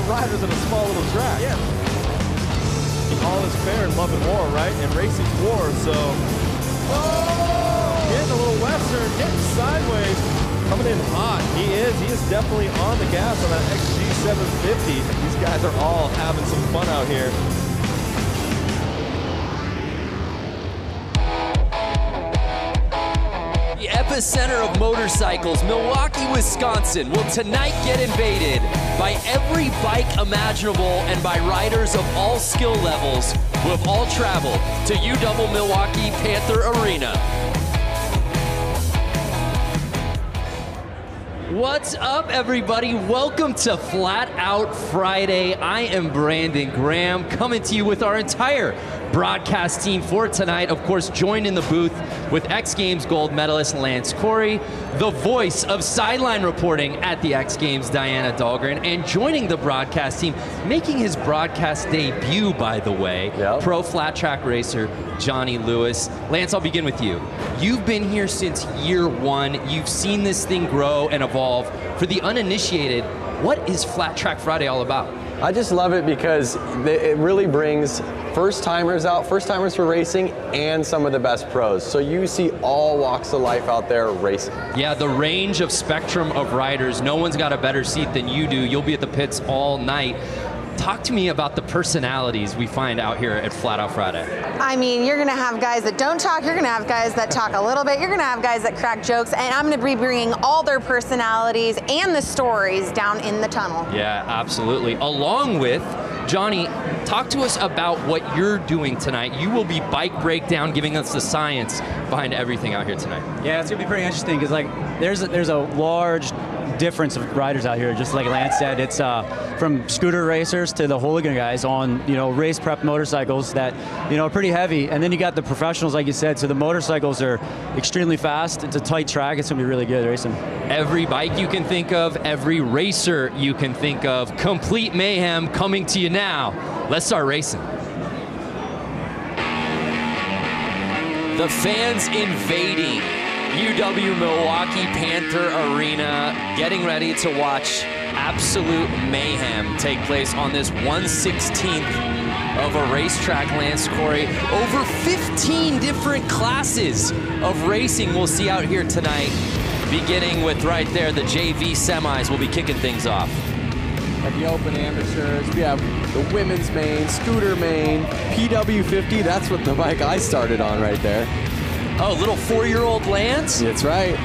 riders in a small little track. Yeah. All is fair in love and war, right? And racing's war, so. Oh! Getting a little western, getting sideways. Coming in hot. He is definitely on the gas on that XG750. These guys are all having some fun out here. The epicenter of motorcycles, Milwaukee, Wisconsin, will tonight get invaded by every bike imaginable and by riders of all skill levels who have all traveled to UW Milwaukee Panther Arena. What's up, everybody? Welcome to Flat Out Friday. I am Brandon Graham, coming to you with our entire broadcast team for tonight. Of course, joined in the booth with X Games gold medalist Lance Corey, the voice of sideline reporting at the X Games, Diana Dahlgren, and joining the broadcast team, making his broadcast debut, by the way, pro flat track racer Johnny Lewis. Lance, I'll begin with you. You've been here since year one. You've seen this thing grow and evolve. For the uninitiated, what is Flat Track Friday all about? I just love it because it really brings first-timers out, first-timers for racing, and some of the best pros. So you see all walks of life out there racing. Yeah, the range of spectrum of riders. No one's got a better seat than you do. You'll be at the pits all night. Talk to me about the personalities we find out here at Flat Out Friday. I mean, you're gonna have guys that don't talk, you're gonna have guys that talk a little bit, you're gonna have guys that crack jokes, and I'm gonna be bringing all their personalities and the stories down in the tunnel. Yeah, absolutely. Along with Johnny, talk to us about what you're doing tonight. You will be bike breakdown, giving us the science behind everything out here tonight. Yeah, it's gonna be pretty interesting because like there's a large difference of riders out here. Just like Lance said, it's from scooter racers to the hooligan guys on race prep motorcycles that are pretty heavy, and then you got the professionals, like you said. So the motorcycles are extremely fast. It's a tight track. It's gonna be really good racing. Every bike you can think of, every racer you can think of, complete mayhem coming to you now. Let's start racing. The fans invading UW Milwaukee Panther Arena, getting ready to watch absolute mayhem take place on this 1/16th of a racetrack, Lance Corey. Over 15 different classes of racing we'll see out here tonight, beginning with right there, the JV semis will be kicking things off. At the open amateurs, we have the women's main, scooter main, PW50, that's what the bike I started on right there. Oh, little 4-year-old Lance? That's right.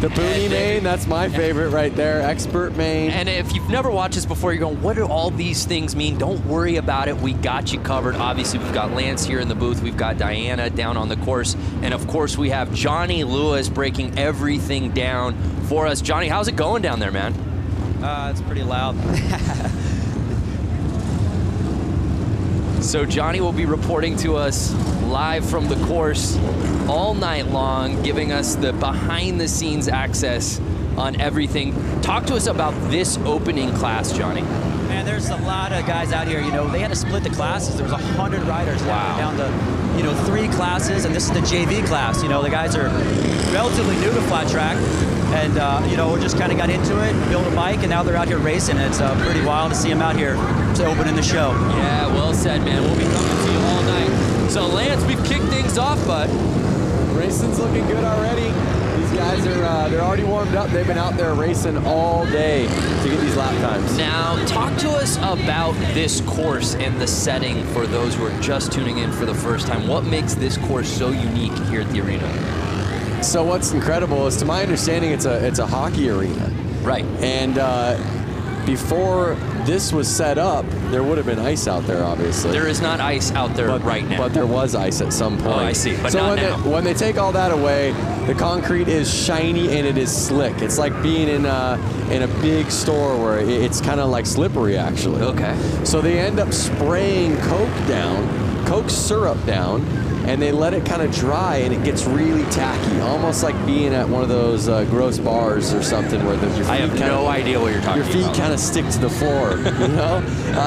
The Booney main, that's my favorite right there. Expert main. And if you've never watched this before, you're going, what do all these things mean? Don't worry about it. We got you covered. Obviously, we've got Lance here in the booth. We've got Diana down on the course. And of course, we have Johnny Lewis breaking everything down for us. Johnny, how's it going down there, man? It's pretty loud. So Johnny will be reporting to us live from the course all night long, giving us the behind-the-scenes access on everything. Talk to us about this opening class, Johnny. Man, there's a lot of guys out here. They had to split the classes. There was 100 riders down to 3 classes, and this is the JV class. The guys are relatively new to flat track, and we just kind of got into it, built a bike, and now they're out here racing. It's pretty wild to see them out here to opening the show. Yeah, well said, man. We'll be coming to you all night. So Lance, we've kicked things off, bud. Racing's looking good already. These guys are they're already warmed up. They've been out there racing all day to get these lap times. Now, talk to us about this course and the setting for those who are just tuning in for the first time. What makes this course so unique here at the arena? So what's incredible is, to my understanding, it's a hockey arena. Right. And before this was set up, there would have been ice out there, obviously. There is not ice out there right now. But there was ice at some point. Oh, I see, but so not now. when they take all that away, the concrete is shiny and it is slick. It's like being in a big store where it's kind of like slippery, actually. Okay. So they end up spraying Coke syrup down, and they let it kind of dry, and it gets really tacky, almost like being at one of those gross bars or something where your feet I have no idea what you're talking about. Your feet kind of stick to the floor,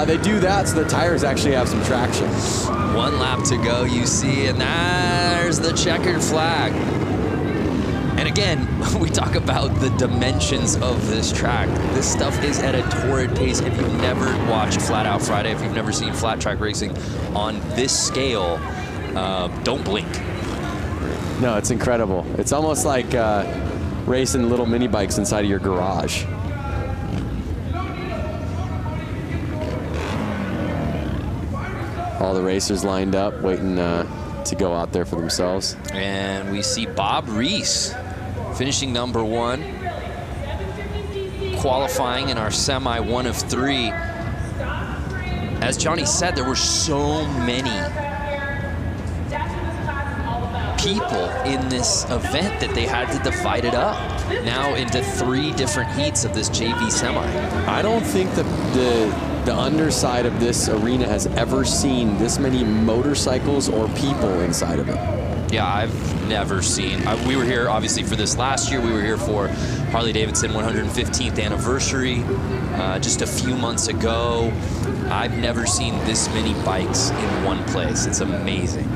They do that so the tires actually have some traction. 1 lap to go, you see, and there's the checkered flag. And again, we talk about the dimensions of this track. This stuff is at a torrid pace. If you've never watched Flat Out Friday, if you've never seen flat track racing on this scale, don't blink. No, it's incredible. It's almost like racing little mini bikes inside of your garage. All the racers lined up, waiting to go out there for themselves. And we see Bob Reese finishing number 1, qualifying in our semi 1 of 3. As Johnny said, there were so many people in this event that they had to divide it up now into 3 different heats of this JV semi. I don't think that the underside of this arena has ever seen this many motorcycles or people inside of it. Yeah, I've never seen. We were here, obviously, for this last year. We were here for Harley-Davidson 115th anniversary just a few months ago. I've never seen this many bikes in one place. It's amazing.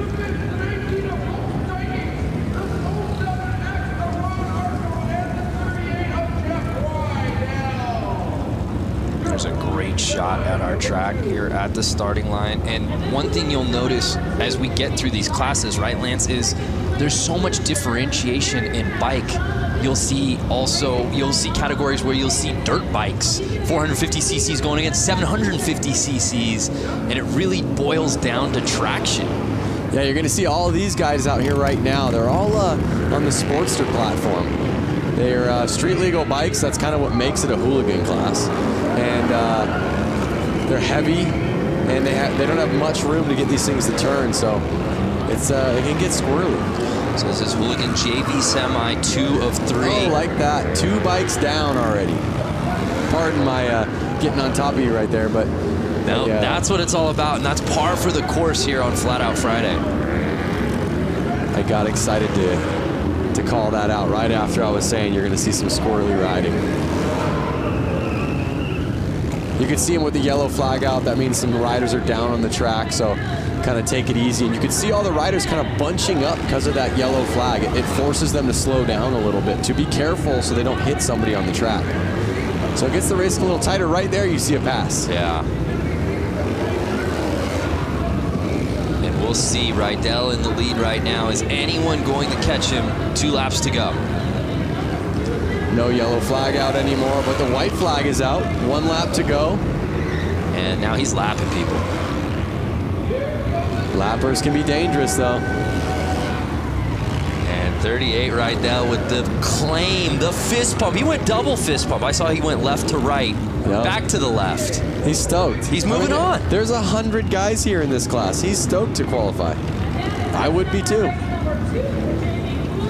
There's a great shot at our track here at the starting line. And one thing you'll notice as we get through these classes, right, Lance, is there's so much differentiation in bike. You'll see categories where you'll see dirt bikes, 450 cc's going against 750 cc's, and it really boils down to traction. Yeah, you're going to see all of these guys out here right now. They're all on the Sportster platform. They're street legal bikes. That's kind of what makes it a hooligan class. And they're heavy, and they don't have much room to get these things to turn, so it can get squirrely. So this is hooligan JV semi 2 of 3. Oh, like that. 2 bikes down already. Pardon my getting on top of you right there, but no, that's what it's all about, and that's par for the course here on Flat Out Friday. I got excited to call that out right after I was saying you're going to see some squirrely riding. You can see them with the yellow flag out. That means some riders are down on the track, so kind of take it easy. And you can see all the riders kind of bunching up because of that yellow flag. It forces them to slow down a little bit, to be careful so they don't hit somebody on the track. So it gets the race a little tighter. Right there, you see a pass. Yeah. And we'll see Rydell in the lead right now. Is anyone going to catch him? 2 laps to go. No yellow flag out anymore, but the white flag is out. 1 lap to go. And now he's lapping people. Lappers can be dangerous, though. And 38 Rydell with the claim, the fist pump. He went double fist pump. I saw he went left to right, back to the left. He's stoked. He's moving on. There's 100 guys here in this class. He's stoked to qualify. I would be too.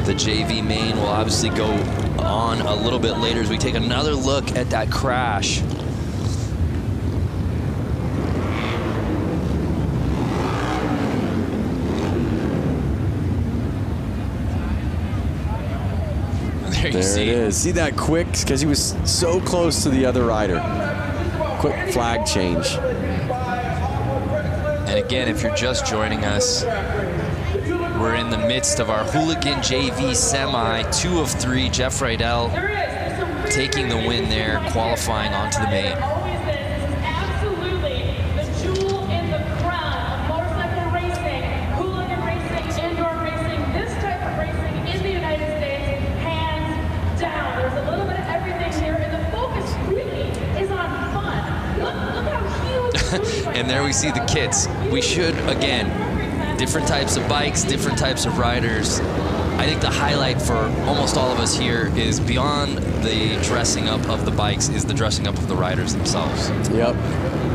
The JV main will obviously go on a little bit later as we take another look at that crash. There it is. See that quick? Because he was so close to the other rider. Quick flag change. And again, if you're just joining us, we're in the midst of our hooligan JV semi, 2 of 3. Jeff Rydell taking the win there, qualifying onto the main. Absolutely the jewel in the crown of motorcycle racing, hooligan racing, indoor racing, this type of racing in the United States, hands down. There's a little bit of everything here, and the focus really is on fun. Look how huge. And there we see the kits. We should, again, different types of bikes, different types of riders. I think the highlight for almost all of us here is beyond the dressing up of the bikes is the dressing up of the riders themselves. Yep,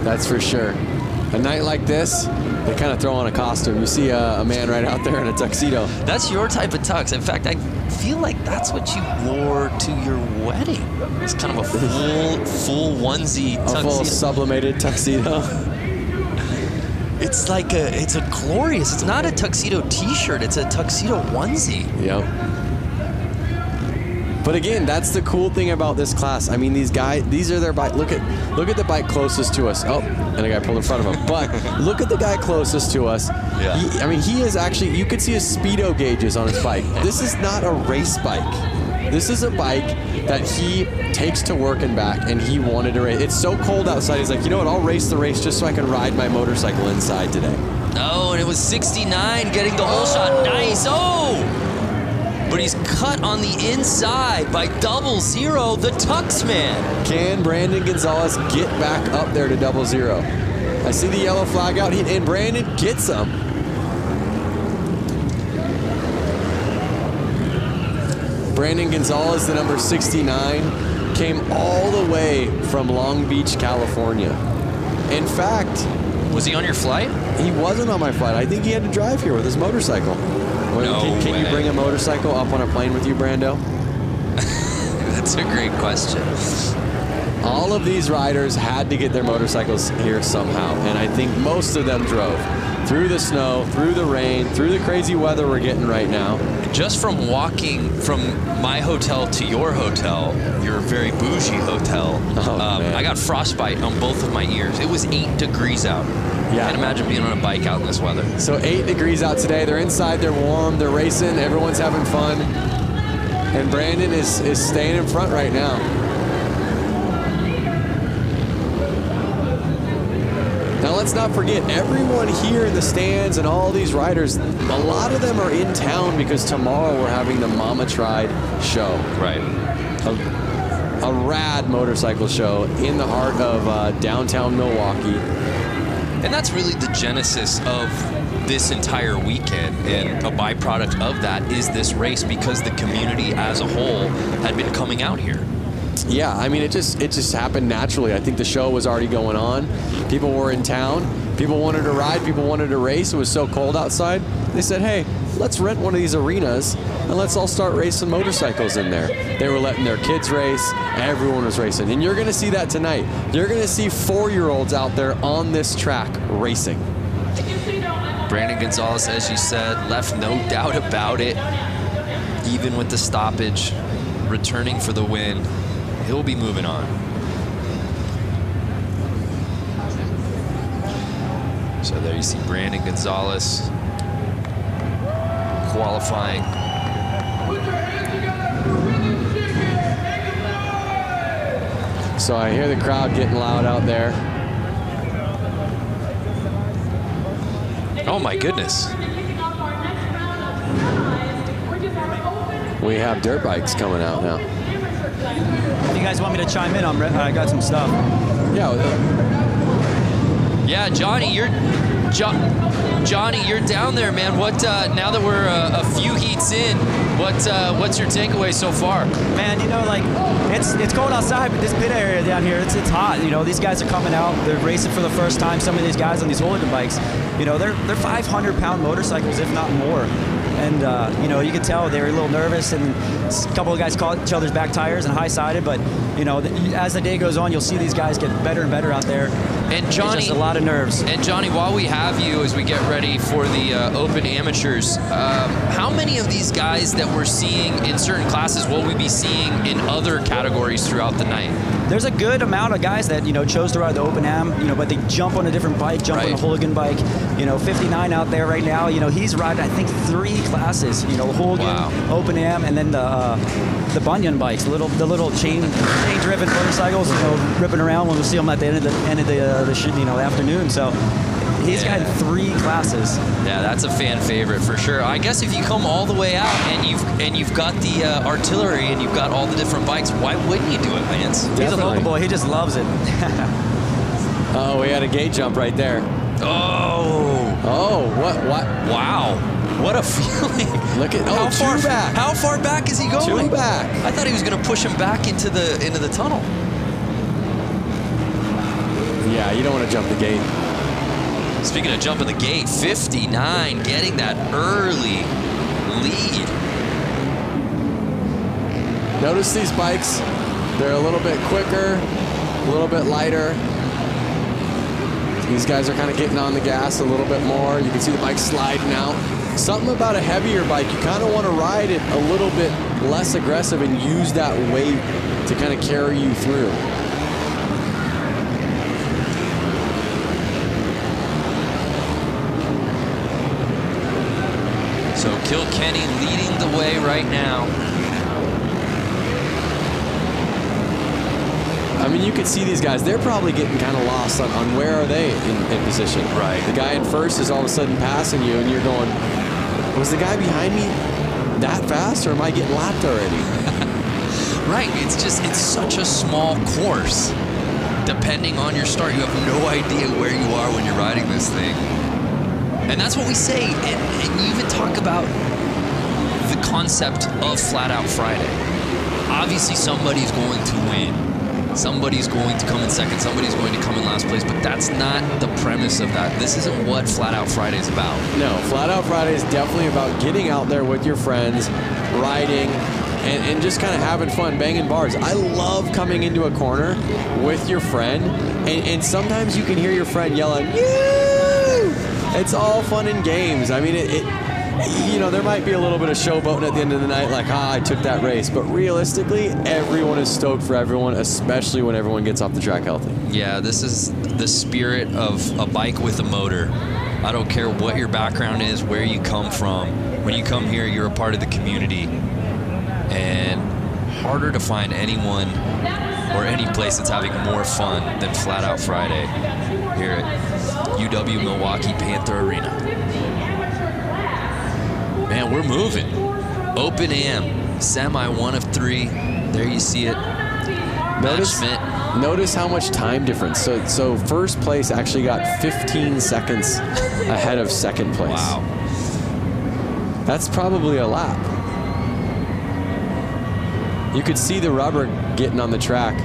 that's for sure. A night like this, they kind of throw on a costume. You see a man right out there in a tuxedo. That's your type of tux. In fact, I feel like that's what you wore to your wedding. It's kind of a full onesie tuxedo. A full sublimated tuxedo. It's like it's a glorious, it's not a tuxedo t-shirt, it's a tuxedo onesie. Yep. But again, that's the cool thing about this class. I mean, these are their bike. Look at the bike closest to us. Oh, and a guy pulled in front of him. But look at the guy closest to us. Yeah. He is actually, you could see his speedo gauges on his bike. This is not a race bike. This is a bike that he takes to work and back, and he wanted to race. It's so cold outside. He's like, you know what? I'll race the race just so I can ride my motorcycle inside today. Oh, and it was 69 getting the whole shot. Nice. Oh! But he's cut on the inside by 00, the Tux man. Can Brandon Gonzalez get back up there to 00? I see the yellow flag out, and Brandon gets him. Brandon Gonzalez, the number 69, came all the way from Long Beach, California. In fact, was he on your flight? He wasn't on my flight. I think he had to drive here with his motorcycle. Can you bring a motorcycle up on a plane with you, Brando? That's a great question. All of these riders had to get their motorcycles here somehow, and I think most of them drove. Through the snow, through the rain, through the crazy weather we're getting right now. Just from walking from my hotel to your hotel, your very bougie hotel, I got frostbite on both of my ears. It was 8 degrees out. Yeah. Can't imagine being on a bike out in this weather. So 8 degrees out today. They're inside, they're warm, they're racing, everyone's having fun. And Brandon is staying in front right now. Now let's not forget, everyone here in the stands and all these riders, a lot of them are in town because tomorrow we're having the Mama Tried show. Right. A rad motorcycle show in the heart of downtown Milwaukee. And that's really the genesis of this entire weekend, and a byproduct of that is this race because the community as a whole had been coming out here. Yeah, I mean, it just happened naturally. I think the show was already going on. People were in town. People wanted to ride. People wanted to race. It was so cold outside. They said, hey, let's rent one of these arenas and let's all start racing motorcycles in there. They were letting their kids race. Everyone was racing. And you're going to see that tonight. You're going to see 4-year-olds out there on this track racing. Brandon Gonzalez, as you said, left no doubt about it. Even with the stoppage, returning for the win. He'll be moving on. So there you see Brandon Gonzalez qualifying. So I hear the crowd getting loud out there. Oh my goodness. We have dirt bikes coming out now. If you guys want me to chime in, I got some stuff. Yeah, Johnny, you're down there, man. What now that we're a few heats in, what's your takeaway so far? Man, you know, like it's cold outside, but this pit area down here, it's hot. You know, these guys are coming out, they're racing for the first time. Some of these guys on these hooligan bikes, you know, they're 500-pound motorcycles, if not more. And, you know, you could tell they were a little nervous, and a couple of guys caught each other's back tires and high-sided. But, you know, as the day goes on, you'll see these guys get better and better out there. And Johnny, just a lot of nerves. And Johnny, while we have you, as we get ready for the Open Amateurs, how many of these guys that we're seeing in certain classes will we be seeing in other categories throughout the night? There's a good amount of guys that, you know, chose to ride the Open Am, you know, but they jump on a different bike, jump on a hooligan bike. You know, 59 out there right now, you know, he's riding, I think, 3 classes, you know, hooligan, Open Am, and then the Bunyan bikes, the little chain-driven motorcycles, you know, ripping around when we see them at the end of the afternoon. So he's got 3 classes. Yeah, that's a fan favorite for sure. I guess if you come all the way out and you've got the artillery and you've got all the different bikes, why wouldn't you do it, Lance? He's a local boy. He just loves it. Oh, we had a gate jump right there. Oh, what? Wow. What a feeling. Look at How far back is he going? 2 back. I thought he was going to push him back into the tunnel. Yeah, you don't want to jump the gate. Speaking of jumping the gate, 59 getting that early lead. Notice these bikes. They're a little bit quicker, a little bit lighter. These guys are kind of getting on the gas a little bit more. You can see the bike sliding out. something about a heavier bike, you kind of want to ride it a little bit less aggressive and use that weight to kind of carry you through. So Kilkenny leading the way right now. I mean, you can see these guys, they're probably getting kind of lost on where are they in position. Right. The guy in first is all of a sudden passing you, and you're going, was the guy behind me that fast, or am I getting lapped already? Right, it's such a small course. Depending on your start, you have no idea where you are when you're riding this thing. And that's what we say, and you even talk about the concept of Flat Out Friday. Obviously, somebody's going to win. Somebody's going to come in second, somebody's going to come in last place, but that's not the premise of that. This isn't what Flat Out Friday is about. No, Flat Out Friday is definitely about getting out there with your friends, riding, and just kind of having fun, banging bars. I love coming into a corner with your friend, and sometimes you can hear your friend yelling, "Yoo!" It's all fun and games. I mean, you know, there might be a little bit of showboating at the end of the night, like, I took that race. But realistically, everyone is stoked for everyone, especially when everyone gets off the track healthy. Yeah, this is the spirit of a bike with a motor. I don't care what your background is, where you come from. When you come here, you're a part of the community. And harder to find anyone or any place that's having more fun than Flat Out Friday here at UW Milwaukee Panther Arena. Man, we're moving. Open Am, semi 1 of 3. There you see it. Notice how much time difference. So first place actually got 15 seconds ahead of second place. Wow. That's probably a lap. You could see the rubber getting on the track.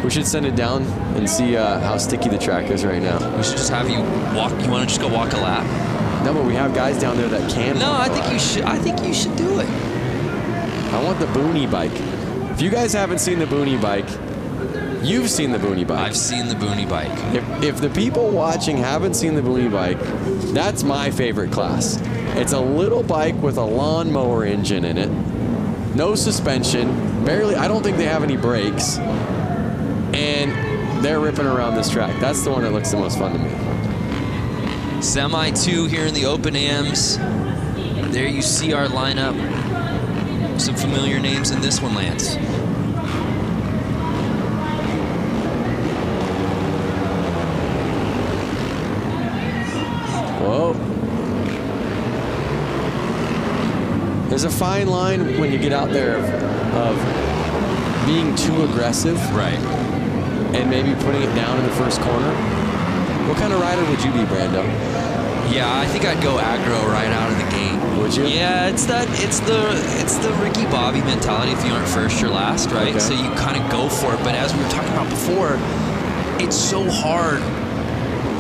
We should send it down and see how sticky the track is right now. We should just have you walk. You want to just go walk a lap? No, but we have guys down there that can. No, I think you should. I think you should do it. I want the Boonie bike. If you guys haven't seen the Boonie bike, you've seen the Boonie bike. I've seen the Boonie bike. If the people watching haven't seen the Boonie bike, that's my favorite class. It's a little bike with a lawnmower engine in it, no suspension, barely. I don't think they have any brakes, and they're ripping around this track. That's the one that looks the most fun to me. Semi 2 here in the Open Ams. There you see our lineup. Some familiar names in this one, Lance. Whoa. There's a fine line when you get out there of being too aggressive. Right. And maybe putting it down in the first corner. What kind of rider would you be, Brando? Yeah, I think I'd go aggro right out of the gate. Would you? Yeah, it's the Ricky Bobby mentality. If you aren't first, you're last, right? Okay. So you kind of go for it. But as we were talking about before, it's so hard,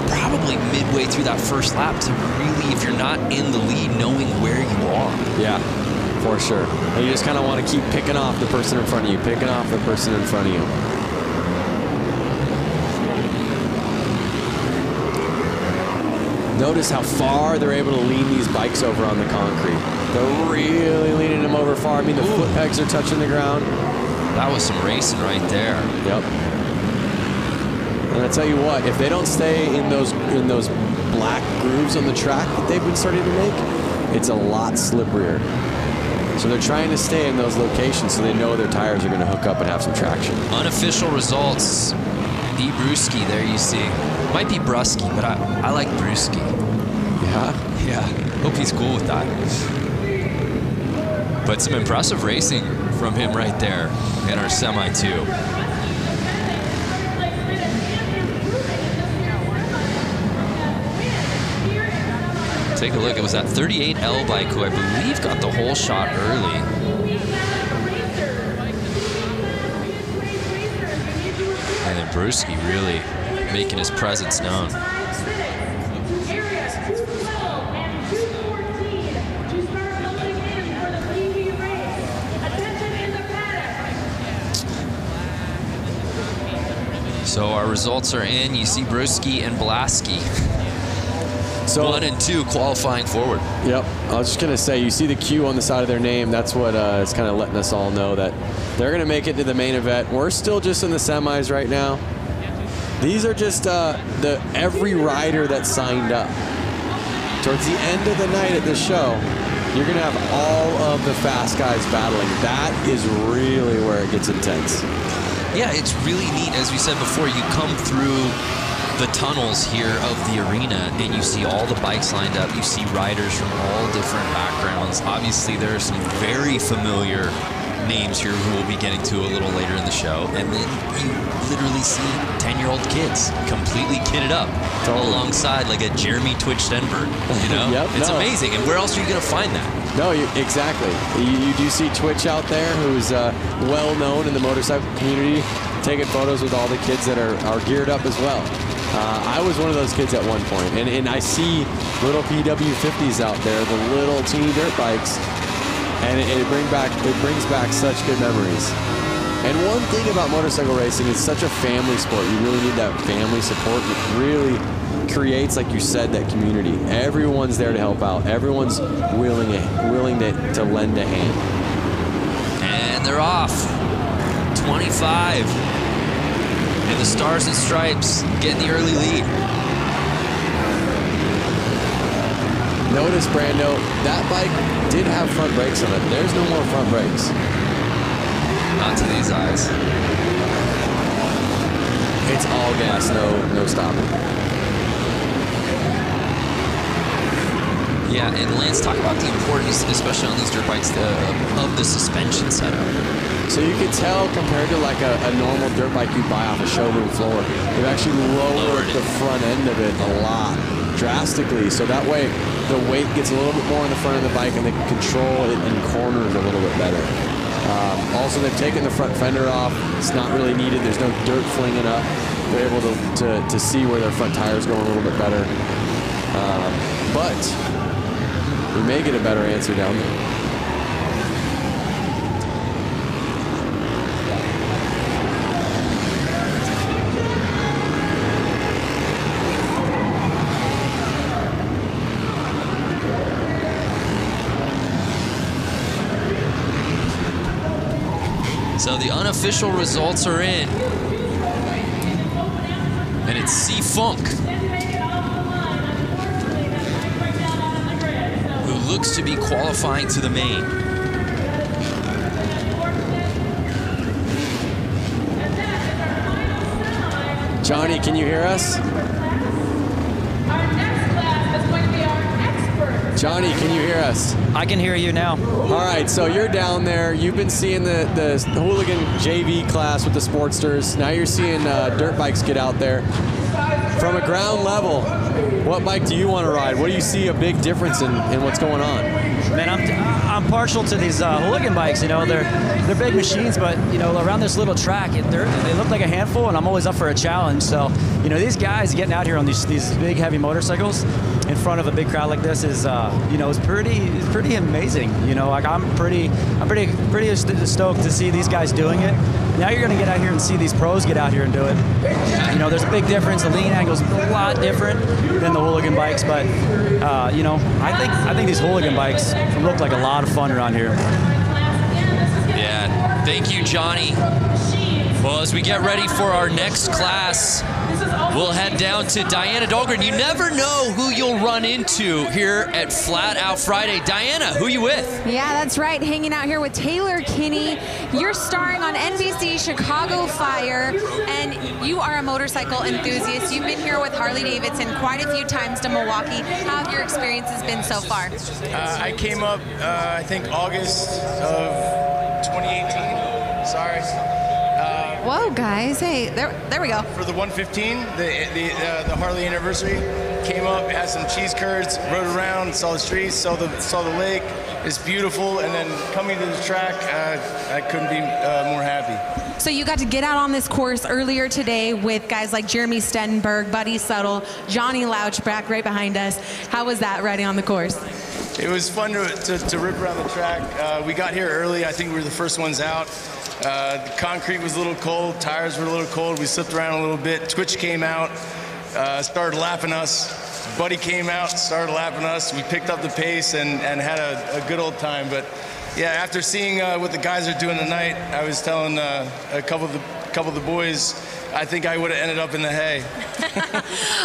probably midway through that first lap, to really, if you're not in the lead, knowing where you are. Yeah, for sure. And you just kind of want to keep picking off the person in front of you, picking off the person in front of you. Notice how far they're able to lean these bikes over on the concrete. They're really leaning them over far. I mean, the foot pegs are touching the ground. That was some racing right there. Yep. And I tell you what, if they don't stay in those black grooves on the track that they've been starting to make, it's a lot slipperier. So they're trying to stay in those locations so they know their tires are going to hook up and have some traction. Unofficial results. E. Brewski, there you see. Might be Brusky, but I like Brewski. Yeah? Yeah. Hope he's cool with that. But some impressive racing from him right there in our Semi 2. Take a look. It was that 38L bike who I believe got the whole shot early. And then Brewski really making his presence known. So our results are in. You see Brewski and Blasky So 1 and 2 qualifying forward. Yep. I was just going to say, you see the Q on the side of their name. That's what is kind of letting us all know that they're going to make it to the main event. We're still just in the semis right now. These are just every rider that signed up. Towards the end of the night at this show, you're going to have all of the fast guys battling. That is really where it gets intense. Yeah, it's really neat. As we said before, you come through the tunnels here of the arena and you see all the bikes lined up. You see riders from all different backgrounds. Obviously, there are some very familiar names here who we'll be getting to a little later in the show. And then you literally see 10-year-old kids completely kitted up alongside like a Jeremy Twitch Stenberg, you know? Yep, it's amazing. And where else are you going to find that? No, exactly. You do see Twitch out there, who's well known in the motorcycle community, taking photos with all the kids that are geared up as well. I was one of those kids at one point, and I see little PW50s out there, the little teeny dirt bikes, and it brings back such good memories. And one thing about motorcycle racing, it's such a family sport. You really need that family support. It really creates, like you said, that community. Everyone's there to help out. Everyone's willing to lend a hand. And they're off. 25. And the Stars and Stripes getting the early lead. Notice, Brando, that bike did have front brakes on it. There's no more front brakes. Not to these eyes. It's all gas, no stopping. Yeah, and Lance talked about the importance, especially on these dirt bikes, of the suspension setup. So you can tell compared to like a normal dirt bike you buy off a showroom floor, they've actually lowered the front end of it a lot, drastically. So that way the weight gets a little bit more on the front of the bike and they can control it in corners a little bit better. Also, they've taken the front fender off. It's not really needed. There's no dirt flinging up. They're able to see where their front tires go a little bit better. But we may get a better answer down there. So the unofficial results are in. And it's C-Funk, who looks to be qualifying to the main. Johnny, can you hear us? Johnny, can you hear us? I can hear you now. All right, so you're down there. You've been seeing the hooligan JV class with the Sportsters. Now you're seeing dirt bikes get out there. From a ground level, what bike do you want to ride? What do you see a big difference in what's going on? Man, I'm partial to these hooligan bikes. You know, they're big machines, but you know, around this little track, they look like a handful, and I'm always up for a challenge. So, you know, these guys getting out here on these big heavy motorcycles in front of a big crowd like this is, you know, it's pretty amazing. You know, like I'm pretty stoked to see these guys doing it. Now you're going to get out here and see these pros get out here and do it. You know, there's a big difference. The lean angle's a lot different than the hooligan bikes, but you know, I think these hooligan bikes look like a lot of fun around here. Yeah, thank you, Johnny. Well, as we get ready for our next class, we'll head down to Diana Dahlgren. You never know who you'll run into here at Flat Out Friday. Diana, who you with? Yeah, that's right. Hanging out here with Taylor Kinney. You're starring on NBC Chicago Fire, and you are a motorcycle enthusiast. You've been here with Harley-Davidson quite a few times to Milwaukee. How have your experiences been so far? I came up, I think, August of 2018. Sorry. Whoa, guys! Hey, there we go. For the 115, the Harley anniversary, came up, had some cheese curds, rode around, saw the streets, saw the lake. It's beautiful, and then coming to the track, I couldn't be more happy. So you got to get out on this course earlier today with guys like Jeremy Stenberg, Buddy Settle, Johnny Louchback right behind us. How was that riding on the course? It was fun to rip around the track. We got here early. I think we were the first ones out. The concrete was a little cold, tires were a little cold. We slipped around a little bit. Twitch came out, started lapping us. buddy came out, started lapping us. We picked up the pace and had a good old time. But yeah, after seeing what the guys are doing tonight, I was telling a couple of the boys, I think I would have ended up in the hay.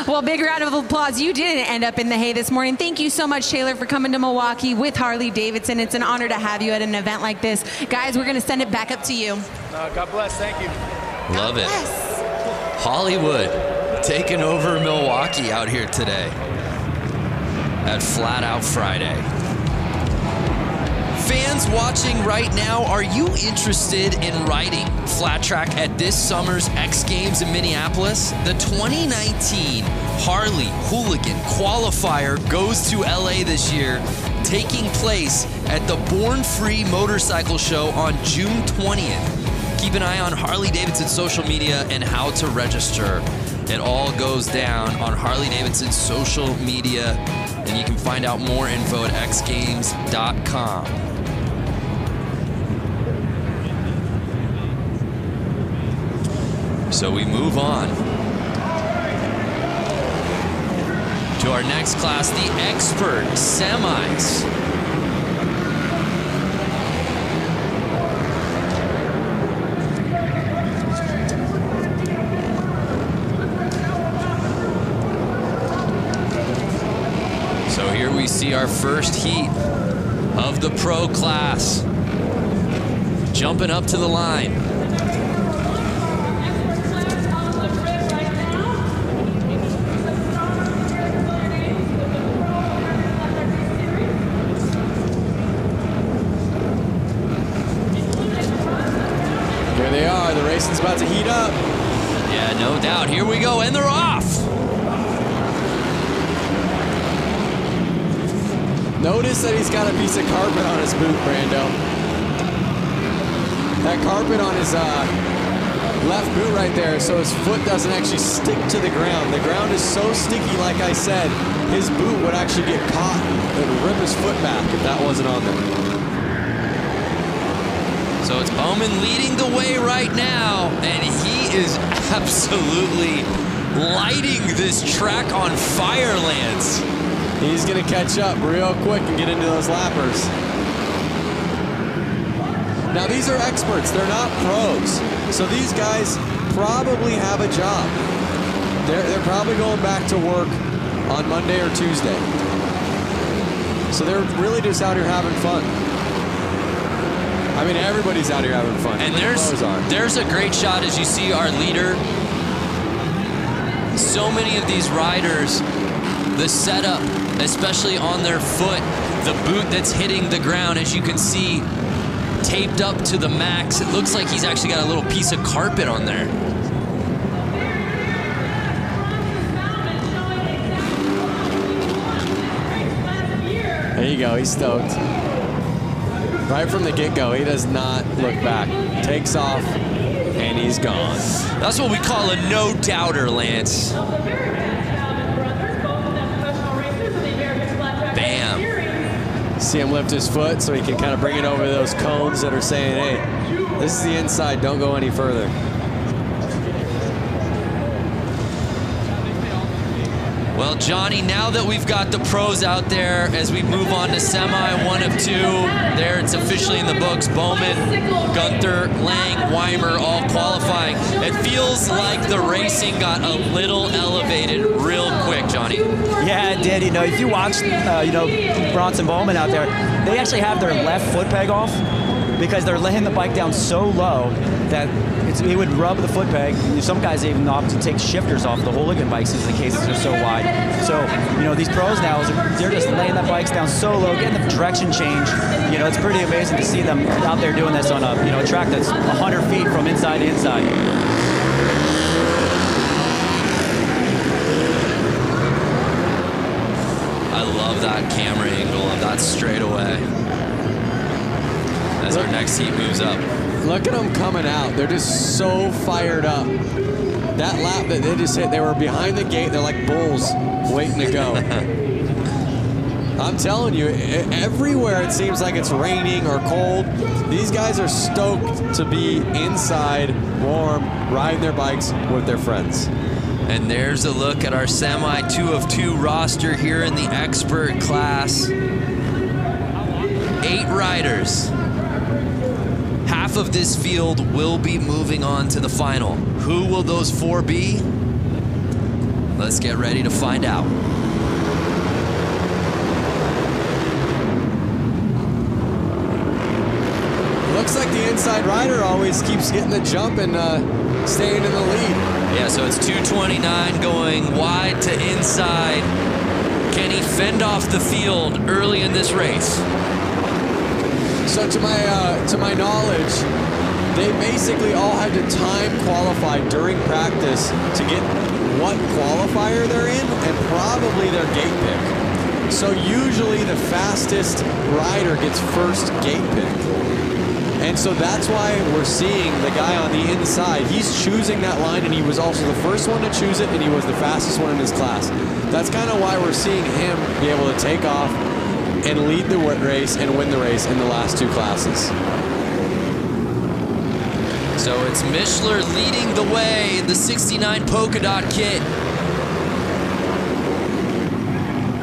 Well, big round of applause. You didn't end up in the hay this morning. Thank you so much, Taylor, for coming to Milwaukee with Harley-Davidson. It's an honor to have you at an event like this. Guys, we're going to send it back up to you. God bless. Thank you. Love it. Hollywood taking over Milwaukee out here today at Flat Out Friday. Fans watching right now, are you interested in riding flat track at this summer's X Games in Minneapolis? The 2019 Harley Hooligan Qualifier goes to LA this year, taking place at the Born Free Motorcycle Show on June 20th. Keep an eye on Harley-Davidson's social media and how to register. It all goes down on Harley-Davidson's social media, and you can find out more info at xgames.com. So we move on to our next class, the Expert Semis. So here we see our first heat of the pro class. Jumping up to the line. Here they are. The racing's about to heat up. Yeah, no doubt. Here we go, and they're off. Notice that he's got a piece of carpet on his boot, Brando. That carpet on his left boot right there, so his foot doesn't actually stick to the ground. The ground is so sticky, like I said, his boot would actually get caught. It would rip his foot back if that wasn't on there. So it's Bowman leading the way right now, and he is absolutely lighting this track on fire, Lance. He's going to catch up real quick and get into those lappers. Now, these are experts. They're not pros. So these guys probably have a job. They're probably going back to work on Monday or Tuesday. So they're really just out here having fun. I mean, everybody's out here having fun. And there's a great shot as you see our leader. So many of these riders, the setup, especially on their foot, the boot that's hitting the ground, as you can see, taped up to the max. It looks like he's actually got a little piece of carpet on there. There you go, he's stoked. Right from the get-go, he does not look back. Takes off, and he's gone. That's what we call a no-doubter, Lance. Bam. See him lift his foot so he can kind of bring it over those cones that are saying, hey, this is the inside, don't go any further. Well, Johnny, now that we've got the pros out there, as we move on to semi 1 of 2, there it's officially in the books. Bowman, Gunther, Lang, Weimer all qualifying. It feels like the racing got a little elevated real quick, Johnny. Yeah, it did. You know, if you watch, Bronson Bowman out there, they actually have their left foot peg off because they're laying the bike down so low that it would rub the foot peg. Some guys even opt to take shifters off the hooligan bikes because the cases are so wide. So, these pros now, they're just laying the bikes down so low, getting the direction change. It's pretty amazing to see them out there doing this on a track that's 100 feet from inside to inside. I love that camera angle of that straightaway as our next heat moves up. Look at them coming out. They're just so fired up. That lap that they just hit, they were behind the gate. They're like bulls waiting to go. I'm telling you, everywhere it seems like it's raining or cold. These guys are stoked to be inside, warm, riding their bikes with their friends. And there's a look at our semi 2 of 2 roster here in the expert class. 8 riders. Half of this field will be moving on to the final. Who will those 4 be? Let's get ready to find out. Looks like the inside rider always keeps getting the jump and staying in the lead. Yeah, so it's 229 going wide to inside. Can he fend off the field early in this race? So to my knowledge, they basically all had to time qualify during practice to get what qualifier they're in and probably their gate pick. So usually the fastest rider gets first gate pick. And so that's why we're seeing the guy on the inside. He's choosing that line, and he was also the first one to choose it, and he was the fastest one in his class. That's kind of why we're seeing him be able to take off and lead the race and win the race in the last 2 classes. So it's Mishler leading the way, the 69 polka dot kit.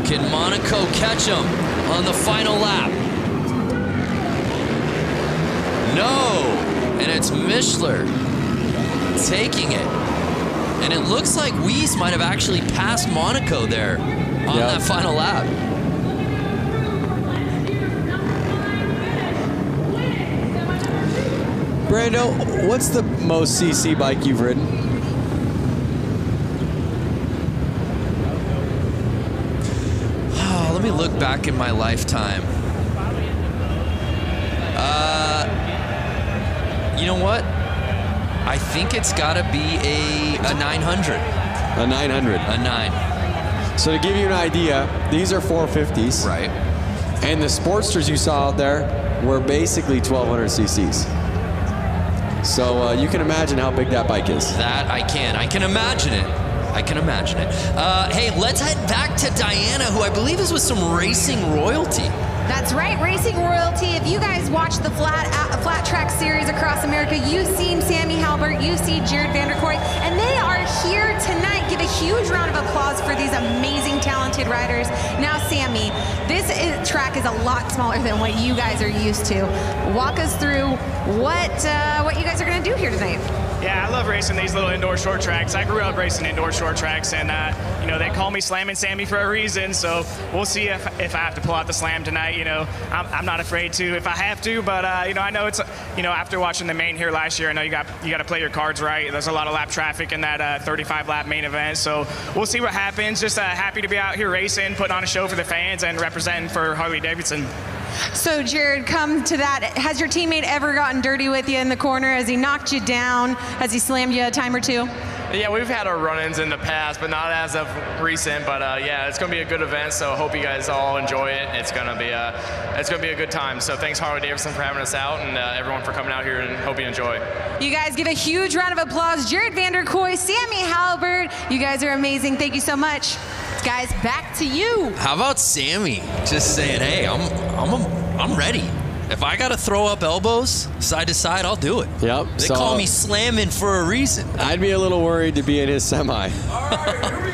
Can Monaco catch him on the final lap? No, and it's Mishler taking it. And it looks like Weiss might have actually passed Monaco there on that final lap. Brando, what's the most CC bike you've ridden? Oh, let me look back in my lifetime. You know what? I think it's got to be a 900. A 900. A 9. So to give you an idea, these are 450s. Right. And the Sportsters you saw out there were basically 1200 cc's. So you can imagine how big that bike is. That I can. I can imagine it. I can imagine it. Hey, let's head back to Diana, who I believe is with some racing royalty. That's right, racing royalty. If you guys watch the flat track series across America, you've seen Sammy Halbert, you see Jared Vanderkoy, and they are here tonight. Give a huge round of applause for these amazing, talented riders. Now, Sammy, this track is a lot smaller than what you guys are used to. Walk us through what you guys are going to do here tonight. Yeah, I love racing these little indoor short tracks. I grew up racing indoor short tracks, and you know, they call me Slammin' Sammy for a reason. So we'll see if I have to pull out the slam tonight. You know, I'm not afraid to if I have to, but you know, I know it's, you know, after watching the main here last year, I know you got to play your cards right. There's a lot of lap traffic in that 35 lap main event, so we'll see what happens. Just happy to be out here racing, putting on a show for the fans, and representing for Harley-Davidson. So, Jared, come to that. Has your teammate ever gotten dirty with you in the corner? Has he knocked you down? Has he slammed you a time or two? Yeah, we've had our run-ins in the past, but not as of recent. But yeah, it's going to be a good event, so I hope you guys all enjoy it. It's going to be a good time. So thanks, Harley-Davidson, for having us out, and everyone for coming out here, and hope you enjoy. You guys give a huge round of applause. Jared Vanderkoy, Sammy Halbert, you guys are amazing. Thank you so much. Guys, back to you. How about Sammy just saying, hey, I'm ready. If I got to throw up elbows side to side, I'll do it. Yep. They call me slamming for a reason. I'd be a little worried to be in his semi. All right, here we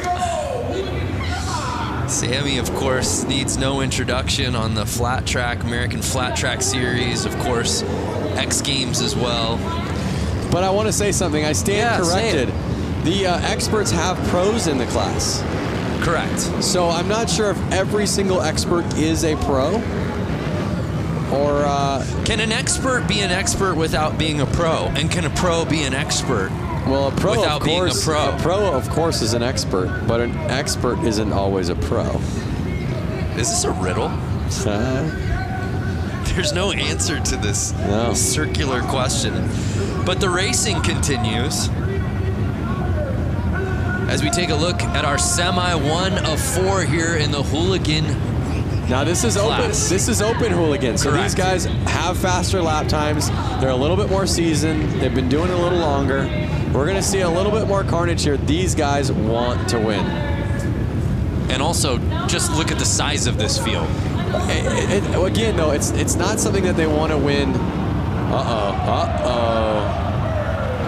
go. Sammy, of course, needs no introduction on the flat track, American Flat Track Series, of course, X Games as well. But I want to say something. I stand corrected. The experts have pros in the class. Correct. So I'm not sure if every single expert is a pro. Or can an expert be an expert without being a pro? And can a pro be an expert without being a pro? A pro, of course, is an expert, but an expert isn't always a pro. Is this a riddle? There's no answer to this circular question. But the racing continues as we take a look at our semi 1 of 4 here in the hooligan. Now this is open. This is open hooligan. So these guys have faster lap times. They're a little bit more seasoned. They've been doing it a little longer. We're going to see a little bit more carnage here. These guys want to win. And also, just look at the size of this field. Again, though, it's not something that they want to win.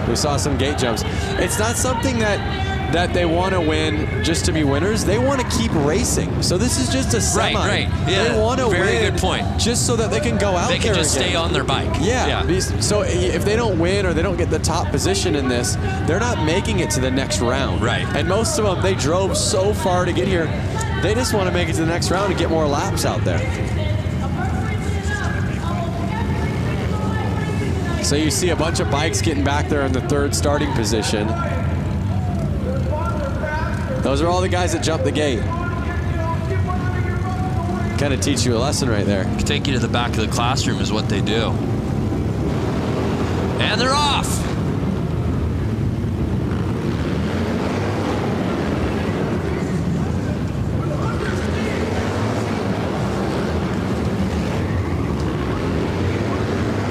We saw some gate jumps. It's not something that that they want to win just to be winners. They want to keep racing. So this is just a semi. Right. Yeah. They want to win. Very good point. Just so that they can go out there. They can just again. stay on their bike. Yeah. So if they don't win or they don't get the top position in this, they're not making it to the next round. Right. And most of them, they drove so far to get here. They just want to make it to the next round and get more laps out there. So you see a bunch of bikes getting back there in the third starting position. Those are all the guys that jumped the gate. Kind of teach you a lesson right there. Take you to the back of the classroom is what they do. And they're off.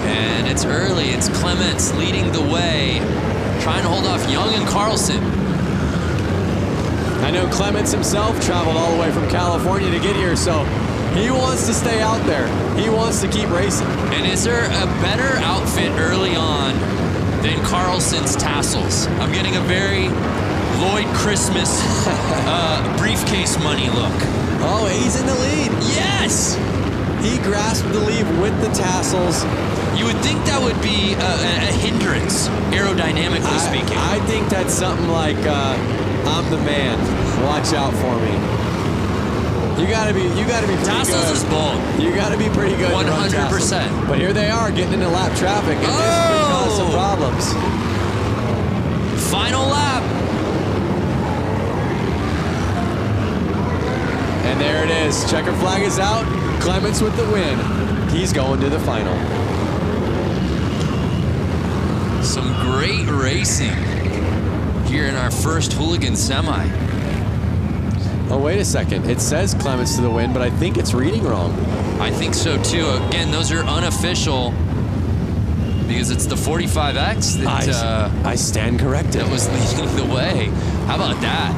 And it's early. It's Clements leading the way, trying to hold off Young and Carlson. I know Clements himself traveled all the way from California to get here, so he wants to stay out there. He wants to keep racing. And is there a better outfit early on than Carlson's tassels? I'm getting a very Lloyd Christmas briefcase money look. Oh, he's in the lead. Yes! He grasped the lead with the tassels. You would think that would be a hindrance, aerodynamically speaking. I think that's something like, I'm the man. Watch out for me. You gotta be pretty tassels good. Is bold. You gotta be pretty good. 100%. But here they are getting into lap traffic, and this could cause some problems. Final lap. And there it is. Checker flag is out. Clements with the win. He's going to the final. Some great racing here in our first Hooligan Semi. Oh, wait a second. It says Clements to the win, but I think it's reading wrong. I think so too. Again, those are unofficial because it's the 45X that I stand corrected. That was leading the way. How about that?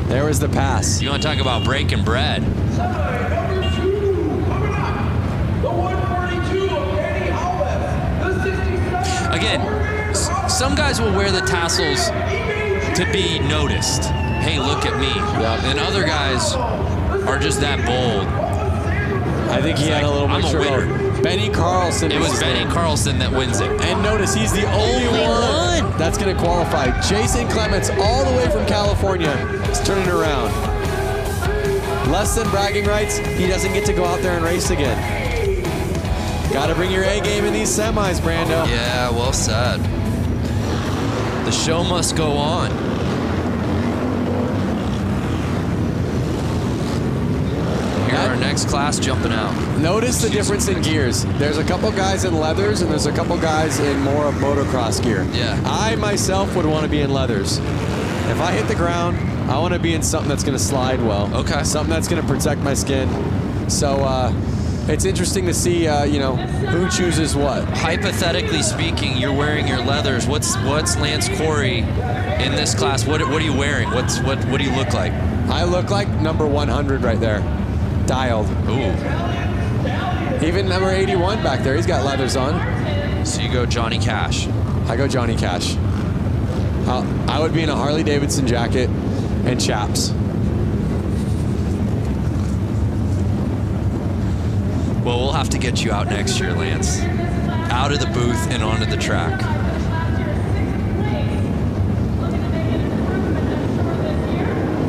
There was the pass. You want to talk about breaking bread? Number 2 coming up, the 142 of Danny Howlett, the 67. Again, some guys will wear the tassels to be noticed. Hey, look at me. Yep. And other guys are just that bold. I think he had a little mixture of Benny Carlson. It was Benny Carlson that wins it. And notice he's the only one that's going to qualify. Jason Clements, all the way from California, is turning around. Less than bragging rights, he doesn't get to go out there and race again. Got to bring your A game in these semis, Brando. Yeah, well said. The show must go on. Here our next class jumping out. Notice the difference in gears. There's a couple guys in leathers and there's a couple guys in more of motocross gear. Yeah. I myself would want to be in leathers. If I hit the ground, I want to be in something that's going to slide well. Okay. Something that's going to protect my skin. So it's interesting to see, who chooses what. Hypothetically speaking, you're wearing your leathers. What's Lance Corey in this class? What are you wearing? What do you look like? I look like number 100 right there. Dialed. Ooh. Even number 81 back there, he's got leathers on. So you go Johnny Cash. I go Johnny Cash. I would be in a Harley-Davidson jacket and chaps. Well, we'll have to get you out next year, Lance. Out of the booth and onto the track.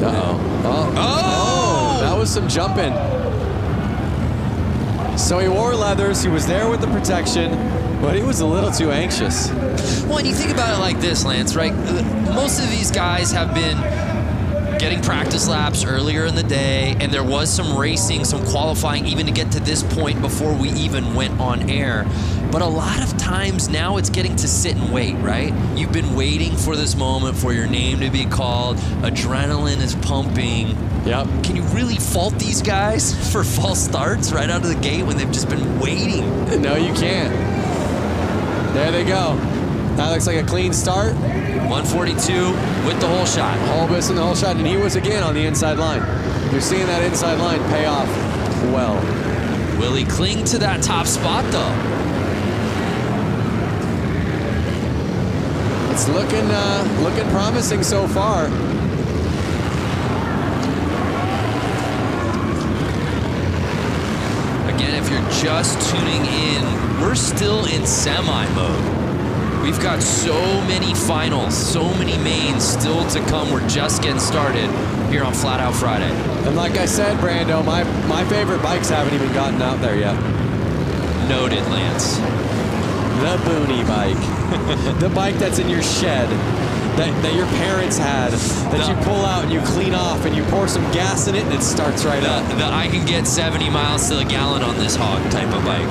Oh, that was some jumping. So he wore leathers, he was there with the protection, but he was a little too anxious. Well, and you think about it like this, Lance, right? Most of these guys have been getting practice laps earlier in the day, and there was some racing, some qualifying even to get to this point before we even went on air. But a lot of times now it's getting to sit and wait, right? You've been waiting for this moment for your name to be called. Adrenaline is pumping. Yep. Can you really fault these guys for false starts right out of the gate when they've just been waiting? No, you can't. There they go. That looks like a clean start. 142 with the whole shot. Holbus in the whole shot, and he was again on the inside line. You're seeing that inside line pay off well. Will he cling to that top spot, though? Let's It's looking promising so far. Again, if you're just tuning in, we're still in semi mode. We've got so many finals, so many mains still to come. We're just getting started here on Flat Out Friday. And like I said, Brando, my favorite bikes haven't even gotten out there yet. Noted, Lance. The Booney bike. The bike that's in your shed, that your parents had, that you pull out and you clean off and you pour some gas in it and it starts right up. I can get 70 miles to the gallon on this hog type of bike.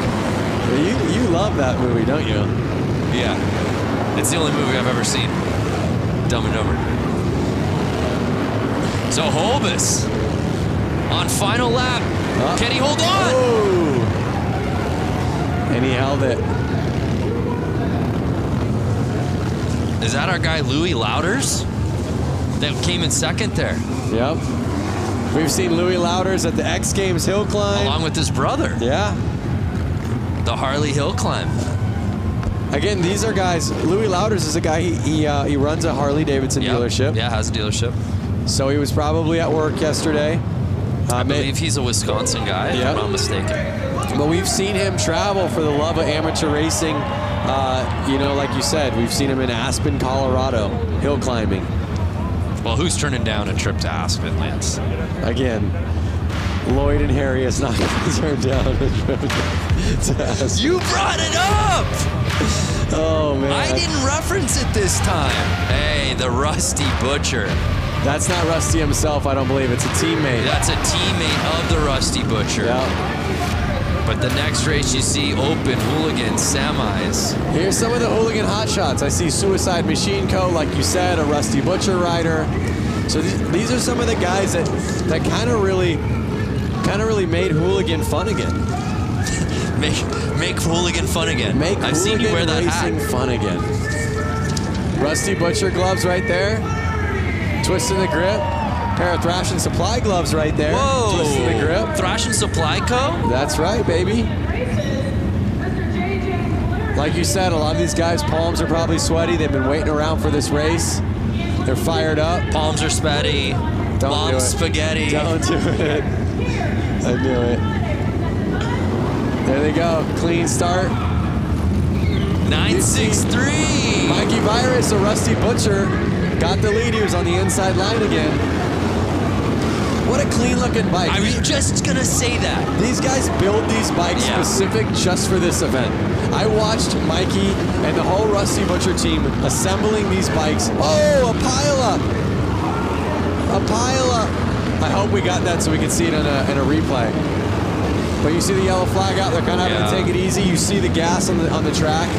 You love that movie, don't you? Yeah. It's the only movie I've ever seen. Dumb and Dumber. So Holbus on final lap. Can he hold on? Oh. And he held it. Is that our guy Louis Louders that came in second there? Yep. We've seen Louis Louders at the X Games hill climb. Along with his brother. Yeah. The Harley hill climb. Again, these are guys. Louis Louders is a guy, he runs a Harley-Davidson dealership. Yeah, has a dealership. So he was probably at work yesterday. I believe he's a Wisconsin guy, if I'm not mistaken. But we've seen him travel for the love of amateur racing. You know, like you said, we've seen him in Aspen, Colorado, hill climbing. Well, who's turning down a trip to Aspen, Lance? Again, Lloyd and Harry is not going to turn down a trip to Aspen. You brought it up! Oh, man. I didn't reference it this time. Hey, the Rusty Butcher. That's not Rusty himself, I don't believe. It's a teammate. That's a teammate of the Rusty Butcher. Yeah. But the next race you see open hooligan semis. Here's some of the hooligan hotshots. I see Suicide Machine Co., like you said, a Rusty Butcher rider. So these are some of the guys that kind of really made hooligan fun again. Make hooligan fun again. Make I've seen you wear that racing hat. fun again. Rusty Butcher gloves right there. Twisting the grip. Pair of Thrash and Supply gloves right there. Whoa! Twisting the grip. Thrash and Supply Co.? That's right, baby. Like you said, a lot of these guys' palms are probably sweaty. They've been waiting around for this race. They're fired up. Palms are sweaty. Mom's spaghetti. Don't do it. I knew it. There they go. Clean start. 963. Mikey Virus, a Rusty Butcher, got the lead. He was on the inside line again. What a clean looking bike. I was just going to say that. These guys build these bikes specific just for this event. I watched Mikey and the whole Rusty Butcher team assembling these bikes. Oh, a pileup. A pileup. I hope we got that so we can see it in a replay. But you see the yellow flag out, they're kind of having to take it easy. You see the gas on the track.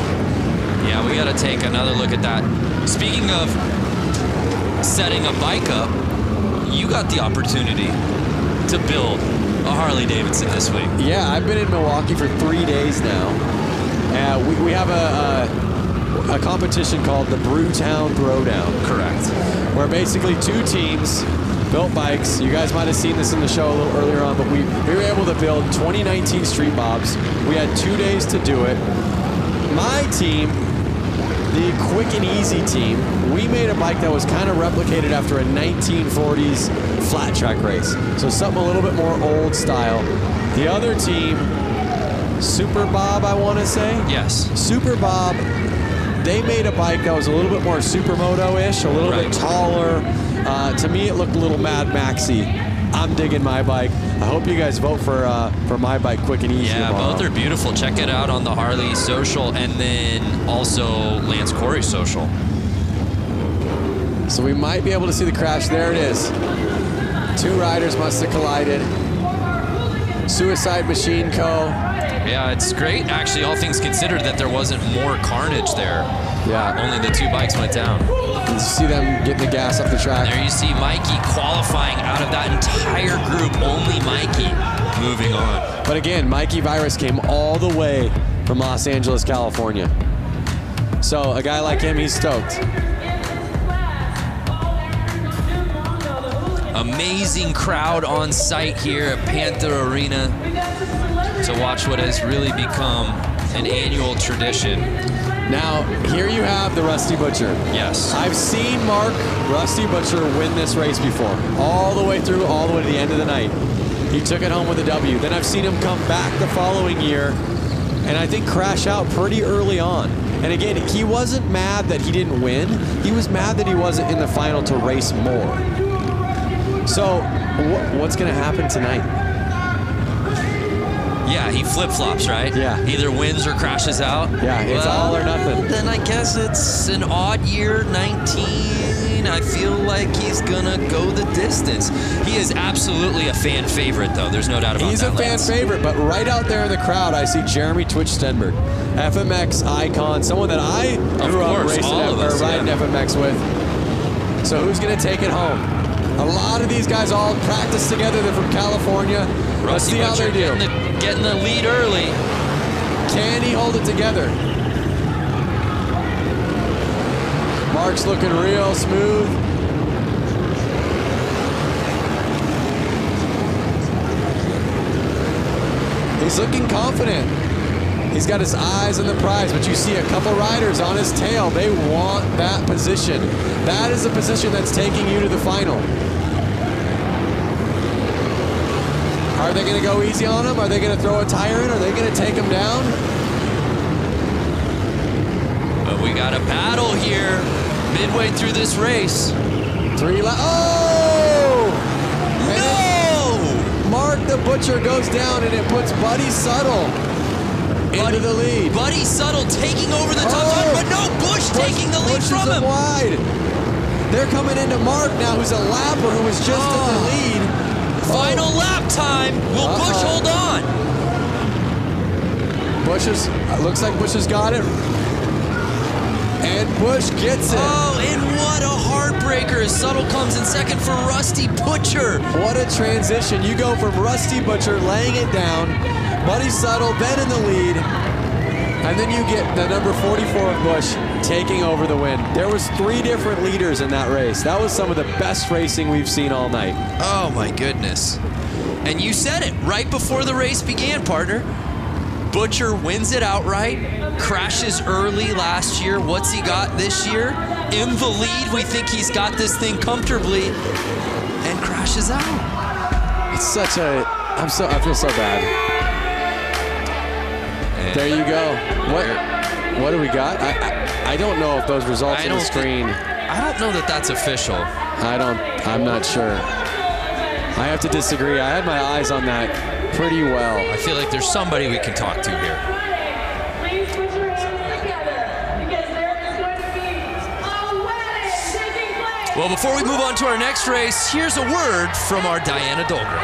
Yeah, we got to take another look at that. Speaking of setting a bike up, you got the opportunity to build a Harley-Davidson this week. Yeah, I've been in Milwaukee for 3 days now. We have a competition called the Brewtown Throwdown. Correct. Where basically two teams built bikes. You guys might have seen this in the show a little earlier on, but we were able to build 2019 Street Bobs. We had 2 days to do it. My team, the Quick and Easy team, we made a bike that was kind of replicated after a 1940s flat track race. So something a little bit more old style. The other team, Super Bob, I want to say? Yes. Super Bob, they made a bike that was a little bit more Supermoto-ish, a little bit taller. To me, it looked a little Mad Maxy. I'm digging my bike. I hope you guys vote for my bike, Quick and Easy. Yeah, tomorrow. both are beautiful. Check it out on the Harley social and then also Lance Corey's social. So we might be able to see the crash. There it is. Two riders must have collided. Suicide Machine Co. Yeah, it's great, actually, all things considered, that there wasn't more carnage there. Yeah. Only the 2 bikes went down. You see them getting the gas off the track. There you see Mikey qualifying out of that entire group. Only Mikey moving on. But again, Mikey Virus came all the way from Los Angeles, California. So a guy like him, he's stoked. Amazing crowd on site here at Panther Arena to watch what has really become an annual tradition. Now, here you have the Rusty Butcher. Yes. I've seen Mark Rusty Butcher win this race before, all the way through, all the way to the end of the night. He took it home with a W. Then I've seen him come back the following year and I think crash out pretty early on. And again, he wasn't mad that he didn't win. He was mad that he wasn't in the final to race more. So what's going to happen tonight? Yeah, he flip-flops, right? Yeah. Either wins or crashes out. Yeah, it's all or nothing. Then I guess it's an odd year, 19. I feel like he's gonna go the distance. He is absolutely a fan favorite, though. There's no doubt about that. He's a fan favorite, but right out there in the crowd, I see Jeremy Twitch Stenberg, FMX icon, someone that I grew up riding FMX with. So who's gonna take it home? A lot of these guys all practice together. They're from California. Let's see how they do. Getting the lead early. Can he hold it together? Mark's looking real smooth. He's looking confident. He's got his eyes on the prize, but you see a couple riders on his tail. They want that position. That is the position that's taking you to the final. Are they going to go easy on him? Are they going to throw a tire in? Are they going to take him down? But we got a battle here midway through this race. Oh! No! Mark the Butcher goes down and it puts Buddy Suttle into the lead. Buddy Suttle taking over the top line, but no, Bush taking the lead from him. Wide. They're coming into Mark now, who's a lapper who was just in the lead. Final lap time. Will Bush hold on? Looks like Bush has got it. And Bush gets it. Oh, and what a heartbreaker. Suttle comes in second for Rusty Butcher. What a transition. You go from Rusty Butcher laying it down, Buddy Suttle then in the lead, and then you get the number 44 of Bush taking over the win. There was 3 different leaders in that race. That was some of the best racing we've seen all night. Oh my goodness. And you said it right before the race began, partner. Butcher wins it outright, crashes early last year. What's he got this year? In the lead, we think he's got this thing comfortably, and crashes out. It's such a, I feel so bad. And there you go. What do we got? I don't know if those results on the screen. I don't know that that's official. I'm not sure. I have to disagree. I had my eyes on that pretty well. I feel like there's somebody we can talk to here. Please put your hands together because there is going to be a wedding taking place. Well, before we move on to our next race, here's a word from our Diana Dahlgren.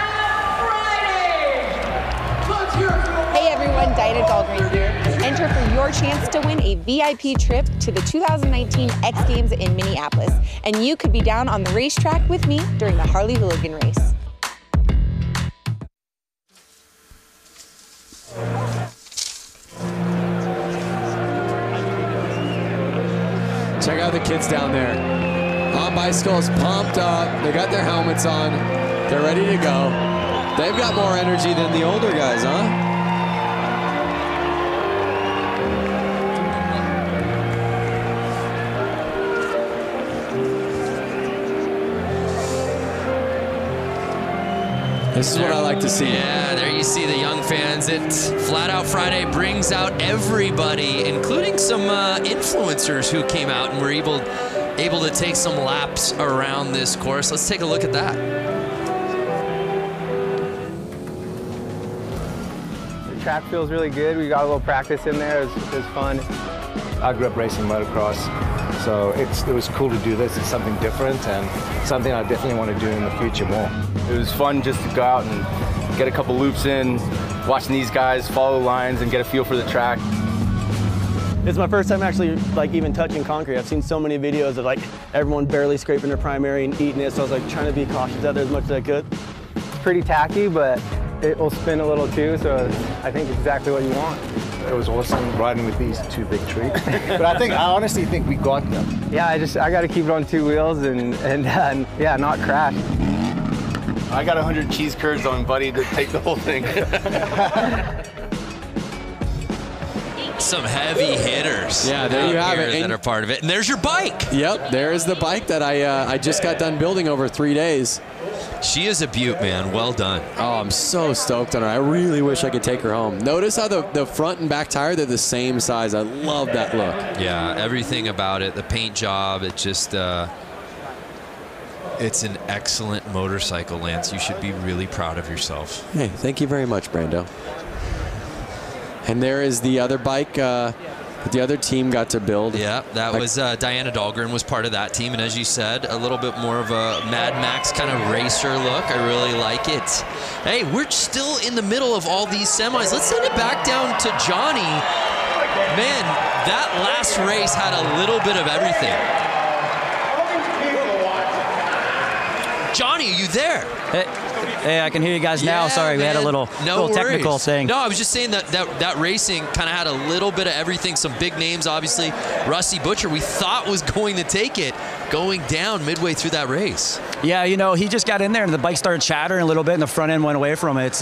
Hey everyone, Diana Dahlgren here. Enter for your chance to win a VIP trip to the 2019 X Games in Minneapolis. And you could be down on the racetrack with me during the Harley Hooligan race. Check out the kids down there. On bicycles, pumped up. They got their helmets on. They're ready to go. They've got more energy than the older guys, huh? This is what I like to see. Yeah, there you see the young fans. It Flat Out Friday brings out everybody, including some influencers who came out and were able to take some laps around this course. Let's take a look at that. The track feels really good. We got a little practice in there. It was fun. I grew up racing motocross, so it was cool to do this. It's something different and something I definitely want to do in the future more. It was fun just to go out and get a couple loops in, watching these guys follow lines and get a feel for the track. It's my first time actually even touching concrete. I've seen so many videos of everyone barely scraping their primary and eating it, so I was trying to be cautious out there as much as I could. It's pretty tacky, but it will spin a little too, so I think it's exactly what you want. It was awesome riding with these 2 big trees. But I honestly think we got them. Yeah, I got to keep it on 2 wheels and yeah, not crash. I got 100 cheese curds on Buddy to take the whole thing. Some heavy hitters. Yeah, there you have it. That are part of it. And there's your bike. Yep, there is the bike that I just got done building over 3 days. She is a beaut, man. Well done. Oh, I'm so stoked on her. I really wish I could take her home. Notice how the front and back tire, they're the same size. I love that look. Yeah, everything about it, the paint job, it just, it's an excellent motorcycle, Lance. You should be really proud of yourself. Hey, thank you very much, Brando. And there is the other bike the other team got to build. Yeah, that was Diana Dahlgren was part of that team. And as you said, a little bit more of a Mad Max kind of racer look. I really like it. Hey, we're still in the middle of all these semis. Let's send it back down to Johnny. Man, that last race had a little bit of everything. Johnny, are you there? Hey, I can hear you guys now. Sorry, we had a little technical thing. No, I was just saying that racing kind of had a little bit of everything. Some big names, obviously. Rusty Butcher, we thought was going to take it, going down midway through that race. Yeah, you know, he just got in there and the bike started chattering a little bit and the front end went away from it. It's,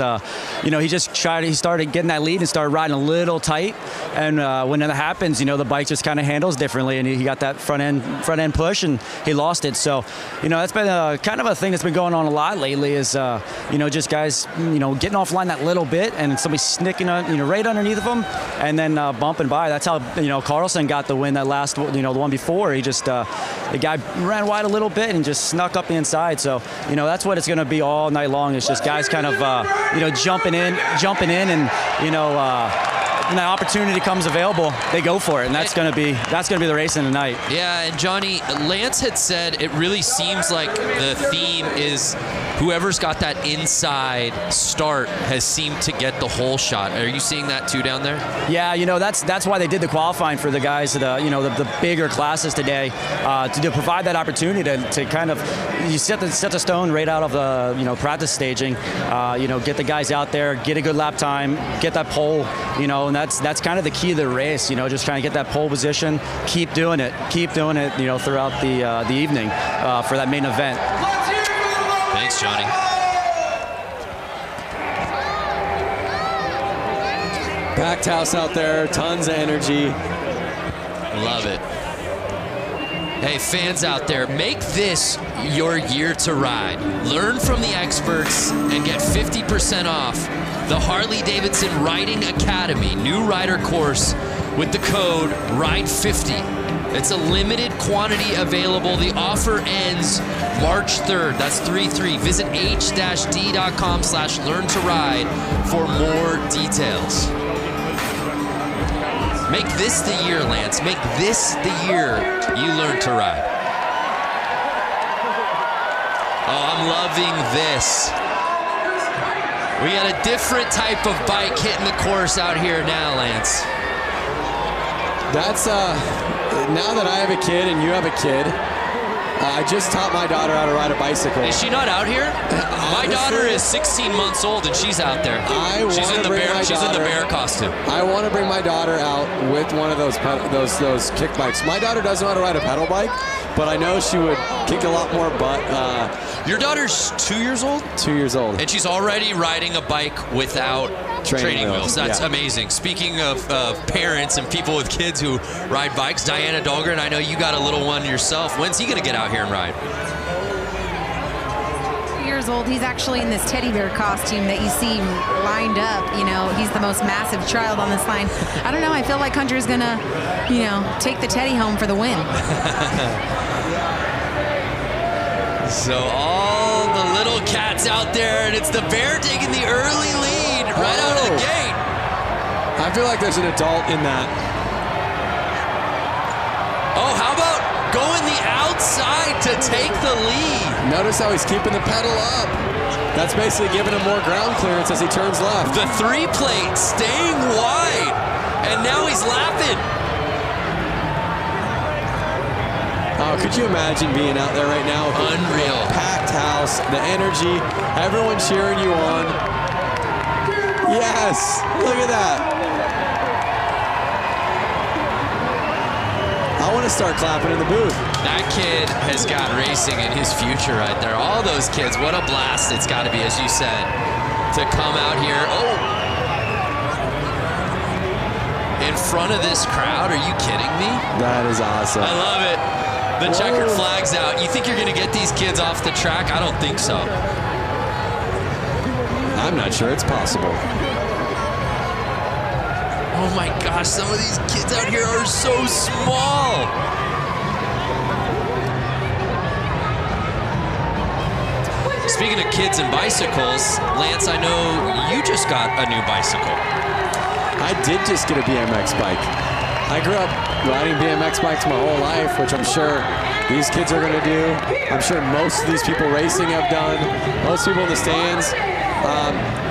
you know, he started getting that lead and started riding a little tight. And when that happens, you know, the bike just kind of handles differently and he got that front end push and he lost it. So, you know, that's been kind of a thing that's been going on a lot lately is, you know, just guys, you know, getting offline that little bit and somebody snicking, you know, right underneath of them and then bumping by. That's how, you know, Carlson got the win that last, you know, the one before. He just, the guy ran wide a little bit and just snuck up the inside. So, you know, that's what it's going to be all night long. It's just guys kind of, you know, jumping in and, you know, when that opportunity comes available, they go for it, and that's going to be the race in the night. Yeah, and Johnny, Lance had said it really seems like the theme is whoever's got that inside start has seemed to get the whole shot. Are you seeing that too down there? Yeah, you know, that's why they did the qualifying for the guys, you know, the bigger classes today, to provide that opportunity to kind of you set the stone right out of the, you know, practice staging, you know, get the guys out there, get a good lap time, get that pole, you know, and that's kind of the key to the race, you know, just trying to get that pole position, keep doing it, you know, throughout the evening for that main event. Thanks, Johnny. Packed house out there, tons of energy. Love it. Hey, fans out there, make this your year to ride. Learn from the experts and get 50% off the Harley-Davidson Riding Academy new rider course with the code RIDE50. It's a limited quantity available. The offer ends March 3rd. That's 3-3. Visit h-d.com/learn-to-ride for more details. Make this the year, Lance. Make this the year you learn to ride. Oh, I'm loving this. We got a different type of bike hitting the course out here now, Lance. That's, now that I have a kid and you have a kid, I just taught my daughter how to ride a bicycle. Is she not out here? My daughter is 16 months old and she's out there. She's in the bear costume. I want to bring my daughter out with one of those kick bikes. My daughter doesn't know how to ride a pedal bike, but I know she would kick a lot more butt. Your daughter's 2 years old? 2 years old. And she's already riding a bike without training wheels. That's amazing. Speaking of parents and people with kids who ride bikes, Diana Dahlgren, I know you got a little one yourself. When's he going to get out here and ride? 2 years old. He's actually in this teddy bear costume that you see lined up. You know, he's the most massive child on this line. I don't know. I feel like Hunter's going to, you know, take the teddy home for the win. So all the little cats out there, and it's the bear taking the early lead right out of the gate. I feel like there's an adult in that. Oh, how about going the outside to take the lead? Notice how he's keeping the pedal up. That's basically giving him more ground clearance as he turns left. The 3-plate staying wide, and now he's lapping. Oh, could you imagine being out there right now? Unreal. Packed house, the energy, everyone cheering you on. Yes, look at that. I want to start clapping in the booth. That kid has got racing in his future right there. All those kids, what a blast it's got to be, as you said, to come out here. Oh! In in front of this crowd. Are you kidding me? That is awesome. I love it. The checkered flag's out. You think you're going to get these kids off the track? I don't think so. I'm not sure it's possible. Oh my gosh, some of these kids out here are so small. Speaking of kids and bicycles, Lance, I know you just got a new bicycle. I did just get a BMX bike. I grew up riding BMX bikes my whole life, which I'm sure these kids are going to do. I'm sure most of these people racing have done. Most people in the stands.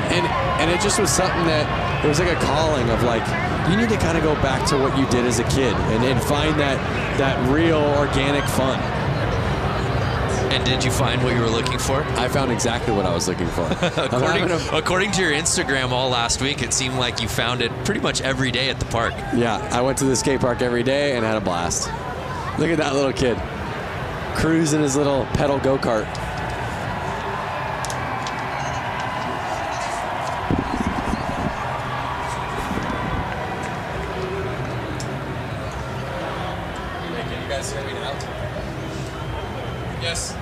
And it just was something that, it was like a calling of like, you need to kind of go back to what you did as a kid and find that real organic fun. And did you find what you were looking for? I found exactly what I was looking for. According to your Instagram all last week, it seemed like you found it pretty much every day at the park. Yeah, I went to the skate park every day and had a blast. Look at that little kid cruising his little pedal go-kart. Can you guys hear me now? Yes.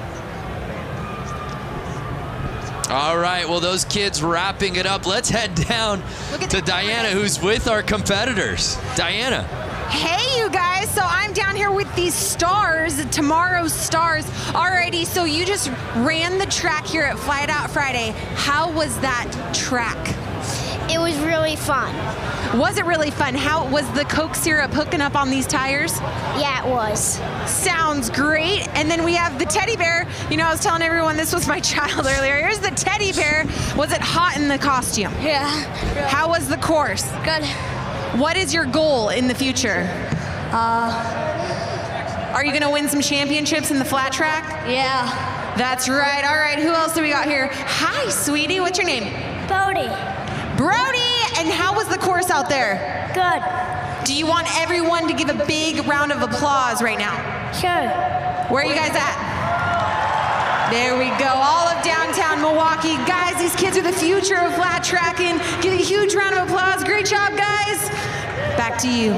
All right, well, those kids wrapping it up. Let's head down to Diana, who's with our competitors. Diana. Hey, you guys. So I'm down here with these stars, tomorrow's stars. Alrighty, so you just ran the track here at Flat Out Friday. How was that track? It was really fun. Was it really fun? How was the Coke syrup hooking up on these tires? Yeah, it was. Sounds great. And then we have the teddy bear. You know, I was telling everyone this was my child earlier. Here's the teddy bear. Was it hot in the costume? Yeah. How was the course? Good. What is your goal in the future? Are you going to win some championships in the flat track? Yeah. That's right. All right, who else do we got here? Hi, sweetie. What's your name? Brody. Brody, and how was the course out there? Good. Do you want everyone to give a big round of applause right now? Sure. Where are you guys at? There we go, all of downtown Milwaukee. Guys, these kids are the future of flat tracking. Give a huge round of applause. Great job, guys. Back to you.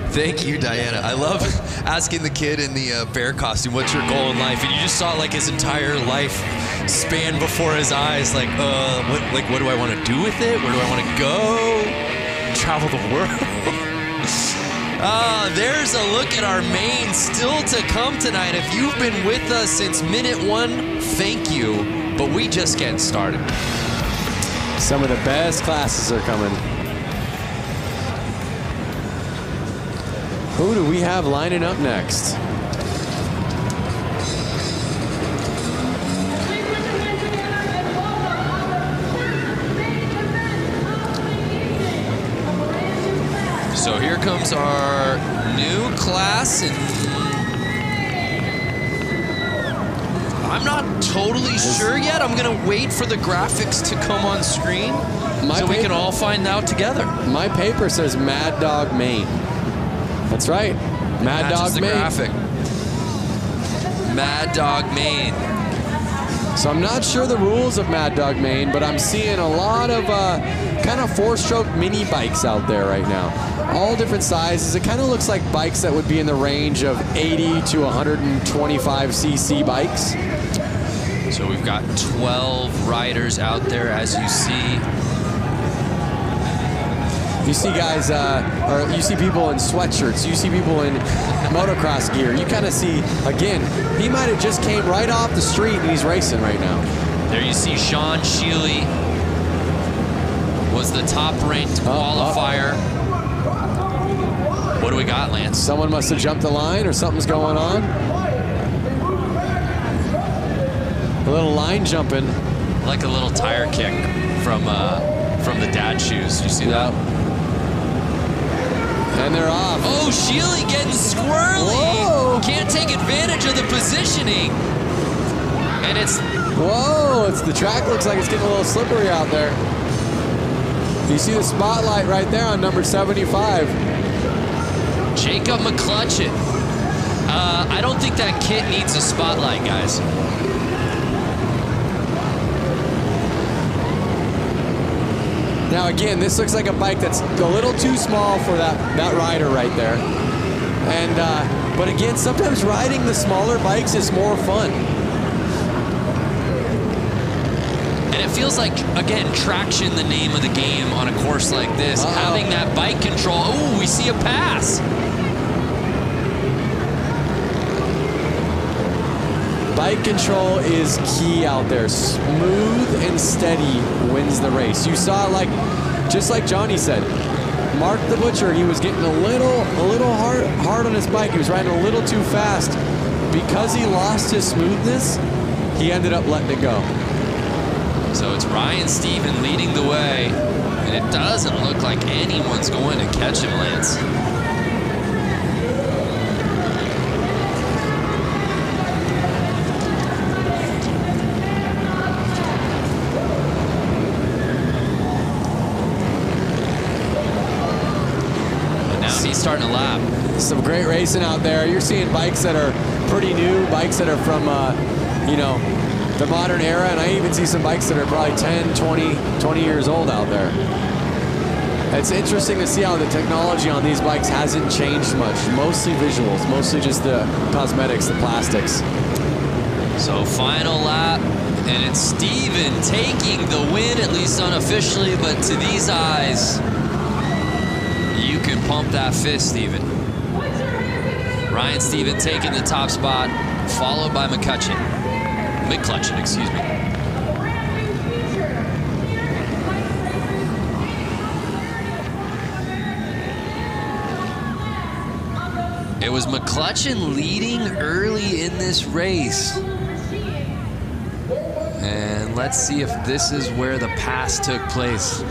Thank you, Diana. I love asking the kid in the bear costume, what's your goal in life? And you just saw like his entire life span before his eyes. Like, what do I want to do with it? Where do I want to go? Travel the world. There's a look at our main still to come tonight. If you've been with us since minute 1, thank you. But we just getting started. Some of the best classes are coming. Who do we have lining up next? So here comes our new class, and I'm not totally sure yet. I'm gonna wait for the graphics to come on screen so we can all find out together. My paper says Mad Dog Maine. That's right. Mad Dog the Maine. Graphic. Mad Dog Maine. So I'm not sure the rules of Mad Dog Maine, but I'm seeing a lot of kind of 4-stroke mini bikes out there right now. All different sizes. It kind of looks like bikes that would be in the range of 80 to 125 cc bikes. So we've got 12 riders out there, as you see. You see guys, or you see people in sweatshirts. You see people in motocross gear. You kind of see, again, he might have just came right off the street and he's racing right now. There you see Sean Sheely was the top-ranked qualifier. What do we got, Lance? Someone must have jumped the line or something's going on. A little line jumping. Like a little tire kick from the dad shoes. You see that? And they're off. Oh, Sheely getting squirrely. Whoa. Can't take advantage of the positioning. And it's... Whoa, it's the track looks like it's getting a little slippery out there. You see the spotlight right there on number 75. Jacob McClutchin. I don't think that kit needs a spotlight, guys. Now again, this looks like a bike that's a little too small for that rider right there. And but again, sometimes riding the smaller bikes is more fun. And it feels like, again, traction, the name of the game on a course like this. Having that bike control. Oh, we see a pass. Bike control is key out there. Smooth and steady wins the race. You saw, like, just like Johnny said, Mark the Butcher, he was getting a little hard on his bike. He was riding a little too fast. Because he lost his smoothness, he ended up letting it go. So it's Ryan Stephen leading the way, and it doesn't look like anyone's going to catch him, Lance. He's starting to lap. Some great racing out there. You're seeing bikes that are pretty new, bikes that are from, you know, the modern era, and I even see some bikes that are probably 10, 20 years old out there. It's interesting to see how the technology on these bikes hasn't changed much. Mostly visuals, mostly just the cosmetics, the plastics. So final lap, and it's Steven taking the win, at least unofficially, but to these eyes, you can pump that fist, Steven. Ryan Stephen taking the top spot, followed by McCutcheon, excuse me. It was McCutcheon leading early in this race. And let's see if this is where the pass took place.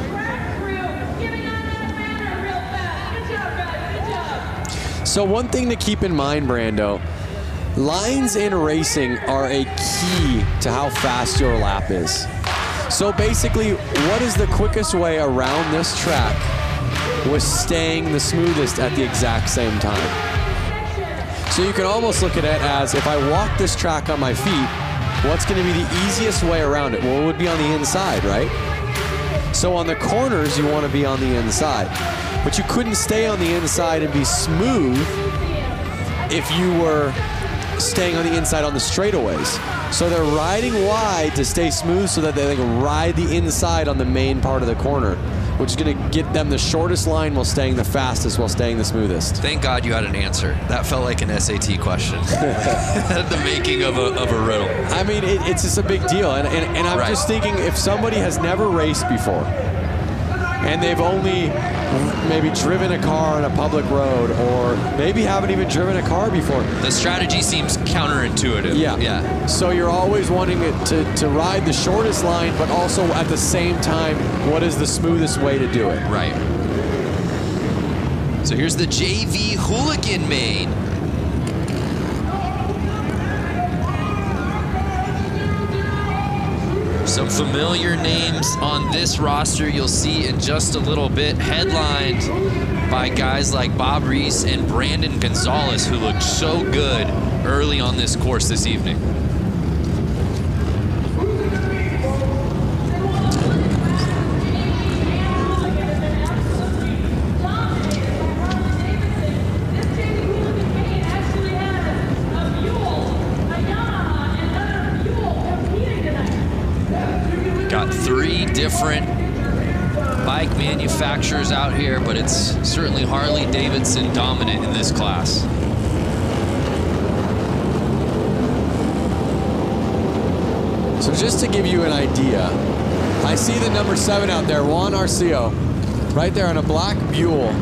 So one thing to keep in mind, Brando, lines in racing are a key to how fast your lap is. So basically, what is the quickest way around this track with staying the smoothest at the exact same time? So you can almost look at it as, if I walk this track on my feet, what's going to be the easiest way around it? Well, it would be on the inside, right? So on the corners, you want to be on the inside. But you couldn't stay on the inside and be smooth if you were staying on the inside on the straightaways. So they're riding wide to stay smooth so that they can ride the inside on the main part of the corner, which is going to get them the shortest line while staying the fastest, while staying the smoothest. Thank God you had an answer. That felt like an SAT question. The making of a riddle. I mean, it's just a big deal. And I'm just thinking, if somebody has never raced before, and they've only maybe driven a car on a public road, or maybe haven't even driven a car before. The strategy seems counterintuitive. Yeah. So you're always wanting it to ride the shortest line, but also at the same time, what is the smoothest way to do it? Right. So here's the JV Hooligan main. Some familiar names on this roster you'll see in just a little bit, headlined by guys like Bob Reese and Brandon Gonzalez, who looked so good early on this course this evening. Got 3 different bike manufacturers out here, but it's certainly Harley-Davidson dominant in this class. So just to give you an idea, I see the number 7 out there, Juan Arceo, right there on a black Buell.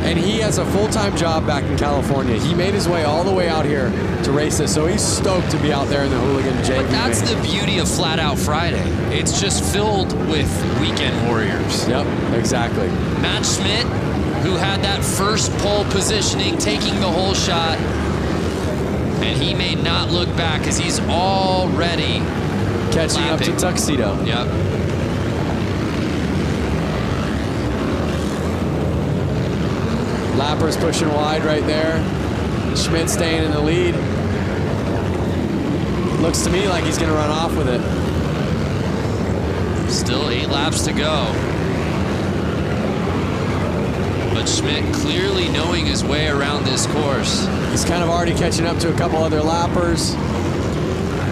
And he has a full-time job back in California. He made his way all the way out here to race this, so he's stoked to be out there in the Hooligan JV. But that's the beauty of Flat Out Friday. It's just filled with weekend warriors. Yep, exactly. Matt Schmidt, who had that first pole positioning, taking the whole shot, and he may not look back because he's already catching up to Tuxedo. Yep. Lapper's pushing wide right there. Schmidt staying in the lead. Looks to me like he's going to run off with it. Still 8 laps to go. But Schmidt clearly knowing his way around this course. He's kind of already catching up to a couple other lappers.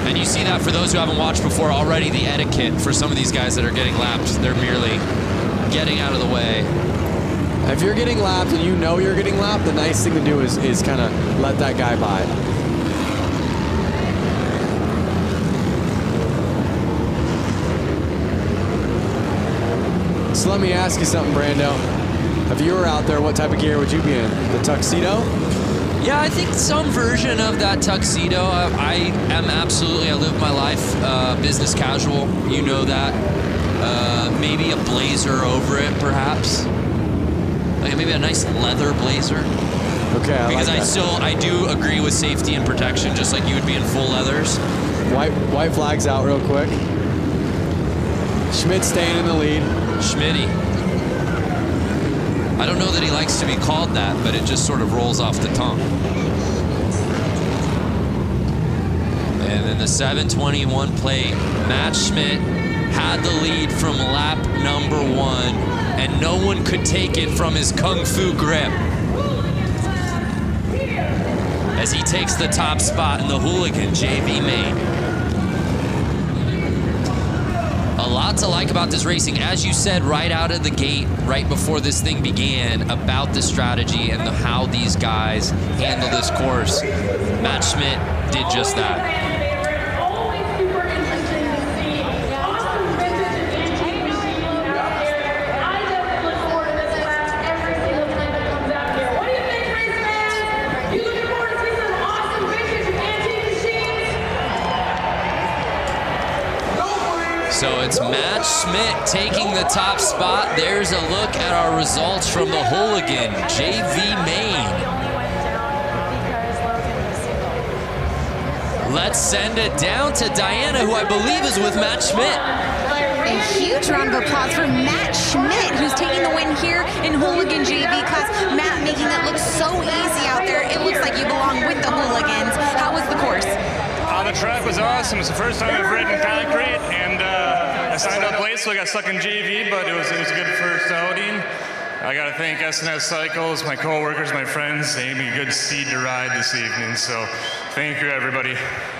And you see that for those who haven't watched before already, the etiquette for some of these guys that are getting lapped. They're merely getting out of the way. If you're getting lapped and you know you're getting lapped, the nice thing to do is kind of let that guy by. So let me ask you something, Brando. If you were out there, what type of gear would you be in? The tuxedo? Yeah, I think some version of that tuxedo. I live my life business casual. You know that. Maybe a blazer over it, perhaps. Like maybe a nice leather blazer. Okay, because I do agree with safety and protection, just like you would be in full leathers. White flag's out real quick. Schmidt staying in the lead. Schmitty. I don't know that he likes to be called that, but it just sort of rolls off the tongue. And then the 721 plate, Matt Schmidt had the lead from lap number 1, and no one could take it from his kung fu grip. As he takes the top spot in the Hooligan JV main. A lot to like about this racing, as you said right out of the gate, right before this thing began, about the strategy and how these guys handle this course. Matt Schmidt did just that. So it's Matt Schmidt taking the top spot. There's a look at our results from the Hooligan JV main. Let's send it down to Diana, who I believe is with Matt Schmidt. A huge round of applause for Matt Schmidt, who's taking the win here in Hooligan JV class. Matt making it look so easy out there. It looks like you belong with the Hooligans. How was the course? The track was awesome. It's the first time I've ridden concrete, and I signed up late, so I got stuck in JV, but it was a good first outing. I got to thank SNS Cycles, my coworkers, my friends. They gave me a good seed to ride this evening, so thank you, everybody.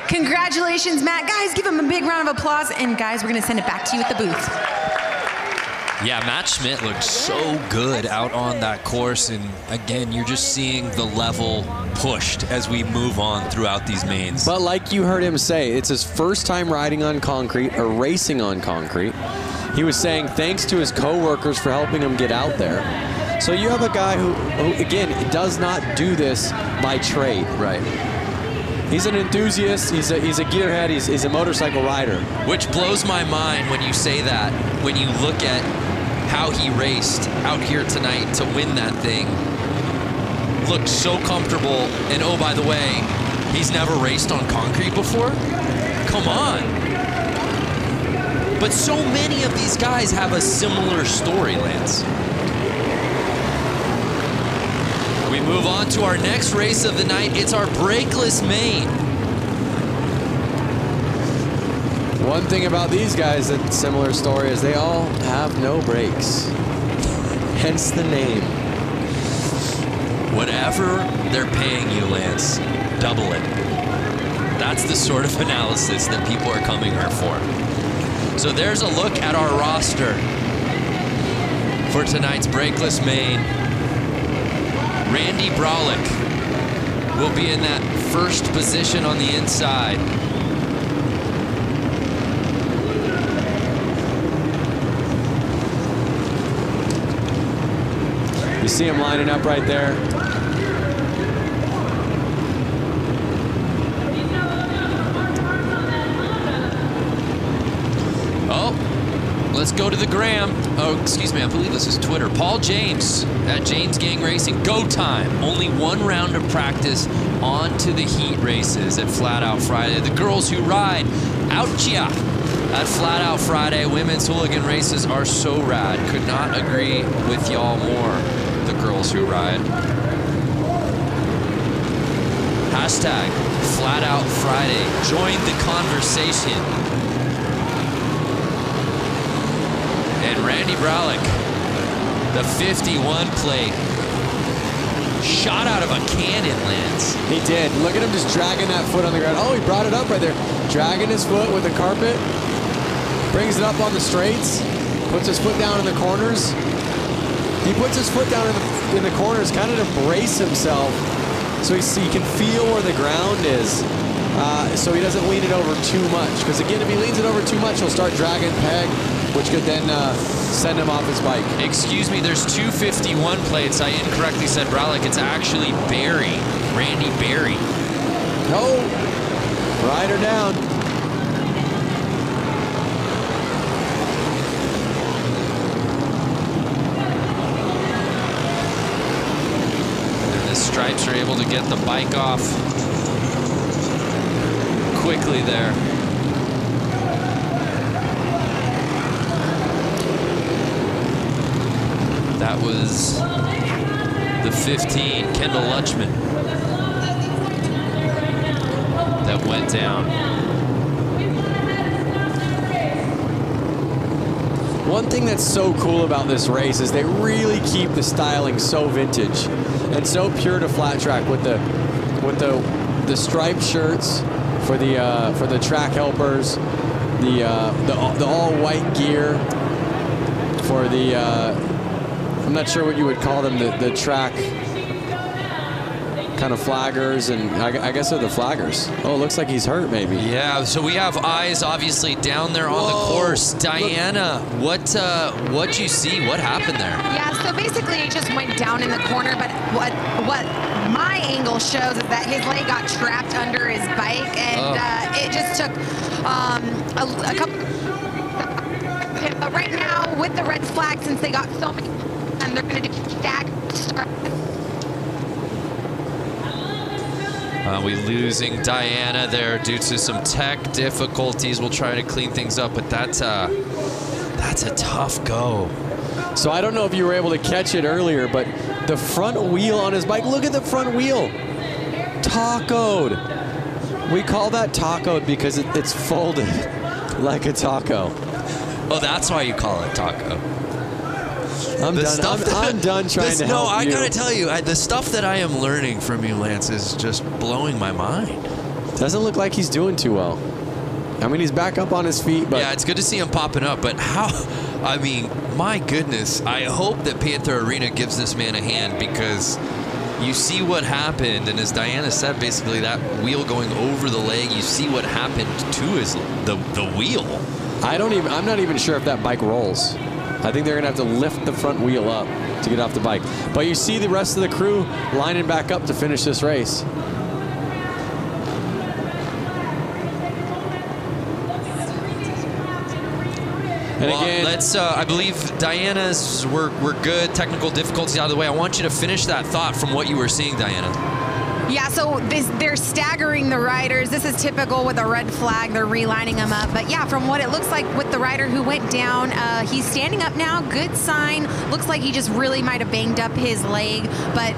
Congratulations, Matt. Guys, give him a big round of applause, and guys, we're going to send it back to you at the booth. Yeah, Matt Schmidt looked so good out on that course, and again, you're just seeing the level pushed as we move on throughout these mains. But like you heard him say, it's his first time riding on concrete or racing on concrete. He was saying thanks to his co-workers for helping him get out there. So you have a guy who again, does not do this by trade. Right. He's an enthusiast, he's a gearhead, he's a motorcycle rider. Which blows my mind when you say that, when you look at how he raced out here tonight to win that thing. Looked so comfortable, and oh, by the way, he's never raced on concrete before? Come on. But so many of these guys have a similar story, Lance. We move on to our next race of the night. It's our brakeless main. One thing about these guys that's similar story is they all have no brakes. Hence the name. Whatever they're paying you, Lance, double it. That's the sort of analysis that people are coming here for. So there's a look at our roster for tonight's brakeless main. Randy Brolick will be in that first position on the inside. You see him lining up right there. Oh, let's go to the gram. Oh, excuse me, I believe this is Twitter. Paul James at James Gang Racing. Go time. Only one round of practice on to the heat races at Flat Out Friday. The girls who ride out ya at Flat Out Friday. Women's hooligan races are so rad. Could not agree with y'all more. The girls who ride. Hashtag Flat Out Friday. Join the conversation. And Randy Bralick, the 51 plate, shot out of a cannon, Lance. He did. Look at him just dragging that foot on the ground. Oh, he brought it up right there. Dragging his foot with the carpet. Brings it up on the straights. Puts his foot down in the corners. He puts his foot down in the corners kind of to brace himself so he can feel where the ground is. So he doesn't lean it over too much. Because again, if he leans it over too much, he'll start dragging peg, which could then send him off his bike. Excuse me, there's 251 plates. I incorrectly said Bralick. It's actually Barry, Randy Barry. No, rider down. And the Stripes are able to get the bike off quickly there. That was the 15, Kendall Lutchman, that went down. One thing that's so cool about this race is they really keep the styling so vintage and so pure to flat track with the striped shirts for the track helpers, the all white gear for the. I'm not sure what you would call them, the track kind of flaggers, and I guess they're the flaggers. Oh, it looks like he's hurt maybe. Yeah, so we have eyes obviously down there on the course. Diana, what you see? What happened there? Yeah, so basically it just went down in the corner, but what my angle shows is that his leg got trapped under his bike, and it just took a couple. But right now, with the red flag, since they got so many, and they're going to do stagger start. We losing Diana there due to some tech difficulties. We'll try to clean things up, but that's a tough go. So I don't know if you were able to catch it earlier, but the front wheel on his bike, look at the front wheel. Tacoed. We call that tacoed because it's folded like a taco. Oh, that's why you call it taco. I'm done trying to help No, I you. gotta tell you, the stuff that I am learning from you, Lance, is just blowing my mind. Doesn't look like he's doing too well. I mean, he's back up on his feet, but yeah, it's good to see him popping up. But how? I mean, my goodness! I hope that Panther Arena gives this man a hand, because you see what happened, and as Diana said, basically that wheel going over the leg. You see what happened to the wheel. I'm not even sure if that bike rolls. I think they're gonna have to lift the front wheel up to get off the bike. But you see the rest of the crew lining back up to finish this race. And well, again, let's. I believe Diana's. We're good. Technical difficulties out of the way. I want you to finish that thought from what you were seeing, Diana. Yeah, so they're staggering the riders. This is typical with a red flag. They're relining them up. But yeah, from what it looks like with the rider who went down, he's standing up now. Good sign. Looks like he just really might have banged up his leg. But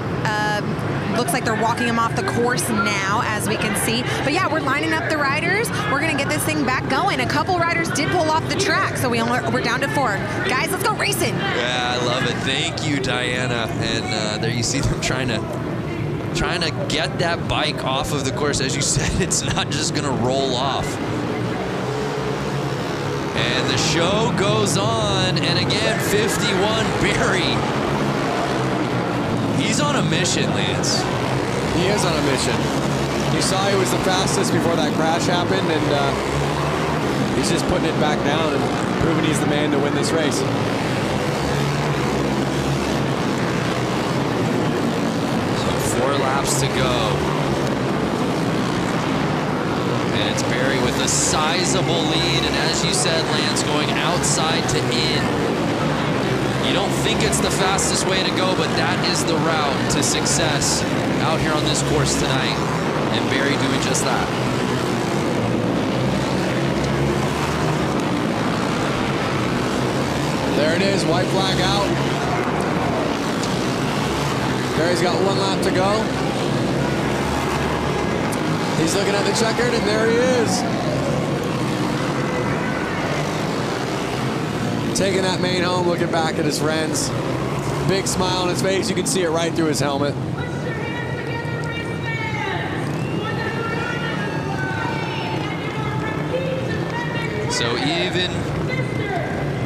looks like they're walking him off the course now, as we can see. But yeah, we're lining up the riders. We're going to get this thing back going. A couple riders did pull off the track, so we're down to 4. Guys, let's go racing. Yeah, I love it. Thank you, Diana. And there you see them trying to get that bike off of the course. As you said, it's not just gonna roll off. And the show goes on, and again, 51 Barry. He's on a mission, Lance. he is on a mission. You saw he was the fastest before that crash happened, and he's just putting it back down and proving he's the man to win this race. 4 laps to go. And it's Barry with a sizable lead. And as you said, Lance, going outside to in. You don't think it's the fastest way to go, but that is the route to success out here on this course tonight. And Barry doing just that. There it is, white flag out. Barry's got 1 lap to go. He's looking at the checkered, and there he is. taking that main home, looking back at his friends. Big smile on his face. You can see it right through his helmet. So even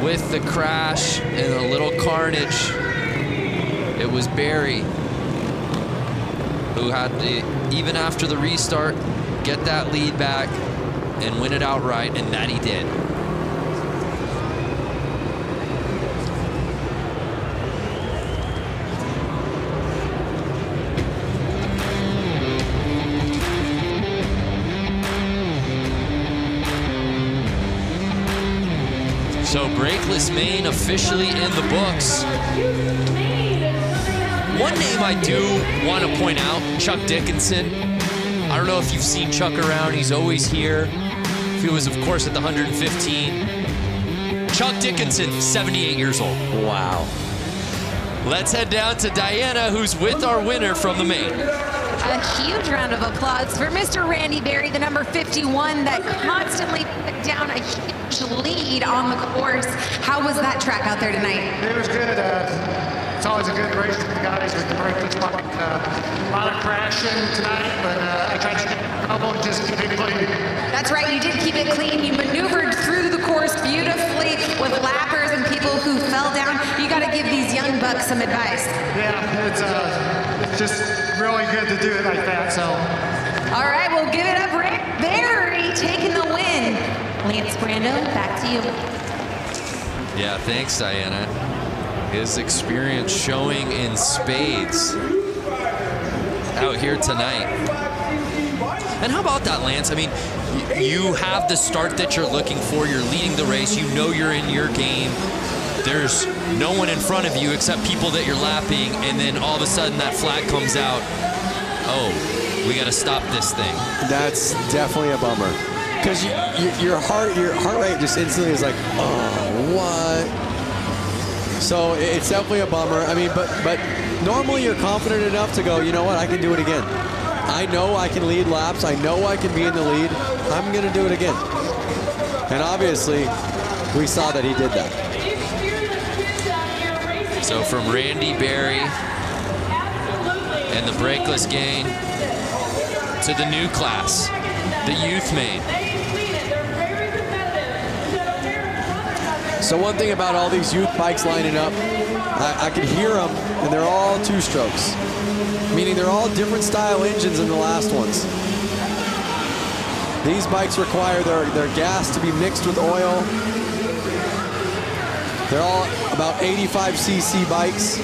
with the crash and a little carnage, it was Barry who had to, even after the restart, get that lead back and win it outright, and that he did. So brakeless main officially in the books. One name I do want to point out, Chuck Dickinson. I don't know if you've seen Chuck around. He's always here. He was, of course, at the 115. Chuck Dickinson, 78 years old. Wow. Let's head down to Diana, who's with our winner from the main. A huge round of applause for Mr. Randy Berry, the number 51 that constantly put down a huge lead on the course. How was that track out there tonight? It was good. It's always a good race with the guys with the brakeless bike. A lot of crashing tonight, but I tried to keep trouble and just keep it clean. That's right, you did keep it clean. You maneuvered through the course beautifully with lappers and people who fell down. You got to give these young bucks some advice. Yeah, it's just really good to do it like that. So. All right, we'll give it up. Barry taking the win. Lance Brando, back to you. Yeah, thanks, Diana. His experience showing in spades out here tonight. And how about that, Lance? I mean, you have the start that you're looking for. You're leading the race. You know you're in your game. There's no one in front of you except people that you're lapping, and then all of a sudden that flag comes out. Oh, we got to stop this thing. That's definitely a bummer. Because your heart rate just instantly is like, oh, what? So it's definitely a bummer. I mean, but normally you're confident enough to go, you know what, I can do it again. I know I can lead laps. I know I can be in the lead. I'm going to do it again. And obviously, we saw that he did that. So from Randy Berry and the brakeless gain to the new class, the youth main. So one thing about all these youth bikes lining up, I can hear them, and they're all two-strokes, meaning they're all different style engines than the last ones. These bikes require their gas to be mixed with oil. They're all about 85cc bikes.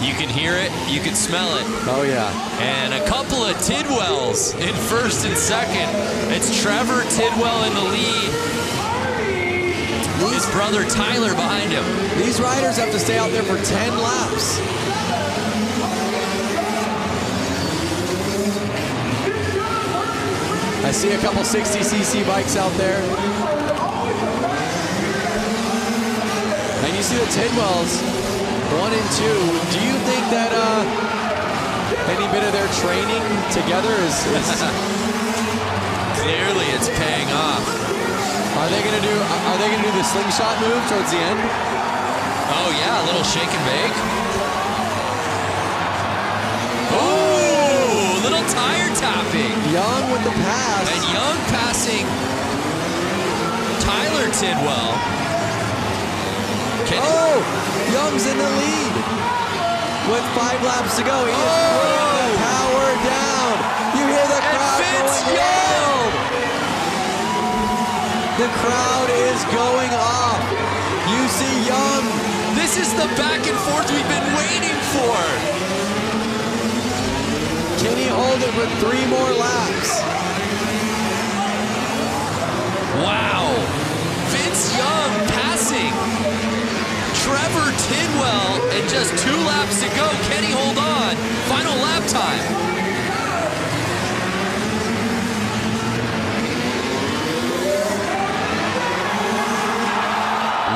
You can hear it, you can smell it. Oh yeah. And a couple of Tidwells in first and second. It's Trevor Tidwell in the lead. His brother Tyler behind him. These riders have to stay out there for 10 laps. I see a couple 60cc bikes out there. And you see the Tidwells, 1 and 2. Do you think that any bit of their training together is Clearly it's paying off. Are they gonna do the slingshot move towards the end? Oh yeah, a little shake and bake. Oh, little tire tapping. Young with the pass. And Young passing Tyler Tidwell. Oh, Young's in the lead with 5 laps to go. He is putting the power down. You hear the crowd going wild. The crowd is going off. You see Young. This is the back and forth we've been waiting for. Can he hold it for 3 more laps? Wow. Vince Young passing Trevor Tidwell, and just 2 laps to go. Can he hold on? Final lap time.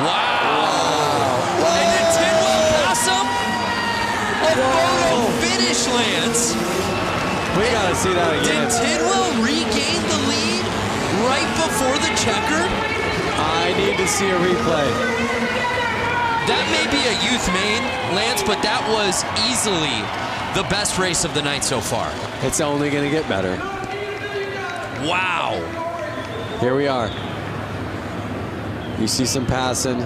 Wow. And did Tidwell pass him? A photo finish, Lance. We gotta see that again. Did Tidwell regain the lead right before the checker? I need to see a replay. That may be a youth main, Lance, but that was easily the best race of the night so far. It's only going to get better. Wow. Here we are. You see some passing.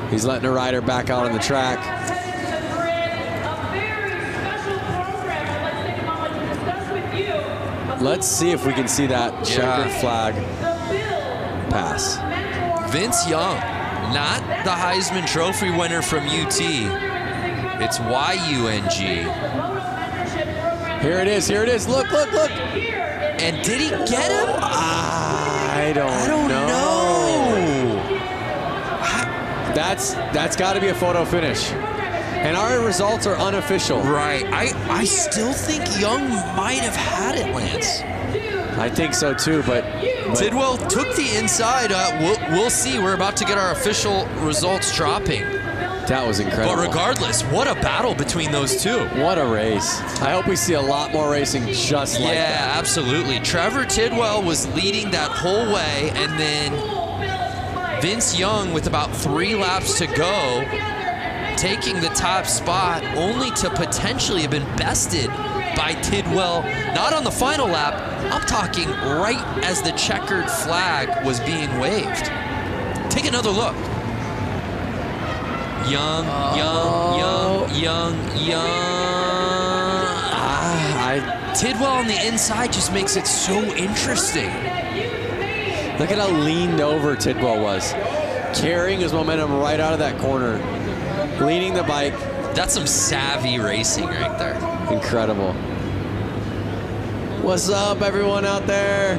He's letting a rider back out on the track. Let's see if we can see that checkered flag pass. Vince Young, not the Heisman Trophy winner from UT. It's YUNG. Here it is. Here it is. Look, look, look. And did he get him? I don't know. That's got to be a photo finish. And our results are unofficial. Right. I still think Young might have had it, Lance. I think so too, but Tidwell took the inside. We'll see. We're about to get our official results dropping. That was incredible. But regardless, what a battle between those two. What a race. I hope we see a lot more racing just like that. Yeah, absolutely. Trevor Tidwell was leading that whole way, and then Vince Young, with about 3 laps to go, taking the top spot, only to potentially have been bested by Tidwell, not on the final lap. I'm talking right as the checkered flag was being waved. Take another look. Young. Tidwell on the inside just makes it so interesting. Look at how leaned over Tidwell was. Carrying his momentum right out of that corner. Leading the bike. That's some savvy racing right there. Incredible. What's up, everyone out there?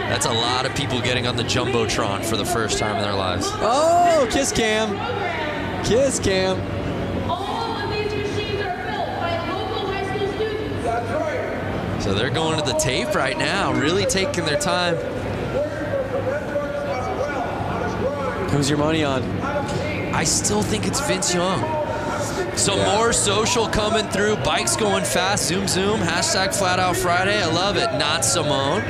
That's a lot of people getting on the Jumbotron for the first time in their lives. Oh, kiss cam. Kiss cam. All of these machines are built by local high school students. That's right. So they're going to the tape right now, really taking their time. Who's your money on? I still think it's Vince Young. Some more social coming through. Bikes going fast. Zoom, zoom. Hashtag Flat Out Friday. I love it. Not Simone.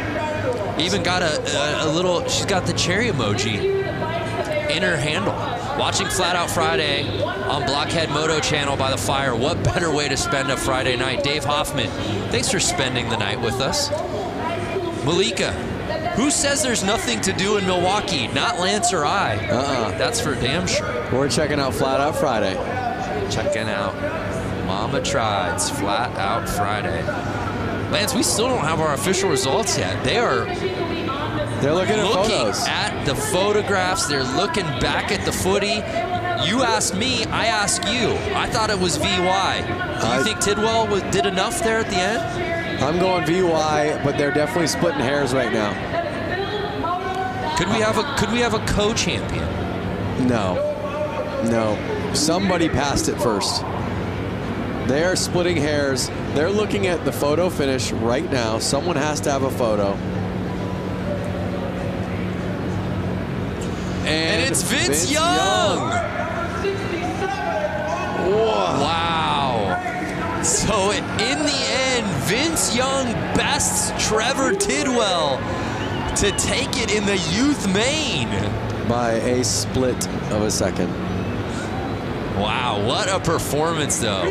Even got a little, she's got the cherry emoji in her handle. Watching Flat Out Friday on Blockhead Moto Channel by the fire. What better way to spend a Friday night? Dave Hoffman, thanks for spending the night with us. Malika, who says there's nothing to do in Milwaukee? Not Lance or I. That's for damn sure. We're checking out Flat Out Friday. Checking out Mama Tried's Flat Out Friday. Lance, we still don't have our official results yet. They're looking at photos. At the photographs. They're looking back at the footy. You asked me, I asked you. I thought it was VY. Do you think Tidwell did enough there at the end? I'm going VY, but they're definitely splitting hairs right now. Could we have a co-champion? No. Somebody passed it first. They are splitting hairs. They're looking at the photo finish right now. Someone has to have a photo. And it's Vince Young. Wow. So in the end, Vince Young bests Trevor Tidwell to take it in the youth main. By a split of a second. Wow, what a performance though.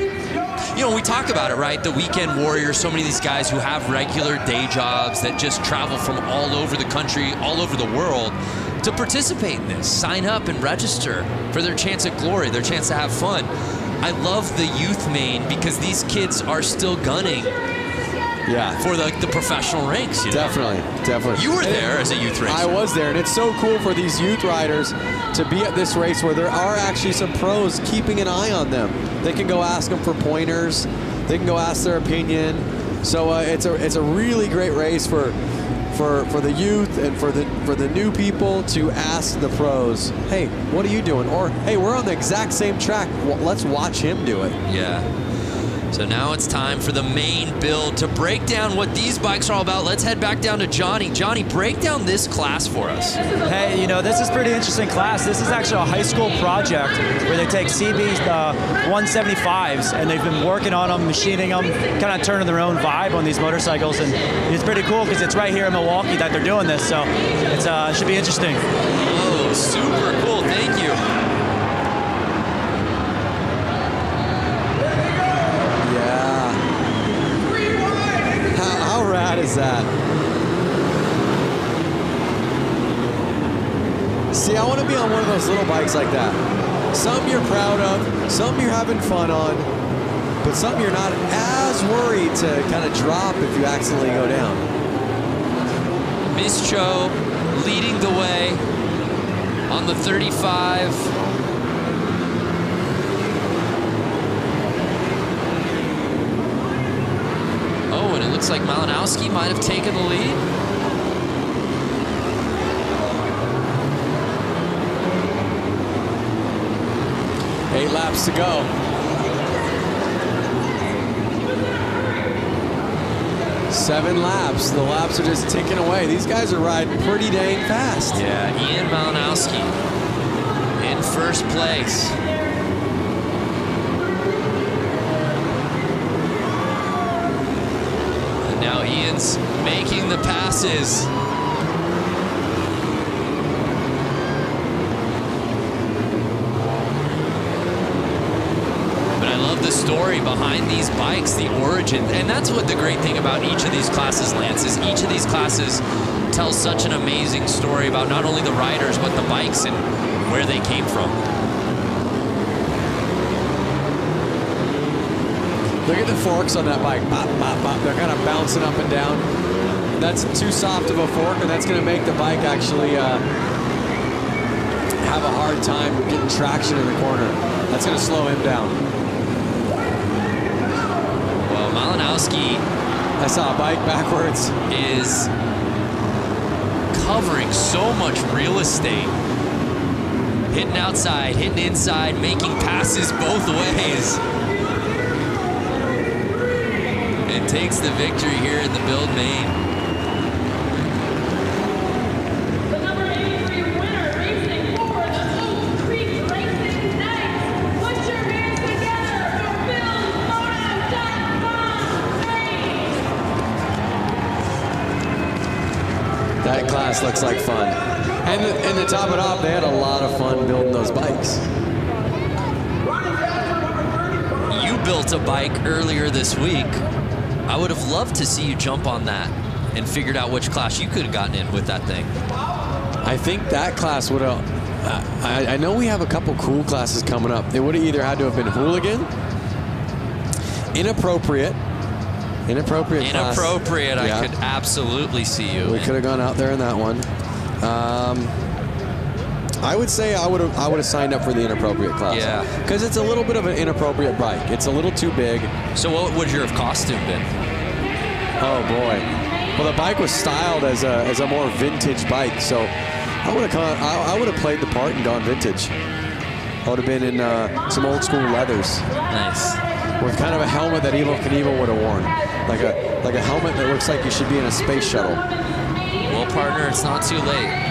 You know, we talk about it, right? The weekend warriors, so many of these guys who have regular day jobs that just travel from all over the country, all over the world to participate in this, sign up and register for their chance at glory, their chance to have fun. I love the youth main because these kids are still gunning for the professional ranks. You know? Definitely. You were there as a youth racer. I was there, and it's so cool for these youth riders to be at this race where there are actually some pros keeping an eye on them. They can go ask them for pointers. They can go ask their opinion. So it's a really great race for the youth and for the new people to ask the pros, hey, what are you doing? Or, hey, we're on the exact same track. Well, let's watch him do it. Yeah. So now it's time for the main build to break down what these bikes are all about. Let's head back down to Johnny. Johnny, break down this class for us. Hey, you know, this is a pretty interesting class. This is actually a high school project where they take CB 175s and they've been working on them, machining them, kind of turning their own vibe on these motorcycles. And it's pretty cool because it's right here in Milwaukee that they're doing this. So it should be interesting. Oh, super cool. Thank you. How rad is that? See, I want to be on one of those little bikes like that. Some you're proud of, some you're having fun on, but some you're not as worried to kind of drop if you accidentally go down. Miss Cho leading the way on the 35. Oh, and it looks like Malinowski might have taken the lead. Eight laps to go. 7 laps. The laps are just ticking away. These guys are riding pretty dang fast. Yeah, Ian Malinowski in first place. And now Ian's making the passes. The story behind these bikes, the origin, and that's what the great thing about each of these classes, Lance, is each of these classes tells such an amazing story about not only the riders but the bikes and where they came from. Look at the forks on that bike. Bop, bop, bop. They're kind of bouncing up and down. That's too soft of a fork, and that's going to make the bike actually have a hard time getting traction in the corner. That's going to slow him down. Malinowski, I saw a bike backwards, is covering so much real estate. Hitting outside, hitting inside, making passes both ways. And takes the victory here in the build main. The number 83 winner racing for the Oak Creek Racing Knights. Put your hands together for That class looks like fun. And to top it off, they had a lot of fun building those bikes. You built a bike earlier this week. I would have loved to see you jump on that and figured out which class you could have gotten in with that thing. I think that class would have... I know we have a couple cool classes coming up. They would have either had to have been hooligan, inappropriate class. I could absolutely see you. We could have gone out there in that one. I would say I would have signed up for the inappropriate class. Yeah. Because it's a little bit of an inappropriate bike. It's a little too big. So what would your costume been? Oh boy. Well, the bike was styled as a more vintage bike, so I would have played the part and gone vintage. I would have been in some old school leathers. Nice. With kind of a helmet that Evo Knievel would have worn. Like a helmet that looks like you should be in a space shuttle. Well, partner, it's not too late.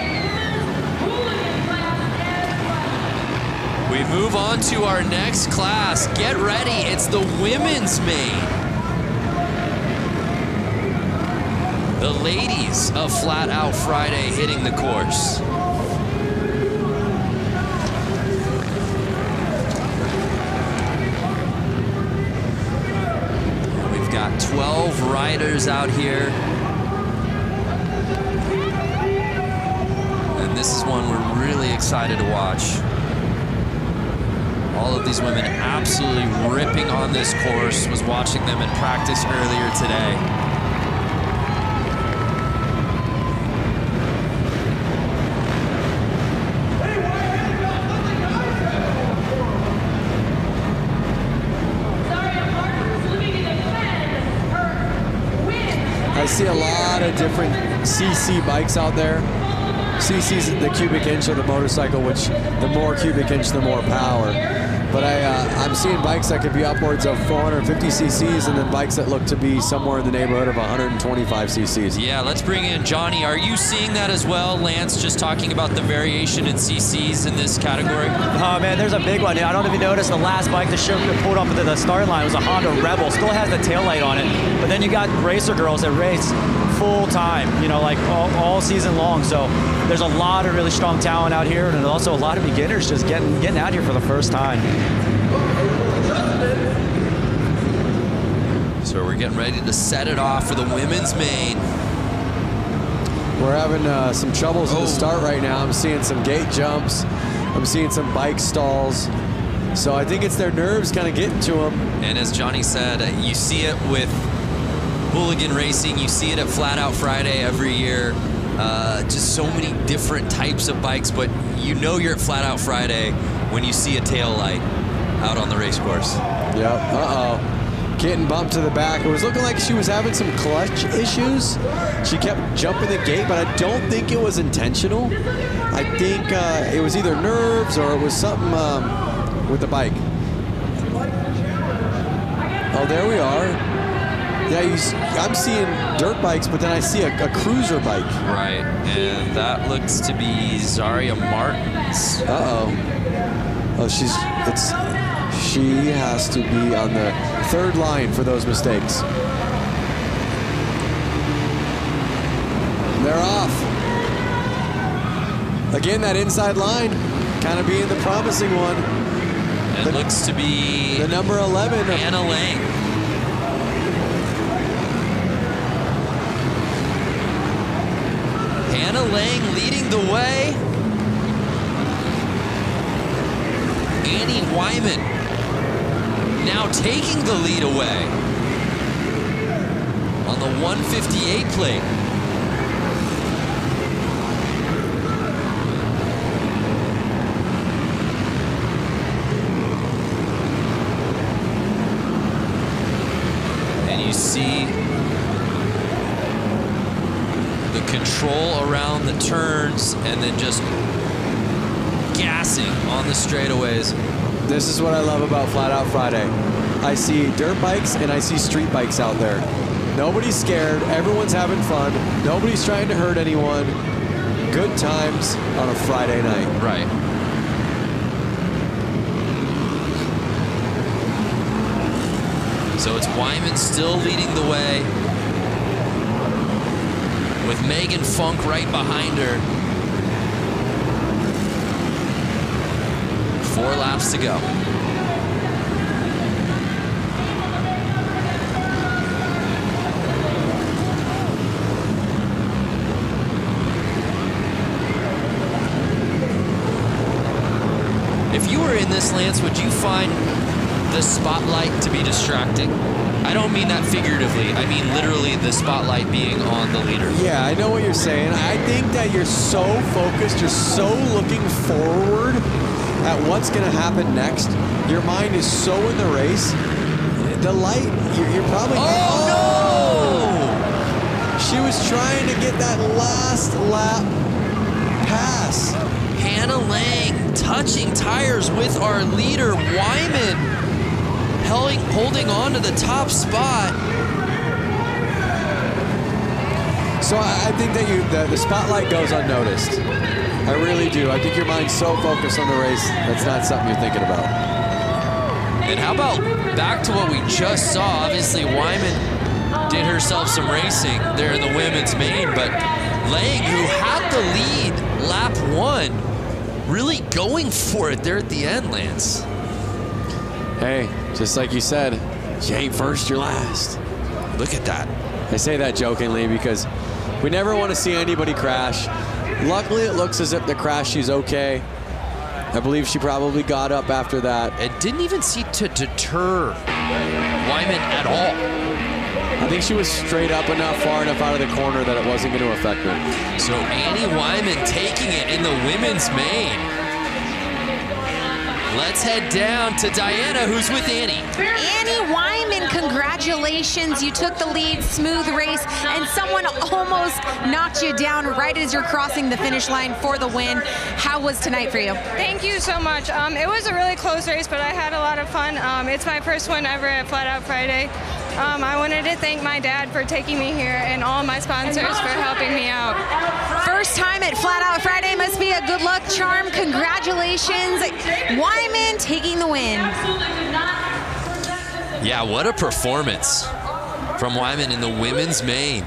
We move on to our next class. Get ready, it's the women's main. The ladies of Flat Out Friday hitting the course. We've got 12 riders out here. And this is one we're really excited to watch. All of these women absolutely ripping on this course. Was watching them in practice earlier today. I see a lot of different CC bikes out there. CC's the cubic inch of the motorcycle, which the more cubic inch, the more power. But I'm seeing bikes that could be upwards of 450 cc's and then bikes that look to be somewhere in the neighborhood of 125 cc's. Yeah, let's bring in Johnny. Are you seeing that as well? Lance just talking about the variation in cc's in this category. Oh man, there's a big one. I don't know if you noticed the last bike that pulled up to the start line was a Honda Rebel. Still has the taillight on it, but then you got racer girls that race full time, like all season long. So there's a lot of really strong talent out here, and also a lot of beginners just getting out here for the first time. So we're getting ready to set it off for the women's main. We're having some troubles at the start right now. I'm seeing some gate jumps. I'm seeing some bike stalls. So I think it's their nerves kind of getting to them. And as Johnny said, you see it with hooligan racing. You see it at Flat Out Friday every year. Just so many different types of bikes, but you're at Flat Out Friday when you see a tail light out on the race course. Yep, getting bumped to the back. It was looking like she was having some clutch issues. She kept jumping the gate, but I don't think it was intentional. I think it was either nerves or it was something with the bike. Oh, there we are. Yeah, I'm seeing dirt bikes, but then I see a cruiser bike. Right, and that looks to be Zaria Martins. Oh, she has to be on the third line for those mistakes. They're off. Again, that inside line kind of being the promising one. It looks to be the number 11. Anna Lang. Anna Lang leading the way. Annie Wyman now taking the lead away on the 158 plate. And you see the control around the turns and then just gassing on the straightaways. This is what I love about Flat Out Friday. I see dirt bikes and I see street bikes out there. Nobody's scared. Everyone's having fun. Nobody's trying to hurt anyone. Good times on a Friday night. Right. So it's Wyman still leading the way with Megan Funk right behind her. 4 laps to go. If you were in this, Lance, would you find the spotlight to be distracting? I don't mean that figuratively. I mean literally the spotlight being on the leader. Yeah, I know what you're saying. I think that you're so focused, you're so looking forward at what's going to happen next. Your mind is so in the race. The light, you're probably... Oh, no! She was trying to get that last lap pass. Hannah Lang touching tires with our leader, Wyman, holding on to the top spot. So I think that the spotlight goes unnoticed. I really do. I think your mind's so focused on the race, that's not something you're thinking about. And how about back to what we just saw? Obviously, Wyman did herself some racing there in the women's main, but Lang, who had the lead lap 1, really going for it there at the end, Lance. Hey, just like you said, you ain't first, you're last. Look at that. I say that jokingly because we never want to see anybody crash. Luckily, it looks as if the crash, she's okay. I believe she probably got up after that. It didn't even seem to deter Wyman at all. I think she was straight up enough, far enough out of the corner that it wasn't going to affect her. So Annie Wyman taking it in the women's main. Let's head down to Diana, who's with Annie. Annie Wyman, congratulations. You took the lead, smooth race, and someone almost knocked you down right as you're crossing the finish line for the win. How was tonight for you? Thank you so much. It was a really close race, but I had a lot of fun. It's my first one ever at Flat Out Friday. I wanted to thank my dad for taking me here and all my sponsors for helping me out. First time at Flat Out Friday must be a good luck charm. Congratulations. Wyman taking the win. Yeah, what a performance from Wyman in the women's main.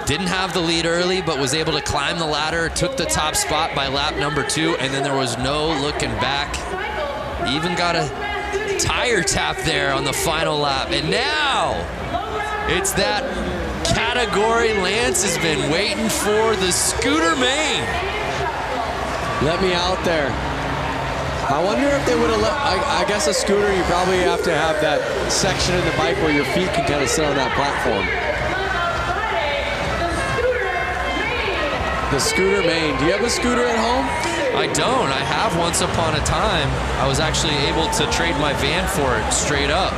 Didn't have the lead early, but was able to climb the ladder, took the top spot by lap number 2, and then there was no looking back. Even got a tire tap there on the final lap. And now it's that category Lance has been waiting for, the scooter main. Let me out there. I wonder if they would have let, I guess a scooter, you probably have to have that section in the bike where your feet can kind of sit on that platform. The scooter main. Do you have a scooter at home? I don't. I have once upon a time. I was actually able to trade my van for it straight up.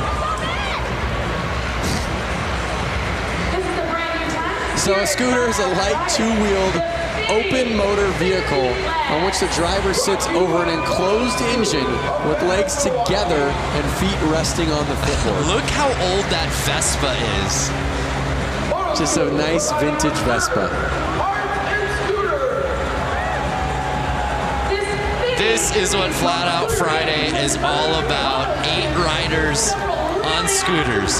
So a scooter is a light two-wheeled open motor vehicle on which the driver sits over an enclosed engine with legs together and feet resting on the footboard. Look how old that Vespa is. Just a nice vintage Vespa. This is what Flat Out Friday is all about. 8 riders on scooters.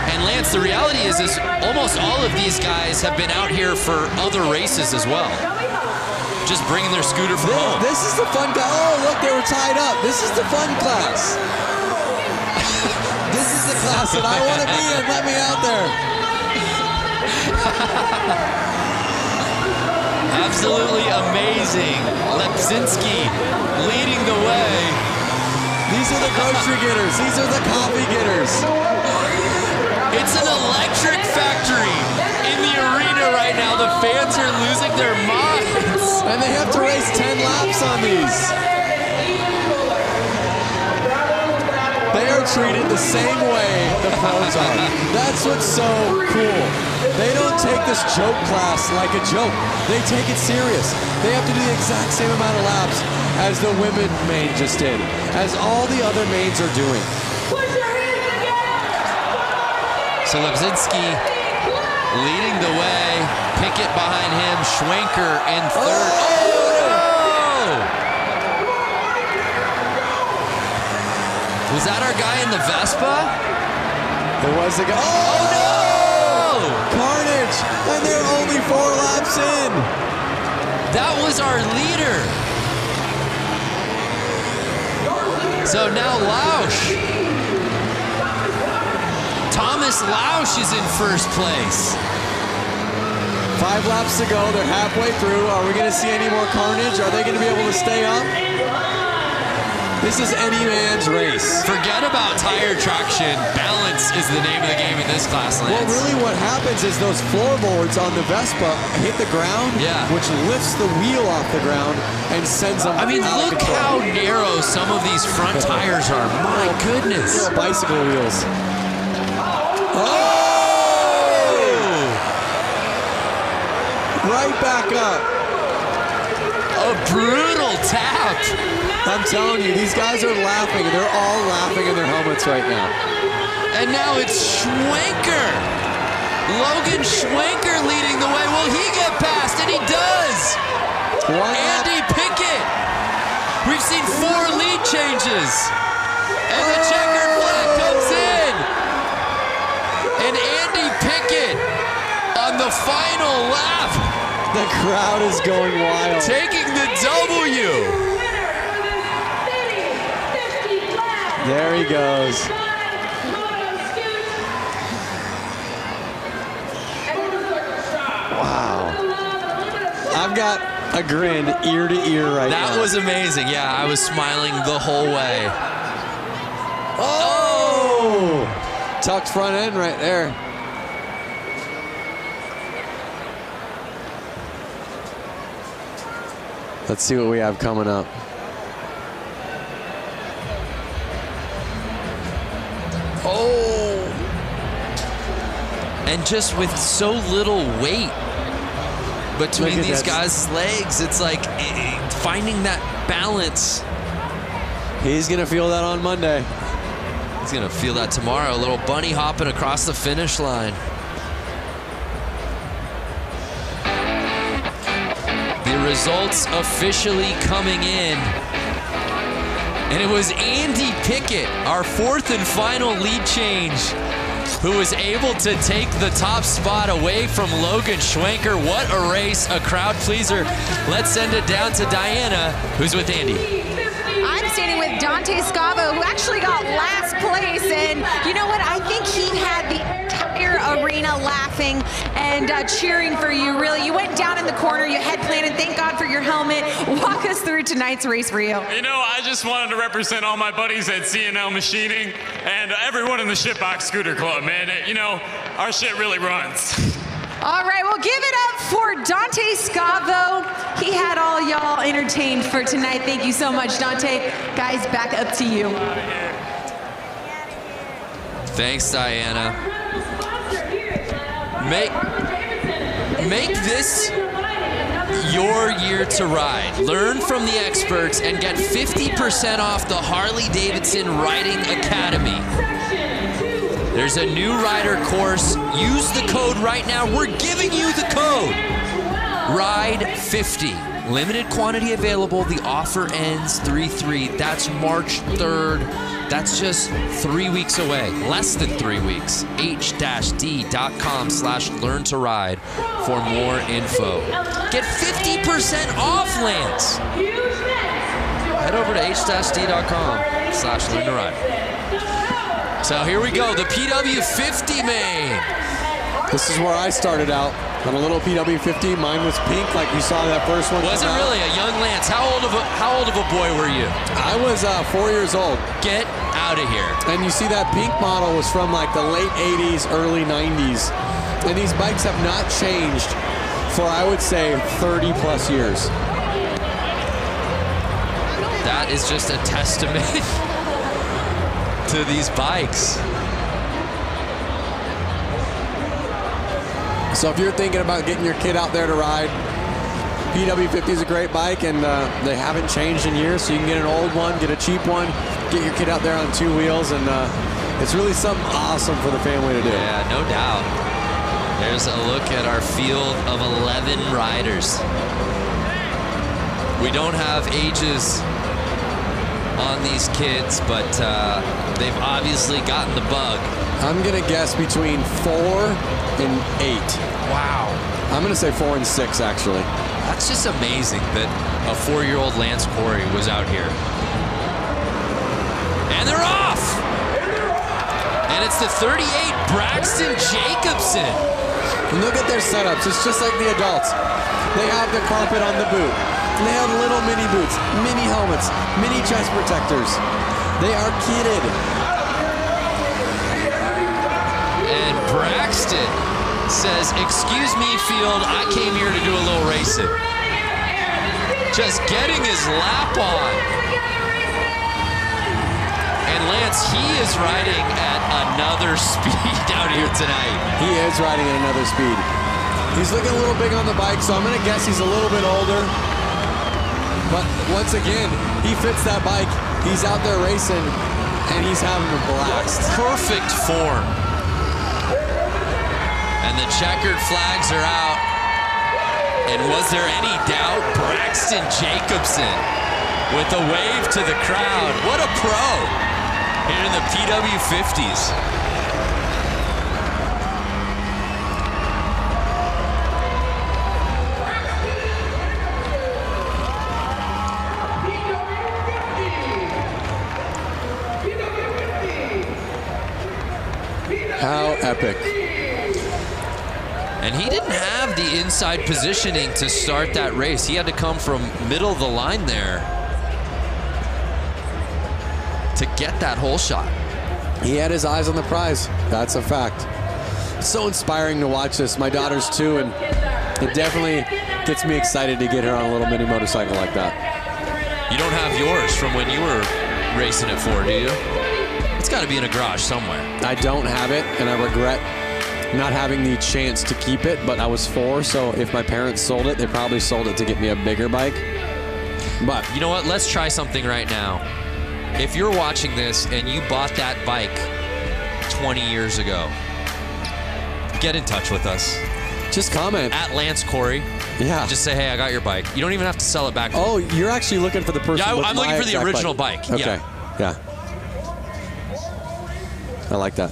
And Lance, the reality is almost all of these guys have been out here for other races as well. Just bringing their scooter from home. This is the fun class. Oh, look, they were tied up. This is the fun class. This is the class that I want to be in. Let me out there. Absolutely amazing. Lepsinski leading the way. These are the grocery getters. These are the coffee getters. It's an electric factory in the arena right now. The fans are losing their minds. And they have to race 10 laps on these. They are treated the same way the pros are. That's what's so cool. They don't take this joke class like a joke. They take it serious. They have to do the exact same amount of laps as the women main just did, as all the other mains are doing. So Lepsinski leading the way. Pickett behind him. Schwenker in third. Oh, no! Was that our guy in the Vespa? It was the guy. Oh, no! Carnage! And they're only 4 laps in. That was our leader. So now Lausch. Thomas Lausch is in first place. 5 laps to go. They're halfway through. Are we going to see any more carnage? Are they going to be able to stay up? This is any man's race. Forget about tire traction. Balance is the name of the game in this class, Lance. Well, really what happens is those floorboards on the Vespa hit the ground, which lifts the wheel off the ground and sends them I mean, out look how narrow some of these front tires are. My goodness. Bicycle wheels. Oh! Right back up. A brutal tap. I'm telling you, these guys are laughing. They're all laughing in their helmets right now. And now it's Schwenker. Logan Schwenker leading the way. Will he get past? And he does. Andy Pickett. We've seen 4 lead changes. And the checkered flag comes in. And Andy Pickett on the final lap. The crowd is going wild. Taking the W. There he goes. Wow. I've got a grin ear to ear right now. That was amazing. Yeah, I was smiling the whole way. Oh! Tucked front end right there. Let's see what we have coming up. Oh! And just with so little weight between these guys' legs, it's like finding that balance. He's gonna feel that on Monday. He's gonna feel that tomorrow. A little bunny hopping across the finish line. The results officially coming in. And it was Andy Pickett, our fourth and final lead change, who was able to take the top spot away from Logan Schwenker. What a race, a crowd pleaser. Let's send it down to Diana, who's with Andy. I'm standing with Dante Scavo, who actually got last place. And you know what? I think he had the entire arena laughing and cheering for you, really. You went down in the corner, you head planted. Thank God for your helmet. Walk us through tonight's race for you. You know, I just wanted to represent all my buddies at C&L Machining and everyone in the Shitbox Scooter Club, man. You know, our shit really runs. All right, well, give it up for Dante Scavo. He had all y'all entertained for tonight. Thank you so much, Dante. Guys, back up to you. Thanks, Diana. Make this your year to ride. Learn from the experts and get 50% off the Harley-Davidson Riding Academy. There's a new rider course. Use the code right now. We're giving you the code. RIDE50. Limited quantity available. The offer ends 3/3. That's March 3rd. That's just 3 weeks away. Less than 3 weeks. h-d.com/learn to ride for more info. Get 50% off, Lance. Head over to h-d.com/learn to ride. So here we go, the PW50 main. This is where I started out, on a little PW50. Mine was pink, like you saw that first one. Was it really a young Lance? How old of a boy were you? I was 4 years old. Get out of here. And you see that pink model was from like the late 80s, early 90s. And these bikes have not changed for, I would say, 30 plus years. That is just a testament to these bikes. So if you're thinking about getting your kid out there to ride, PW50 is a great bike, and they haven't changed in years, so you can get an old one, get a cheap one, get your kid out there on 2 wheels, and it's really something awesome for the family to do. Yeah, no doubt. There's a look at our field of 11 riders. We don't have ages on these kids, but they've obviously gotten the bug. I'm gonna guess between 4 and 8. Wow. I'm gonna say 4 and 6, actually. That's just amazing that a 4-year-old Lance Corey was out here. And they're off! And it's the 38, Braxton Jacobson. Look at their setups. It's just like the adults. They have the carpet on the boot. They have little mini boots, mini helmets, mini chest protectors. They are kitted. And Braxton says, "Excuse me, field, I came here to do a little racing." Just getting his lap on. And Lance, he is riding at another speed out here tonight. He is riding at another speed. He's looking a little big on the bike, so I'm gonna guess he's a little bit older. But once again, he fits that bike. He's out there racing, and he's having a blast. Perfect form. And the checkered flags are out. And was there any doubt? Braxton Jacobson with a wave to the crowd. What a pro here in the PW50s. How epic. And he didn't have the inside positioning to start that race. He had to come from middle of the line there to get that hole shot. He had his eyes on the prize. That's a fact. It's so inspiring to watch this. My daughter's 2, and It definitely gets me excited to get her on a little mini motorcycle like that. You don't have yours from when you were racing at 4, do you? It's got to be in a garage somewhere. I don't have it, and I regret not having the chance to keep it, but I was 4, so if my parents sold it, they probably sold it to get me a bigger bike. But you know what? Let's try something right now. If you're watching this and you bought that bike 20 years ago, get in touch with us. Just comment. At Lance Corey. Yeah. Just say, hey, I got your bike. You don't even have to sell it back. Oh, you're actually looking for the person. Yeah, with I'm looking for the original bike. Okay. Yeah. I like that.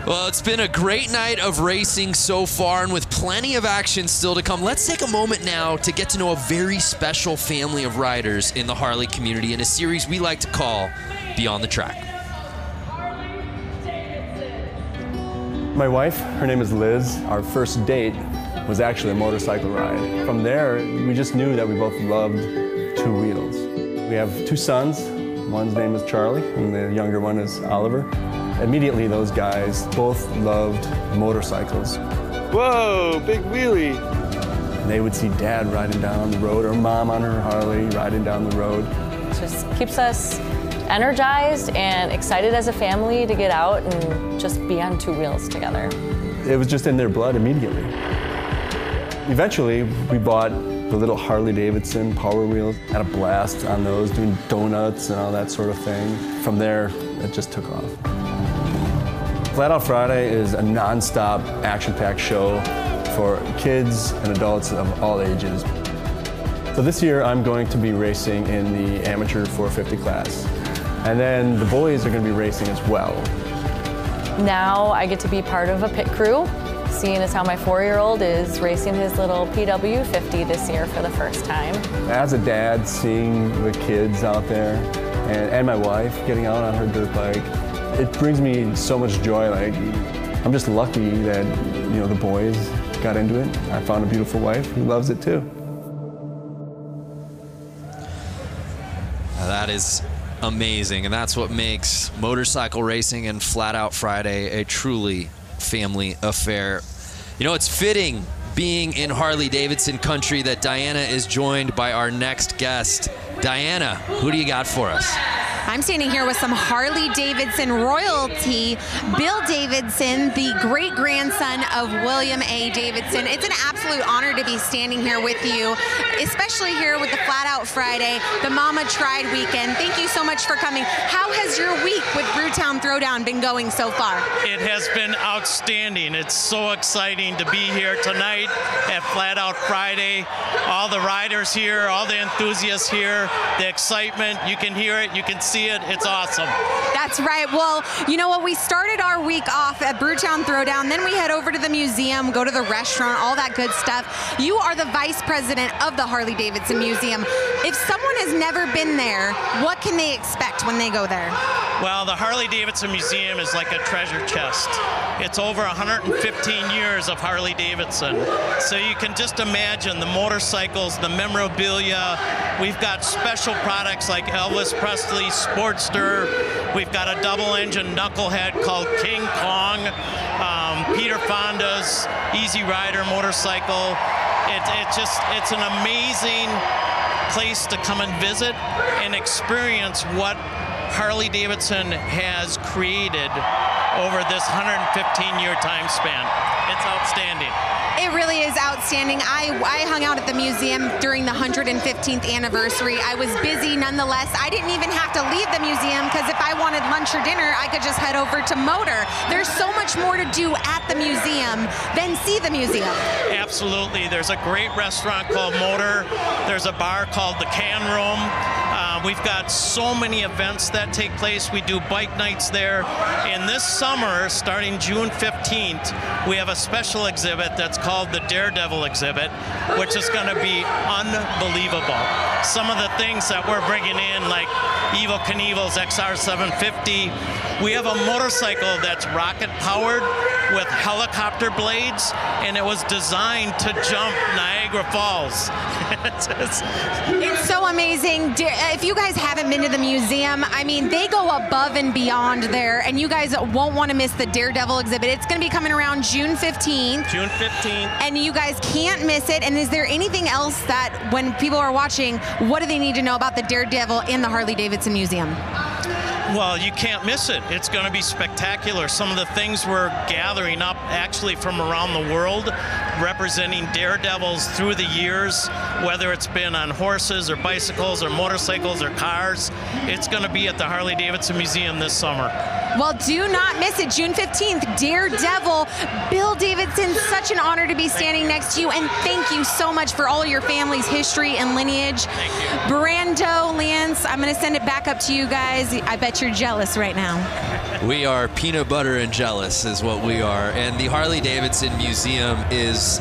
Well, it's been a great night of racing so far, and with plenty of action still to come. Let's take a moment now to get to know a very special family of riders in the Harley community in a series we like to call Beyond the Track. My wife, her name is Liz. Our first date was actually a motorcycle ride. From there, we just knew that we both loved two wheels. We have 2 sons. One's name is Charlie, and the younger one is Oliver. Immediately, those guys both loved motorcycles. Whoa, big wheelie. And they would see Dad riding down the road, or Mom on her Harley riding down the road. It just keeps us energized and excited as a family to get out and just be on 2 wheels together. It was just in their blood immediately. Eventually, we bought the little Harley-Davidson Power Wheels. Had a blast on those, doing donuts and all that sort of thing. From there, it just took off. Flat Out Friday is a non-stop, action-packed show for kids and adults of all ages. So this year, I'm going to be racing in the amateur 450 class. And then the boys are going to be racing as well. Now I get to be part of a pit crew, seeing as how my 4-year-old is racing his little PW50 this year for the first time. As a dad, seeing the kids out there and my wife getting out on her dirt bike, it brings me so much joy. Like, I'm just lucky that, you know, the boys got into it. I found a beautiful wife who loves it too. Now that is amazing, and that's what makes motorcycle racing and Flat Out Friday a truly family affair. You know, it's fitting, being in Harley-Davidson country, that Diana is joined by our next guest. Diana, who do you got for us? I'm standing here with some Harley-Davidson royalty. Bill Davidson, the great-grandson of William A. Davidson. It's an absolute honor to be standing here with you, especially here with the Flat Out Friday, the Mama Tried weekend. Thank you so much for coming. How has your week with Brewtown Throwdown been going so far? It has been outstanding. It's so exciting to be here tonight at Flat Out Friday. All the riders here, all the enthusiasts here, the excitement, you can hear it, you can see it. It's awesome. That's right. Well, you know what? We started our week off at Brewtown Throwdown. Then we head over to the museum, go to the restaurant, all that good stuff. You are the vice president of the Harley-Davidson Museum. If someone has never been there, what can they expect when they go there? Well, the Harley-Davidson Museum is like a treasure chest. It's over 115 years of Harley-Davidson. So you can just imagine the motorcycles, the memorabilia. We've got special products like Elvis Presley's Sportster. We've got a double-engine knucklehead called King Kong. Peter Fonda's Easy Rider motorcycle. It's an amazing place to come and visit and experience what Harley-Davidson has created over this 115-year time span. It's outstanding. It really is outstanding. I hung out at the museum during the 115th anniversary. I was busy nonetheless. I didn't even have to leave the museum because if I wanted lunch or dinner, I could just head over to Motor. There's so much more to do at the museum than see the museum. Absolutely. There's a great restaurant called Motor. There's a bar called the Can Room. We've got so many events that take place. We do bike nights there. And this summer, starting June 15th, we have a special exhibit that's called the Daredevil exhibit, which is going to be unbelievable. Some of the things that we're bringing in, like Evel Knievel's XR750. We have a motorcycle that's rocket powered, with helicopter blades, and it was designed to jump Niagara Falls. It's so amazing. If you guys haven't been to the museum, I mean, they go above and beyond there, and you guys won't want to miss the Daredevil exhibit. It's going to be coming around June 15th. June 15th. And you guys can't miss it. And is there anything else that when people are watching, what do they need to know about the Daredevil in the Harley-Davidson Museum? Well, you can't miss it. It's going to be spectacular. Some of the things we're gathering up actually from around the world, representing daredevils through the years, whether it's been on horses or bicycles or motorcycles or cars. It's going to be at the Harley-Davidson Museum this summer. Well, do not miss it. June 15th, Daredevil. Bill Davidson, such an honor to be standing next to you, and thank you so much for all your family's history and lineage. Thank you. Brando, Lance, I'm going to send it back up to you guys. I bet you're jealous right now. We are peanut butter and jealous is what we are. And the Harley-Davidson Museum is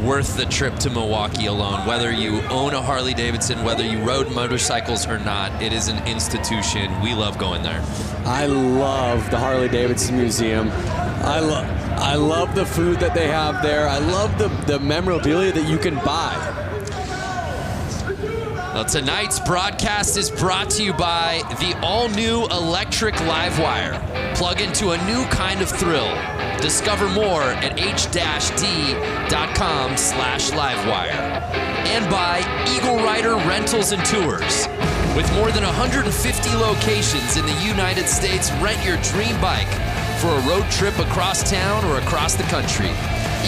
worth the trip to Milwaukee alone. Whether you own a Harley-Davidson, whether you rode motorcycles or not, it is an institution. We love going there. I love the Harley-Davidson Museum. I love the food that they have there. I love the memorabilia that you can buy. Well, tonight's broadcast is brought to you by the all-new electric Livewire. Plug into a new kind of thrill. Discover more at h-d.com/livewire. And by Eagle Rider Rentals and Tours. With more than 150 locations in the United States, rent your dream bike for a road trip across town or across the country.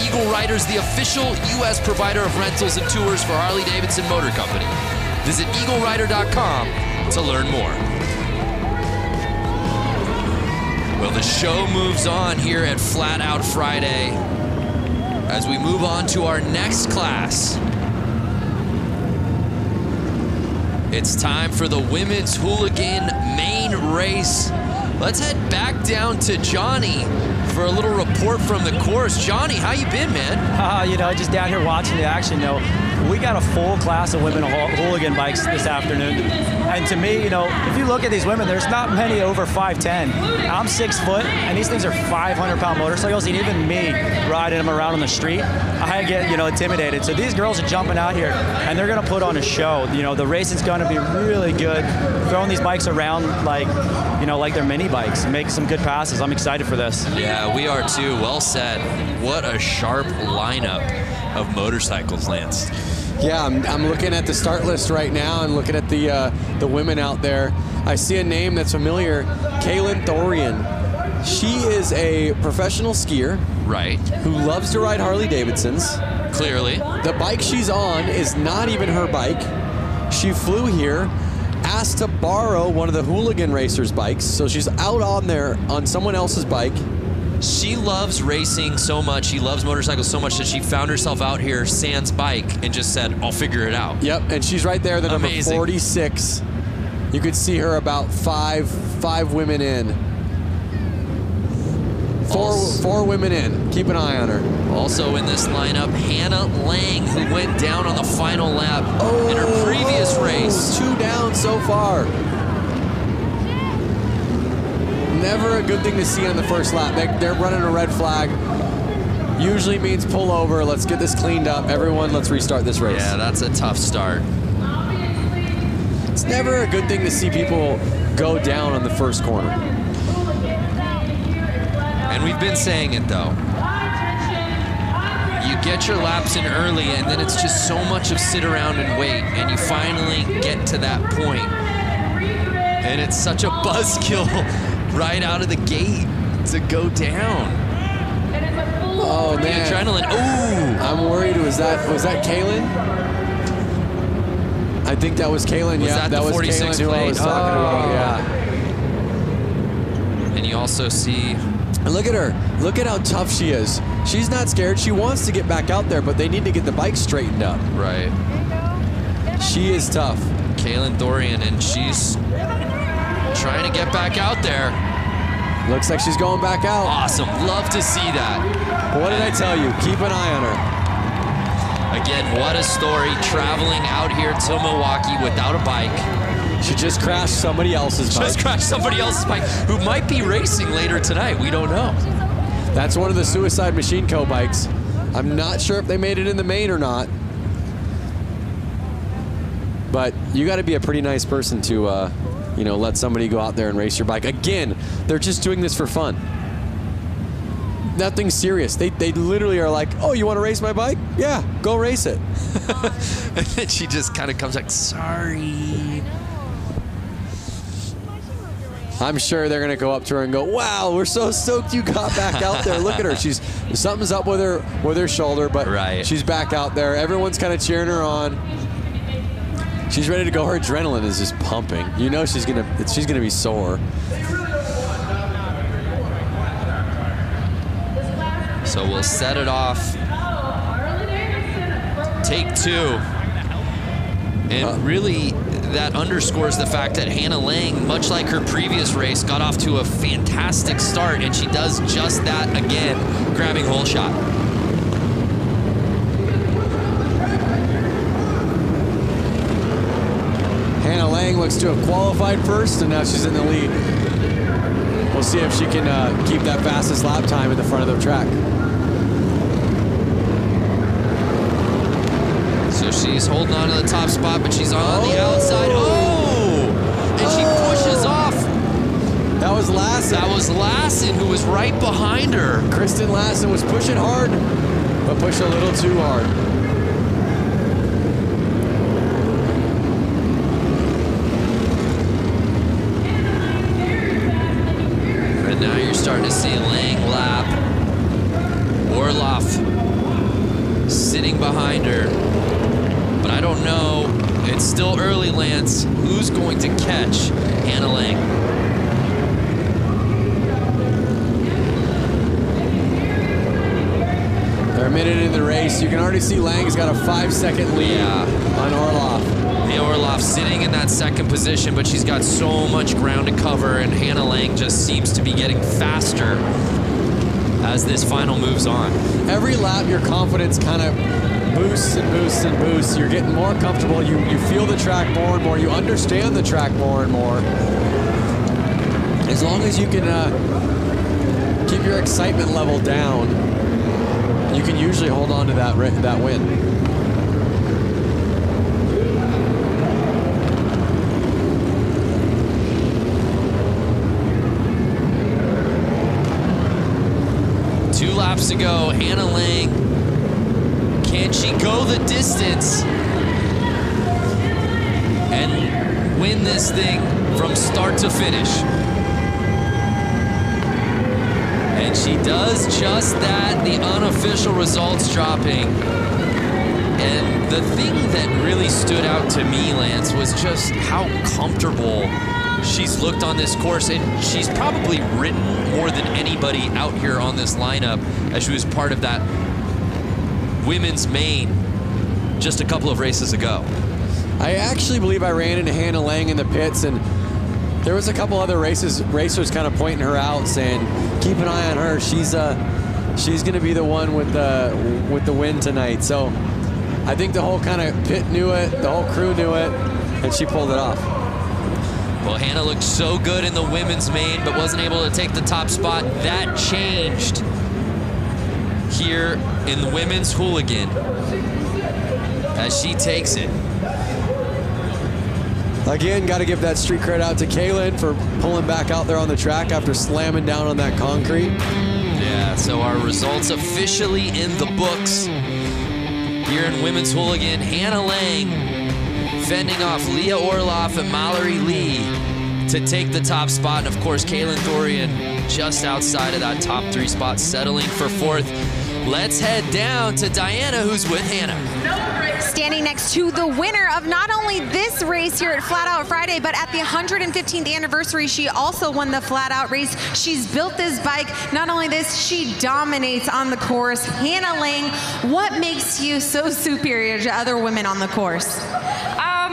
Eagle Rider's the official U.S. provider of rentals and tours for Harley-Davidson Motor Company. Visit eaglerider.com to learn more. Well, the show moves on here at Flat Out Friday as we move on to our next class. It's time for the Women's Hooligan main race. Let's head back down to Johnny for a little report from the course. Johnny, how you been, man? Just down here watching the action. We got a full class of women hooligan bikes this afternoon. And to me, if you look at these women, there's not many over 5'10". I'm 6 foot, and these things are 500-pound motorcycles. And even me riding them around on the street, I get, intimidated. So these girls are jumping out here, and they're going to put on a show. The racing's going to be really good. Throwing these bikes around like they're mini bikes, make some good passes. I'm excited for this. Yeah, we are too. Well said. What a sharp lineup of motorcycles, Lance. Yeah, I'm looking at the start list right now and looking at the women out there. I see a name that's familiar, Kaylin Thorian. She is a professional skier. Right. Who loves to ride Harley-Davidsons. Clearly. The bike she's on is not even her bike. She flew here, asked to borrow one of the hooligan racers' bikes, so she's out on there on someone else's bike. She loves racing so much, she loves motorcycles so much that she found herself out here, sans bike, and just said, I'll figure it out. Yep, and she's right there, the number 46. You could see her about five women in. Four women in. Keep an eye on her. Also in this lineup, Hannah Lang, who went down on the final lap in her previous race. 2 down so far. Never a good thing to see on the first lap. They're running a red flag. Usually means pull over. Let's get this cleaned up. Everyone, let's restart this race. Yeah, that's a tough start. It's never a good thing to see people go down on the first corner. And we've been saying it, though. You get your laps in early, and then it's just so much of sit around and wait, and you finally get to that point. And it's such a buzzkill right out of the gate to go down. Oh, the man. adrenaline. Ooh. I'm worried. Was that Kaylin? I think that was Kaylin. Yeah, that was Kaylin who I was talking about. Yeah. And you also see... And look at her. Look at how tough she is. She's not scared. She wants to get back out there, but they need to get the bike straightened up. Right. She is tough. Kaylin Thorian, and she's trying to get back out there. Looks like she's going back out. Awesome. Love to see that. What did I tell you? Keep an eye on her. Again, what a story, traveling out here to Milwaukee without a bike. She just crashed somebody else's bike. Just crashed somebody else's bike who might be racing later tonight. We don't know. That's one of the Suicide Machine Co. bikes. I'm not sure if they made it in the main or not. But you got to be a pretty nice person to, you know, let somebody go out there and race your bike. Again, they're just doing this for fun. Nothing serious. They literally are like, oh, you want to race my bike? Yeah, go race it. And then she just kind of comes like, sorry. I'm sure they're going to go up to her and go, wow, we're so stoked you got back out there. Look at her. Something's up with her shoulder, but she's back out there. Everyone's kind of cheering her on. She's ready to go. Her adrenaline is just pumping. You know she's gonna be sore. So we'll set it off. Take 2. And really, that underscores the fact that Hannah Lang, much like her previous race, got off to a fantastic start, and she does just that again, grabbing hole shot. Hannah Lang looks to have qualified first, and now she's in the lead. We'll see if she can keep that fastest lap time in the front of the track. So she's holding on to the top spot, but she's on the outside. Oh! And she pushes off. That was Lassen. That was Lassen, who was right behind her. Kristen Lassen was pushing hard, but pushed a little too hard. And now you're starting to see Lang lap. Orloff sitting behind her. But I don't know, it's still early, Lance, who's going to catch Hannah Lang? They're a minute in the race. You can already see Lang's got a 5-second lead on Orloff. Leah Orloff sitting in that second position, but she's got so much ground to cover, and Hannah Lang just seems to be getting faster as this final moves on. Every lap, your confidence kind of boosts and boosts and boosts. You're getting more comfortable. You feel the track more and more. You understand the track more and more. As long as you can keep your excitement level down, you can usually hold on to that win. Two laps to go, Hannah Lang. Can she go the distance and win this thing from start to finish? And she does just that, the unofficial results dropping. And the thing that really stood out to me, Lance, was just how comfortable she's looked on this course, and she's probably ridden more than anybody out here on this lineup as she was part of that women's main just a couple of races ago. I actually believe I ran into Hannah Lang in the pits, and there was a couple other racers kind of pointing her out, saying, keep an eye on her. She's going to be the one with the win tonight. So I think the whole kind of pit knew it, the whole crew knew it, and she pulled it off. Well, Hannah looked so good in the women's main, but wasn't able to take the top spot. That changed here in the women's hooligan as she takes it. Again, got to give that street cred out to Kaylin for pulling back out there on the track after slamming down on that concrete. Yeah, so our results officially in the books here in women's hooligan. Hannah Lang fending off Leah Orloff and Mallory Lee to take the top spot. And of course, Kaylin Thorian just outside of that top 3 spot, settling for 4th. Let's head down to Diana, who's with Hannah. Standing next to the winner of not only this race here at Flat Out Friday, but at the 115th anniversary, she also won the Flat Out race. She's built this bike. Not only this, she dominates on the course. Hannah Lang, what makes you so superior to other women on the course?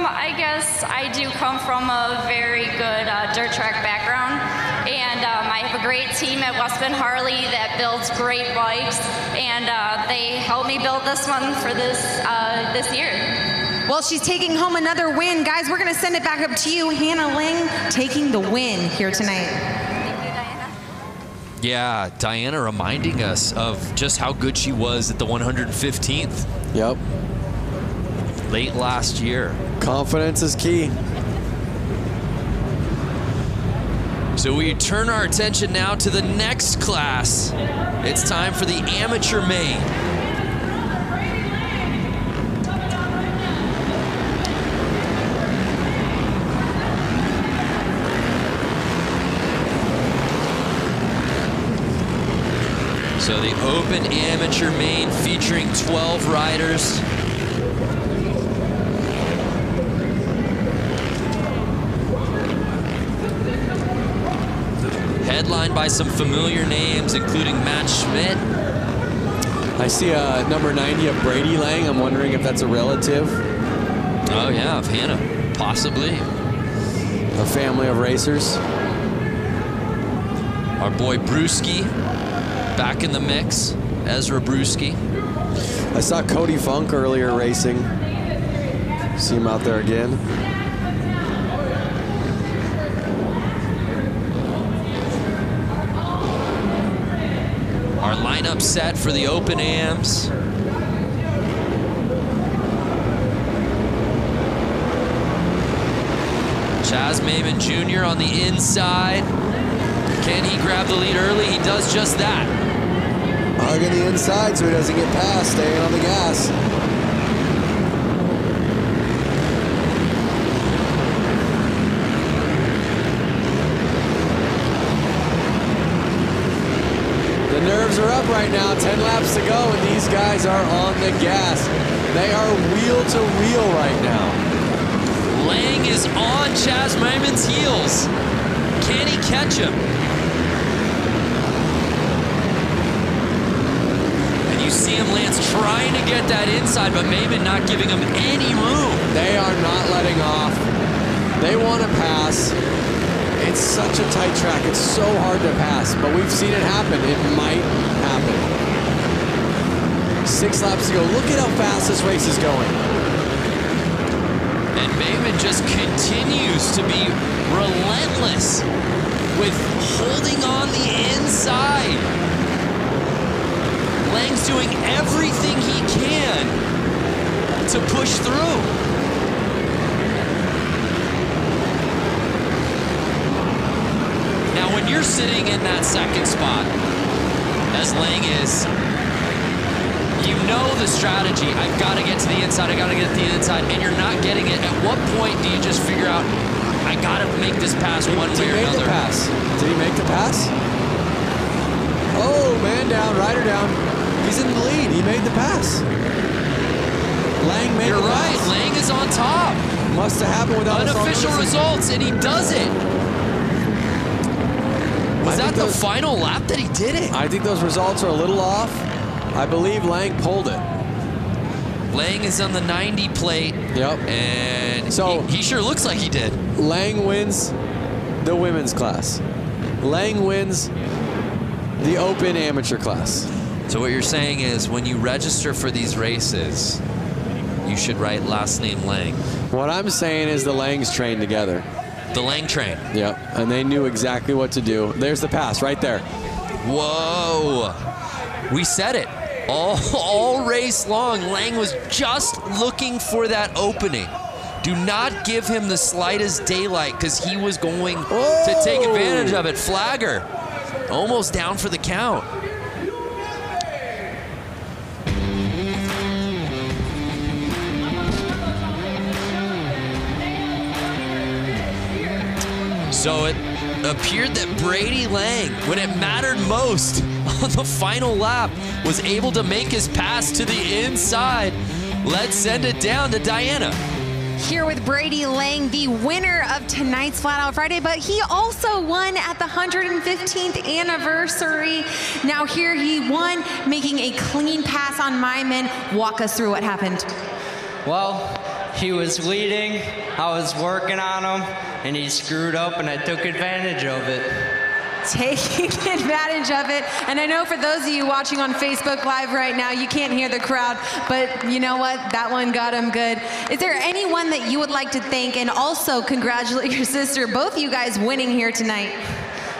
I guess I do come from a very good dirt track background, and I have a great team at Westman Harley that builds great bikes, and they helped me build this one for this year. Well, she's taking home another win. Guys, we're going to send it back up to you. Hannah Lang taking the win here tonight. Thank you, Diana. Yeah, Diana reminding us of just how good she was at the 115th. Yep. Late last year. Confidence is key. So we turn our attention now to the next class. It's time for the amateur main. So the open amateur main featuring 12 riders. Headlined by some familiar names, including Matt Schmidt. I see number 90 of Brady Lang. I'm wondering if that's a relative. Oh yeah, of Hannah, possibly. A family of racers. Our boy Brewski, back in the mix. Ezra Brewski. I saw Cody Funk earlier racing. See him out there again. Our lineup set for the open AMs. Chaz Maimon Jr. on the inside. Can he grab the lead early? He does just that. Hugging the inside so he doesn't get past, staying on the gas. The nerves are up right now, 10 laps to go, and these guys are on the gas. They are wheel to wheel right now. Lang is on Chaz Maimon's heels. Can he catch him? And you see him, Lance, trying to get that inside, but Maimon not giving him any room. They are not letting off. They want to pass. It's such a tight track. It's so hard to pass, but we've seen it happen. It might happen. 6 laps to go. Look at how fast this race is going. And Maimon just continues to be relentless with holding on the inside. Lang's doing everything he can to push through. Now, when you're sitting in that second spot, as Lang is, you know the strategy. I've got to get to the inside. I got to get to the inside, and you're not getting it. At what point do you just figure out, I got to make this pass one way or another? Did he make the pass? Did he make the pass? Oh, man down, rider down. He's in the lead. He made the pass. Lang made You're the right. pass. Lang is on top. Must have happened without unofficial results, and he does it. Was that the final lap that he did it? I think those results are a little off. I believe Lang pulled it. Lang is on the 90 plate. Yep. And so he sure looks like he did. Lang wins the women's class. Lang wins the open amateur class. So what you're saying is when you register for these races, you should write last name Lang. What I'm saying is the Langs trained together. The Lang train. Yep, and they knew exactly what to do. There's the pass right there. Whoa. We said it. All race long, Lang was just looking for that opening. Do not give him the slightest daylight because he was going to take advantage of it. Flagger. Almost down for the count. So it appeared that Brady Lang, when it mattered most on the final lap, was able to make his pass to the inside. Let's send it down to Diana. Here with Brady Lang, the winner of tonight's Flat Out Friday, but he also won at the 115th anniversary. Now here he won, making a clean pass on Maimon. Walk us through what happened. Well, he was leading, I was working on him, and he screwed up and I took advantage of it. Taking advantage of it. And I know for those of you watching on Facebook Live right now, you can't hear the crowd, but you know what? That one got him good. Is there anyone that you would like to thank and also congratulate your sister, both of you guys winning here tonight?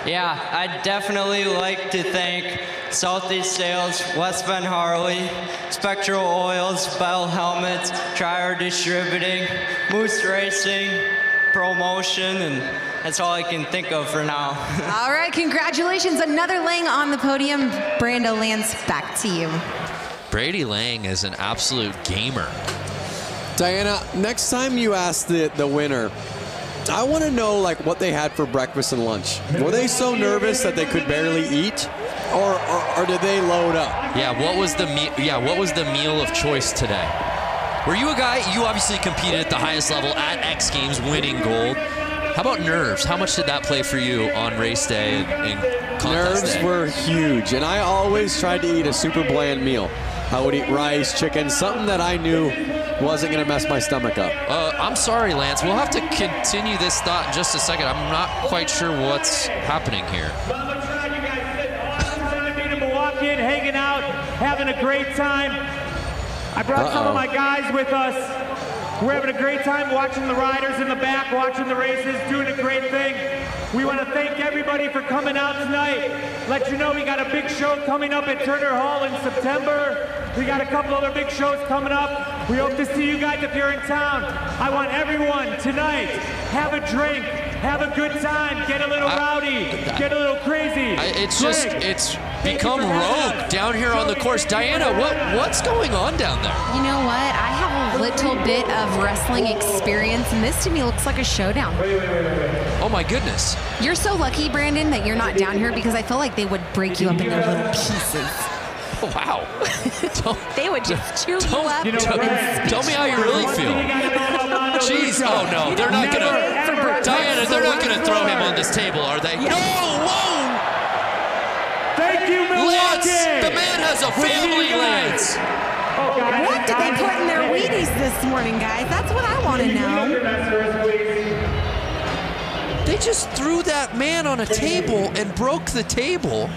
Yeah, I'd definitely like to thank Southeast Sales, West Bend Harley, Spectral Oils, Bell Helmets, Trier Distributing, Moose Racing, Promotion, and that's all I can think of for now. All right, congratulations. Another Lang on the podium. Brando, Lance, back to you. Brady Lang is an absolute gamer. Diana, next time you ask the winner, I want to know like what they had for breakfast and lunch. Were they so nervous that they could barely eat, or did they load up? Yeah, what was the meal of choice today? Were you a guy? You obviously competed at the highest level at X Games, winning gold. How about nerves? How much did that play for you on race day and contest Nerves day? were huge, and I always tried to eat a super bland meal. I would eat rice, chicken, something that I knew wasn't going to mess my stomach up. I'm sorry, Lance. We'll have to continue this thought in just a second. I'm not quite sure what's happening here. Being in Milwaukee and hanging out, having a great time. I brought some of my guys with us. We're having a great time watching the riders in the back, watching the races, doing a great thing. We want to thank everybody for coming out tonight. Let you know we got a big show coming up at Turner Hall in September. We got a couple other big shows coming up. We hope to see you guys if you're in town. I want everyone tonight, have a drink, have a good time, get a little rowdy, get a little crazy. It's become rogue down here on the course. Diana, what's going on down there? You know what? I have a little bit of wrestling experience, and this to me looks like a showdown. Oh my goodness. You're so lucky, Brandon, that you're not down here because I feel like they would break you up into little pieces. Oh, wow. They would just chew you up. Tell me how you really feel. Jeez. Oh, no. They're not going to. Diana, they're not going to throw him on this table, are they? No. Whoa. Thank you, Milwaukee. Lance, the man has a family, Lance. What did they put in their Wheaties this morning, guys? That's what I want to know. They just threw that man on a table and broke the table.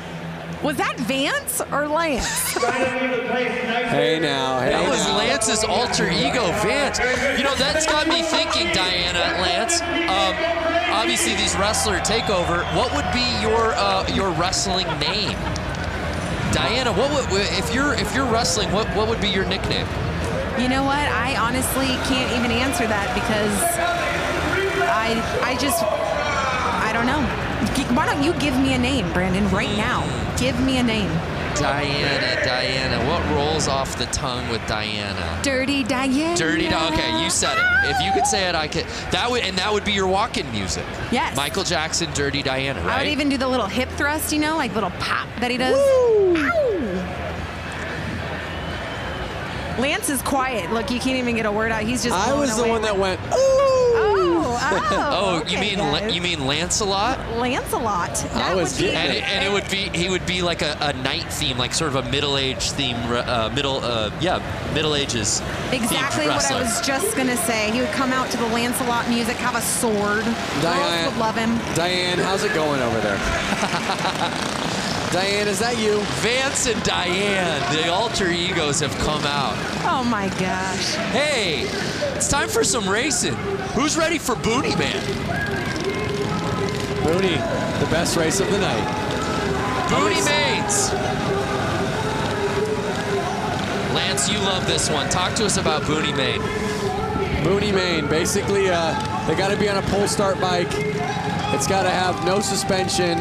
Was that Vance or Lance? Hey now, that was Lance's alter ego, Vance. You know, that's got me thinking, Diana, Lance. Obviously, these wrestler takeover. What would be your wrestling name, Diana? What would if you're wrestling? What would be your nickname? You know what? I honestly can't even answer that because I don't know. Why don't you give me a name, Brandon, right now? Give me a name. Diana. What rolls off the tongue with Diana? Dirty Diana. Okay, you said it. If you could say it, I could. That would be your walk-in music. Yes. Michael Jackson, Dirty Diana, right? I would even do the little hip thrust, you know, like little pop that he does. Woo! Ow! Lance is quiet. Look, you can't even get a word out. He's just. I was the one that went. Ooh. Oh, okay, you mean Lancelot? Lancelot. That would be and it would be he would be like a knight theme, like sort of a middle-aged theme, Middle Ages. Exactly what I was just gonna say. He would come out to the Lancelot music, have a sword. Girls would love him. Diane, how's it going over there? Diane, is that you? Vance and Diane, the alter egos have come out. Oh my gosh. Hey, it's time for some racing. Who's ready for Booty Man? Booty, the best race of the night. Booty Mains. Lance, you love this one. Talk to us about Booty Main. Booty Main, basically, they got to be on a pull start bike. It's got to have no suspension.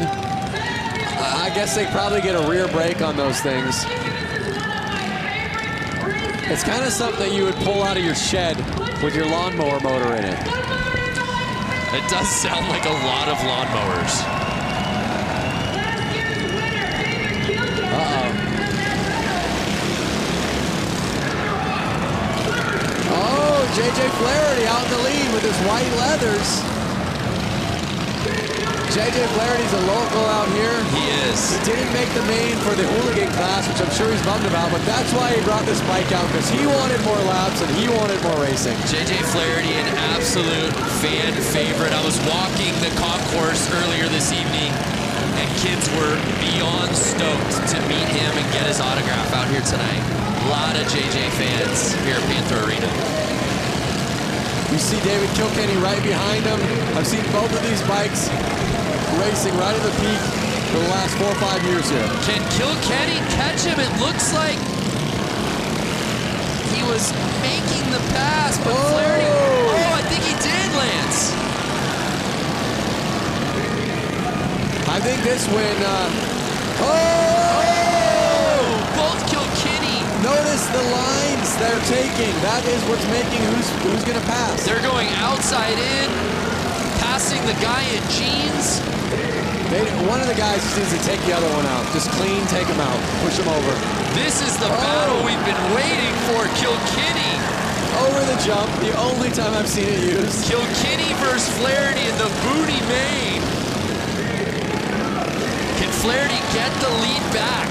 I guess they probably get a rear brake on those things. It's kind of something that you would pull out of your shed with your lawnmower motor in it. It does sound like a lot of lawnmowers. Uh-oh. Oh, JJ Flaherty out in the lead with his white leathers. JJ Flaherty's a local out here. He is. He didn't make the main for the hooligan class, which I'm sure he's bummed about, but that's why he brought this bike out, because he wanted more laps and he wanted more racing. JJ Flaherty, an absolute fan favorite. I was walking the concourse earlier this evening, and kids were beyond stoked to meet him and get his autograph out here tonight. A lot of JJ fans here at Panther Arena. You see David Kilkenny right behind him. I've seen both of these bikes racing right at the peak for the last 4 or 5 years here. Can Kilkenny catch him? It looks like he was making the pass, but Flaherty. Oh, I think he did, Lance. I think this win. Both Kilkenny. Notice the lines they're taking. That is what's making who's going to pass. They're going outside in, passing the guy in jeans. One of the guys just needs to take the other one out. Just clean, take him out, push him over. This is the battle we've been waiting for. Kilkenny. Over the jump, the only time I've seen it used. Kilkenny versus Flaherty in the booty main. Can Flaherty get the lead back?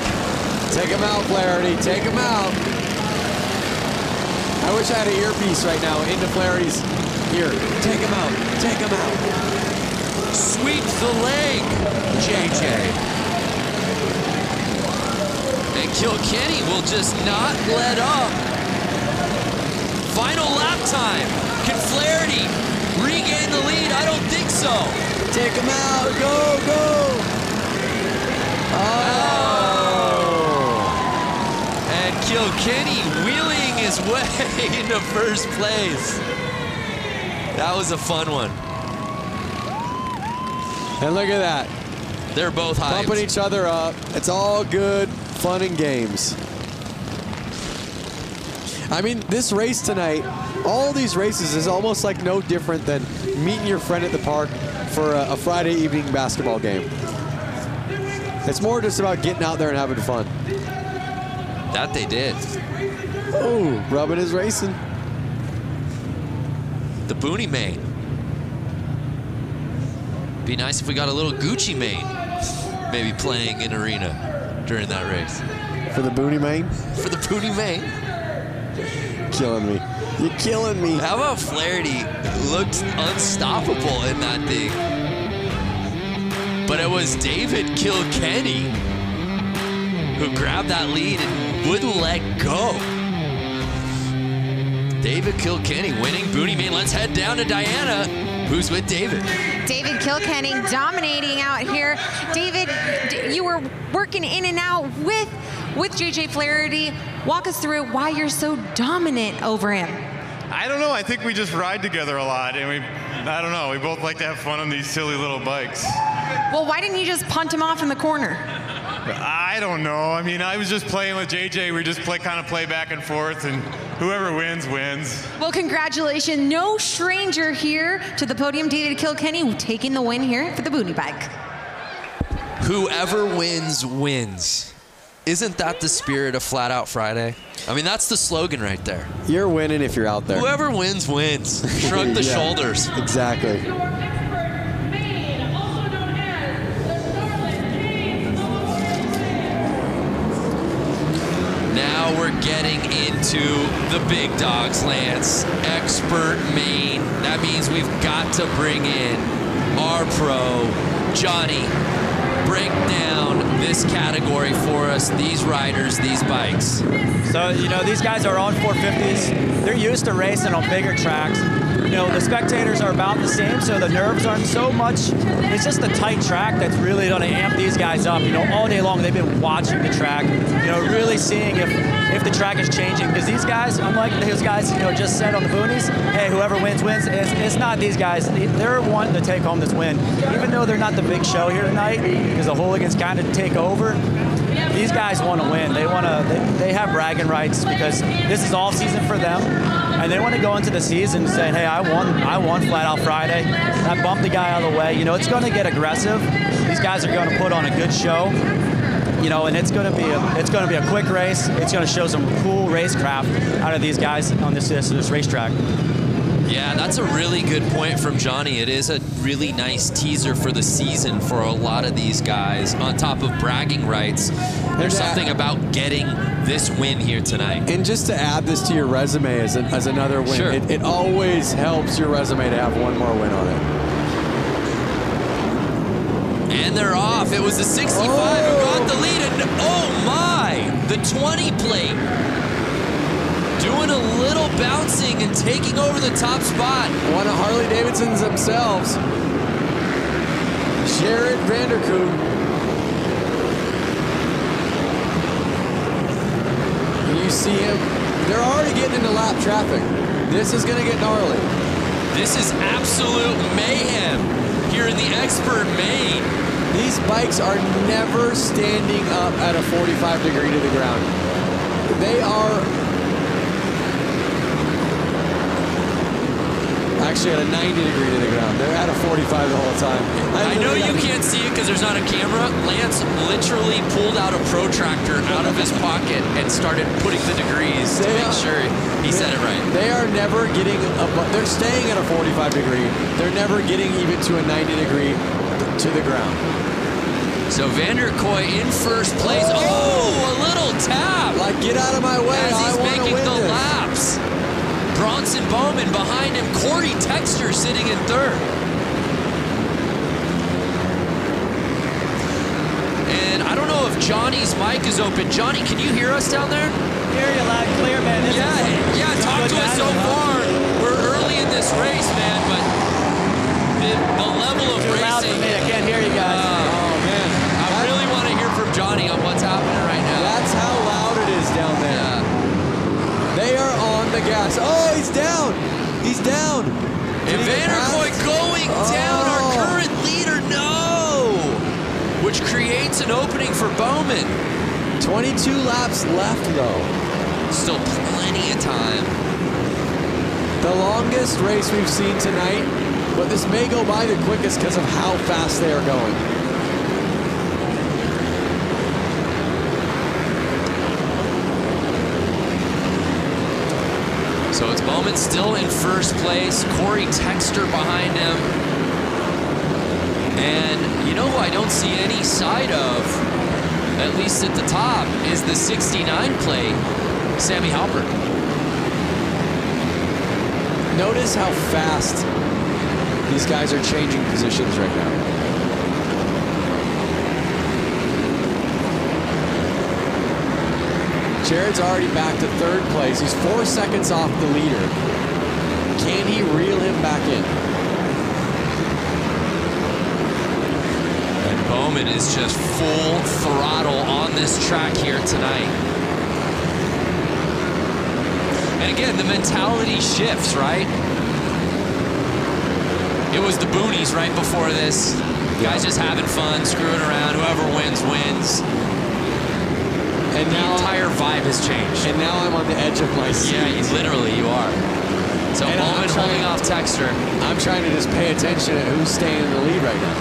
Take him out, Flaherty. Take him out. I wish I had an earpiece right now into Flaherty's ear. Take him out. Take him out. Sweep the leg, JJ. And Kilkenny will just not let up. Final lap time. Can Flaherty regain the lead? I don't think so. Take him out. Go, go. And Kilkenny wheeling his way into first place. That was a fun one. And look at that. They're both hyped. Pumping each other up. It's all good fun and games. I mean, this race tonight, all these races is almost like no different than meeting your friend at the park for a Friday evening basketball game. It's more just about getting out there and having fun. That they did. Oh, rubbing is racing. The Booney main. Be nice if we got a little Gucci main maybe playing in arena during that race. For the Booney main? For the Booney main. Killing me. You're killing me. How about Flaherty looked unstoppable in that thing? But it was David Kilkenny who grabbed that lead and wouldn't let go. David Kilkenny winning Booney main. Let's head down to Diana, who's with David. David Kilkenny dominating out here. David, you were working in and out with JJ Flaherty. Walk us through why you're so dominant over him. I don't know. I think we just ride together a lot, and I don't know. We both like to have fun on these silly little bikes. Well, why didn't you just punt him off in the corner? I don't know. I mean, I was just playing with JJ. We just kind of play back and forth, and whoever wins, wins. Well, congratulations. No stranger here to the podium. David Kilkenny taking the win here for the Booney bike. Whoever wins, wins. Isn't that the spirit of Flat Out Friday? I mean, that's the slogan right there. You're winning if you're out there. Whoever wins, wins. Shrug the shoulders. Exactly. Now we're getting into the big dogs, Lance. Expert main. That means we've got to bring in our pro, Johnny. Break down this category for us, these riders, these bikes. So, you know, these guys are on 450s. They're used to racing on bigger tracks. You know, the spectators are about the same, so the nerves aren't so much. It's just the tight track that's really going to amp these guys up. You know, all day long they've been watching the track, you know, really seeing if the track is changing. Because these guys, unlike those guys, you know, just said on the boonies, hey, whoever wins, wins. It's not these guys. They're wanting to take home this win. Even though they're not the big show here tonight, because the hooligans kind of take over, these guys want to win. They have bragging rights because this is all season for them. And they want to go into the season saying, hey, I won Flat Out Friday. I bumped the guy out of the way. You know, it's going to get aggressive. These guys are going to put on a good show. You know, and it's going to be a quick race. It's going to show some cool racecraft out of these guys on this racetrack. Yeah, that's a really good point from Johnny. It is a really nice teaser for the season for a lot of these guys. On top of bragging rights, there's something about getting this win here tonight. And just to add this to your resume as another win, sure. it always helps your resume to have one more win on it. And they're off. It was the 65 who got the lead. And oh my, the 20 plate. Doing a little bouncing and taking over the top spot. One of Harley-Davidson's themselves. Jared Vanderkoop. And you see him. They're already getting into lap traffic. This is going to get gnarly. This is absolute mayhem here in the Expert Main. These bikes are never standing up at a 45 degree to the ground. They are actually at a 90 degree to the ground. They're at a 45 the whole time. I know you can't see it because there's not a camera. Lance literally pulled out a protractor out of his pocket and started putting the degrees to make sure he said it right. They are never getting they're staying at a 45 degree. They're never getting even to a 90 degree to the ground. So Vanderkooi in first place. Oh, a little tap. Like, get out of my way. As he's making the this. laps. Bronson Bowman behind him. Corey Texter sitting in third. And I don't know if Johnny's mic is open. Johnny, can you hear us down there? Hear you loud and clear, man. Yeah, talk to us so far. We're early in this race, man, but the level of racing. Loud for me. I can't hear you guys. I really want to hear from Johnny on what's happening right now. That's how loud it is down there. Yeah. They are on the gas. Oh, he's down. He's down. And Vanderkooi going down, our current leader, no! Which creates an opening for Bowman. 22 laps left, though. Still plenty of time. The longest race we've seen tonight, but this may go by the quickest because of how fast they are going. So it's Bowman still in first place, Corey Texter behind him. And you know who I don't see any side of, at least at the top, is the 69 plate, Sammy Halpert. Notice how fast these guys are changing positions right now. Jared's already back to third place. He's 4 seconds off the leader. Can he reel him back in? And Bowman is just full throttle on this track here tonight. And again, the mentality shifts, right? It was the boonies right before this. Guys just having fun, screwing around. Whoever wins, wins. And the now entire vibe has changed. And now I'm on the edge of my seat. Yeah, literally, you are. So Bowman holding off Texter. I'm trying to just pay attention to who's staying in the lead right now.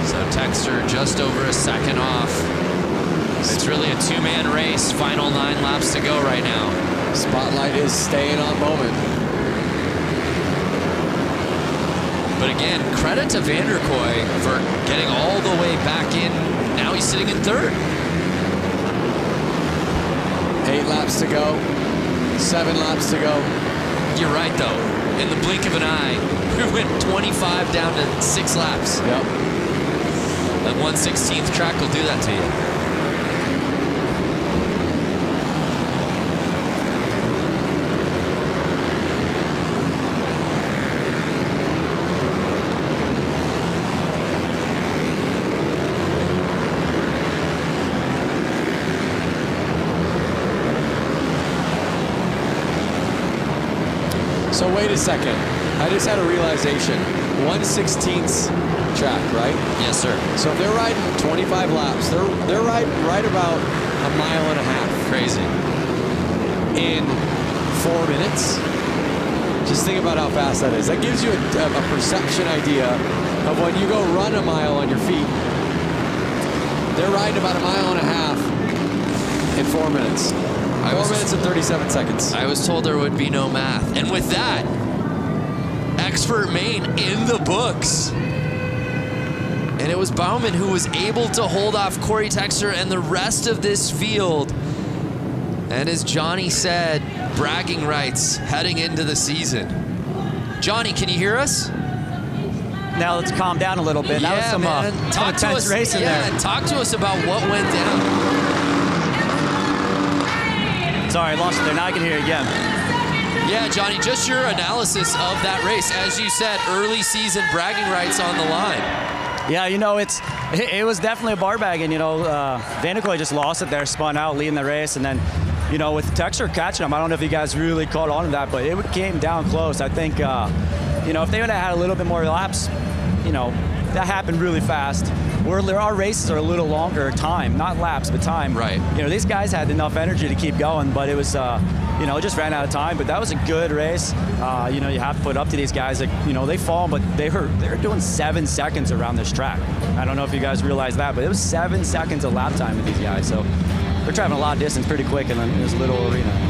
So Texter just over a second off. It's really a two-man race. Final 9 laps to go right now. Spotlight is staying on Bowman. But again, credit to Vanderkooi for getting all the way back in. Now he's sitting in third. 8 laps to go. 7 laps to go. You're right, though. In the blink of an eye, we went 25 down to 6 laps. Yep. That 1/16th track will do that to you. So wait a second. I just had a realization. 1/16th track, right? Yes, sir. So if they're riding 25 laps, they're riding right about a mile and a half. Crazy. In 4 minutes. Just think about how fast that is. That gives you a perception idea of when you go run a mile on your feet. They're riding about a mile and a half in 4 minutes. 4 minutes and 37 seconds. I was told there would be no math. And with that, Expert Main in the books. And it was Bowman who was able to hold off Corey Texter and the rest of this field. And as Johnny said, bragging rights heading into the season. Johnny, can you hear us? Now let's calm down a little bit. Yeah, that was some intense racing there. Talk to us about what went down. Sorry, I lost it there. Now I can hear you again. Yeah, Johnny, just your analysis of that race. As you said, early season bragging rights on the line. Yeah, you know, it was definitely a bar bag, and, you know, Vanderkoy just lost it there, spun out, leading the race, and then, you know, with Texter catching him, I don't know if you guys really caught on to that, but it came down close. I think, you know, if they would have had a little bit more laps, you know, that happened really fast. Our races are a little longer time, not laps, but time. Right. You know, these guys had enough energy to keep going, but it was, you know, it just ran out of time. But that was a good race. You know, you have to put up to these guys. Like, you know, they fall, but they're doing 7 seconds around this track. I don't know if you guys realize that, but it was 7 seconds of lap time with these guys. So they're traveling a lot of distance pretty quick in this little arena.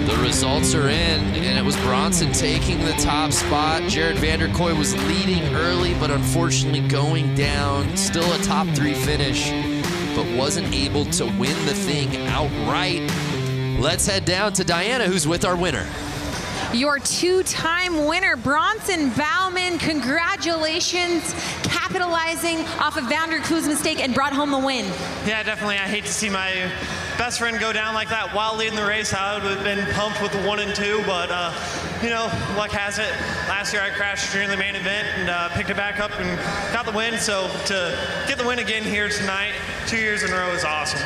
The results are in, and it was Bronson taking the top spot. Jared Vanderkoy was leading early, but unfortunately going down. Still a top 3 finish, but wasn't able to win the thing outright. Let's head down to Diana, who's with our winner. Your 2-time winner, Bronson Bauman. Congratulations, capitalizing off of Vanderkoy's mistake and brought home the win. Yeah, definitely. I hate to see my best friend go down like that while leading the race. I would have been pumped with the 1 and 2, but you know, luck has it. Last year I crashed during the main event and picked it back up and got the win. So to get the win again here tonight, 2 years in a row, is awesome.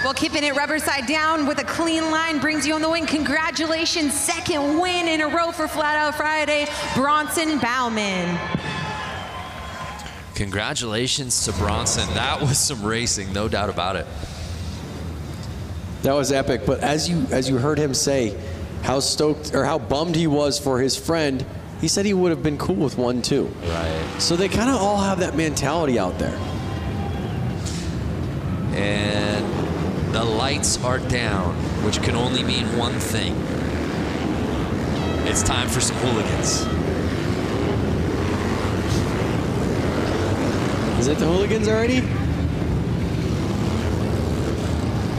Well, keeping it rubber side down with a clean line brings you on the win. Congratulations, 2nd win in a row for Flat Out Friday, Bronson Bauman. Congratulations to Bronson. That was some racing, no doubt about it. That was epic, but as you heard him say how stoked or how bummed he was for his friend, he said he would have been cool with 1 too. Right. So they kind of all have that mentality out there. And the lights are down, which can only mean one thing. It's time for some hooligans. Is it the hooligans already?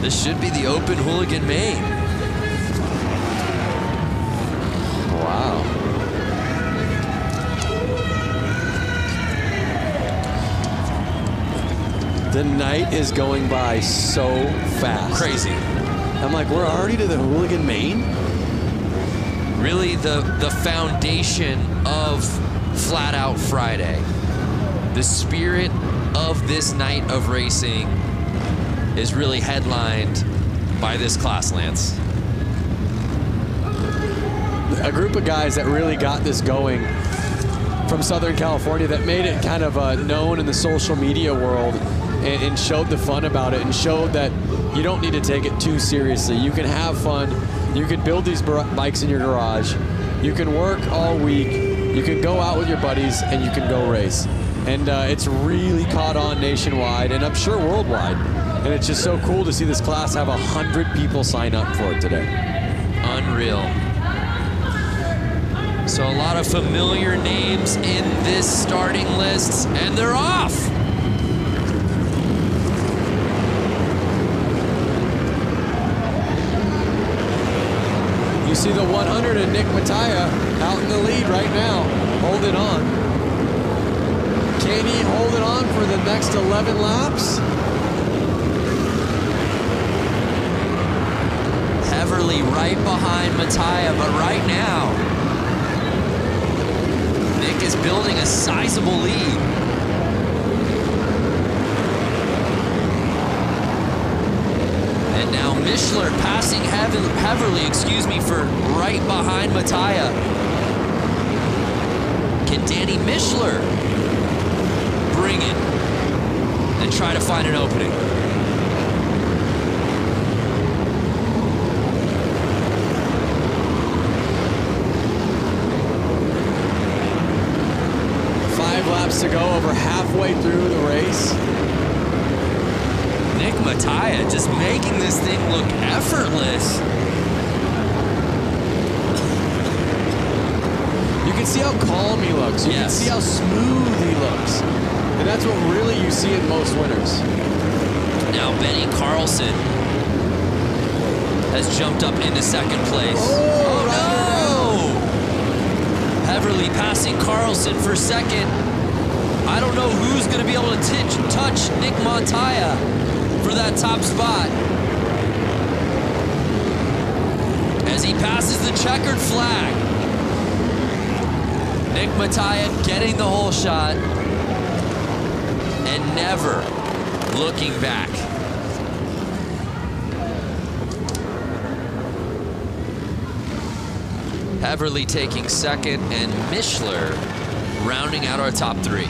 This should be the open hooligan main. Wow. The night is going by so fast. Crazy. I'm like, we're already to the hooligan main? Really the foundation of Flat Out Friday. The spirit of this night of racing is really headlined by this class, Lance. A group of guys that really got this going from Southern California that made it kind of known in the social media world and showed the fun about it and showed that you don't need to take it too seriously. You can have fun. You can build these bikes in your garage. You can work all week. You can go out with your buddies and you can go race. And it's really caught on nationwide and I'm sure worldwide. And it's just so cool to see this class have 100 people sign up for it today. Unreal. So a lot of familiar names in this starting list, and they're off. You see the 100 and Nick Mattia out in the lead right now, holding on. Can he hold it on for the next 11 laps? Heverly right behind Mattia, but right now, Nick is building a sizable lead. And now Mishler passing Heverly, for right behind Mattia. Can Danny Mishler bring it and try to find an opening? Laps to go, over halfway through the race. Nick Mattia just making this thing look effortless. You can see how calm he looks. You can see how smooth he looks. And that's what really you see in most winners. Now Benny Carlson has jumped up into second place. Oh no! Heverly passing Carlson for second. I don't know who's going to be able to touch Nick Mattia for that top spot. the checkered flag. Nick Mattia getting the whole shot and never looking back. Heverly taking second, and Mishler rounding out our top three.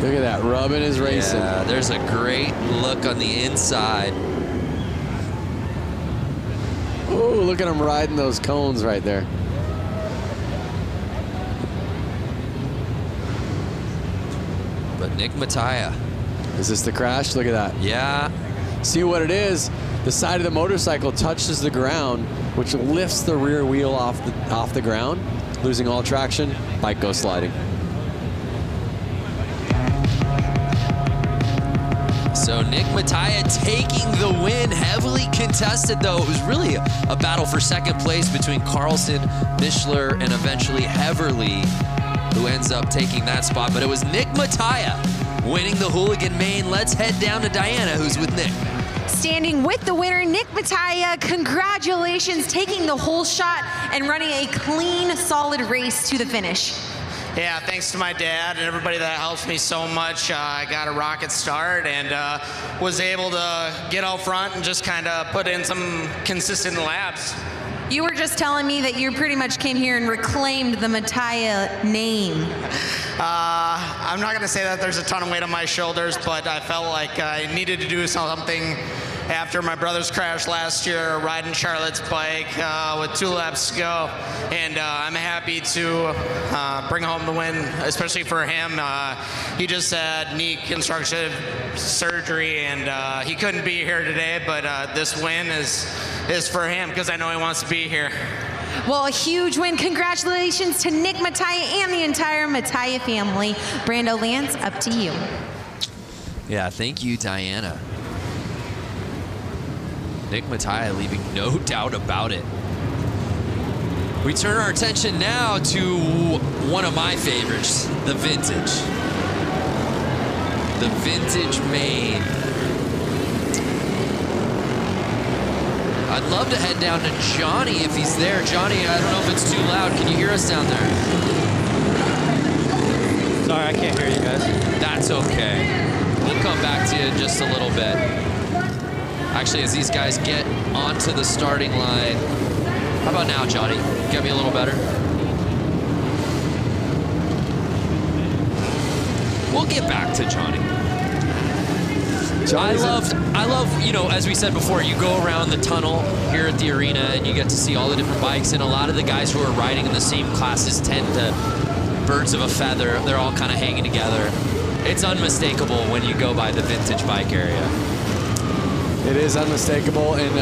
Look at that, rubbing his racing. Yeah, there's a great look on the inside. Oh, look at him riding those cones right there. But Nick Mattia. Is this the crash? Look at that. Yeah. See what it is? The side of the motorcycle touches the ground, which lifts the rear wheel off the ground, losing all traction. Bike goes sliding. So Nick Mattia taking the win, heavily contested though. It was really a battle for second place between Carlson, Mishler, and eventually Heverly, who ends up taking that spot. But it was Nick Mattia winning the Hooligan Main. Let's head down to Diana, who's with Nick. Standing with the winner, Nick Mattia, congratulations, taking the whole shot and running a clean, solid race to the finish. Yeah, thanks to my dad and everybody that helps me so much. I got a rocket start and was able to get out front and just kind of put in some consistent laps. You were just telling me that you pretty much came here and reclaimed the Mattia name. I'm not going to say that there's a ton of weight on my shoulders, but I felt like I needed to do something after my brother's crash last year, riding Charlotte's bike with 2 laps to go. And I'm happy to bring home the win, especially for him. He just had knee constructive surgery, and he couldn't be here today, but this win is for him because I know he wants to be here. Well, a huge win. Congratulations to Nick Mattia and the entire Mattia family. Brando Lance, up to you. Yeah, thank you, Diana. Nick Mattia leaving no doubt about it. We turn our attention now to one of my favorites, the vintage. The vintage main. I'd love to head down to Johnny if he's there. Johnny, I don't know if it's too loud. Can you hear us down there? Sorry, I can't hear you guys. That's okay. We'll come back to you in just a little bit. Actually, as these guys get onto the starting line. How about now, Johnny? Get me a little better. We'll get back to Johnny. I love, you know, as we said before, you go around the tunnel here at the arena and you get to see all the different bikes, and a lot of the guys who are riding in the same classes tend to birds of a feather. They're all kind of hanging together. It's unmistakable when you go by the vintage bike area. It is unmistakable, and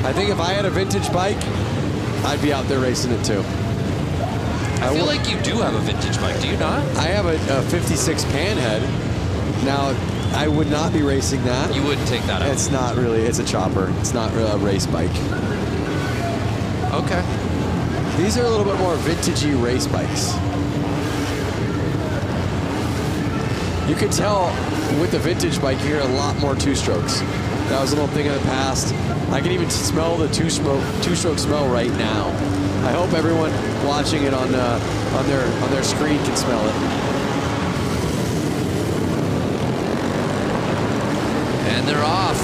I think if I had a vintage bike, I'd be out there racing it too. I feel like you do have a vintage bike, do you not? I have a 56 Panhead. Now, I would not be racing that. You wouldn't take that out? It's not really, it's a chopper. It's not really a race bike. Okay. These are a little bit more vintagey race bikes. You could tell with the vintage bike here, a lot more two-strokes. That was a little thing in the past. I can even smell the two-stroke smell right now. I hope everyone watching it on their screen can smell it. And they're off.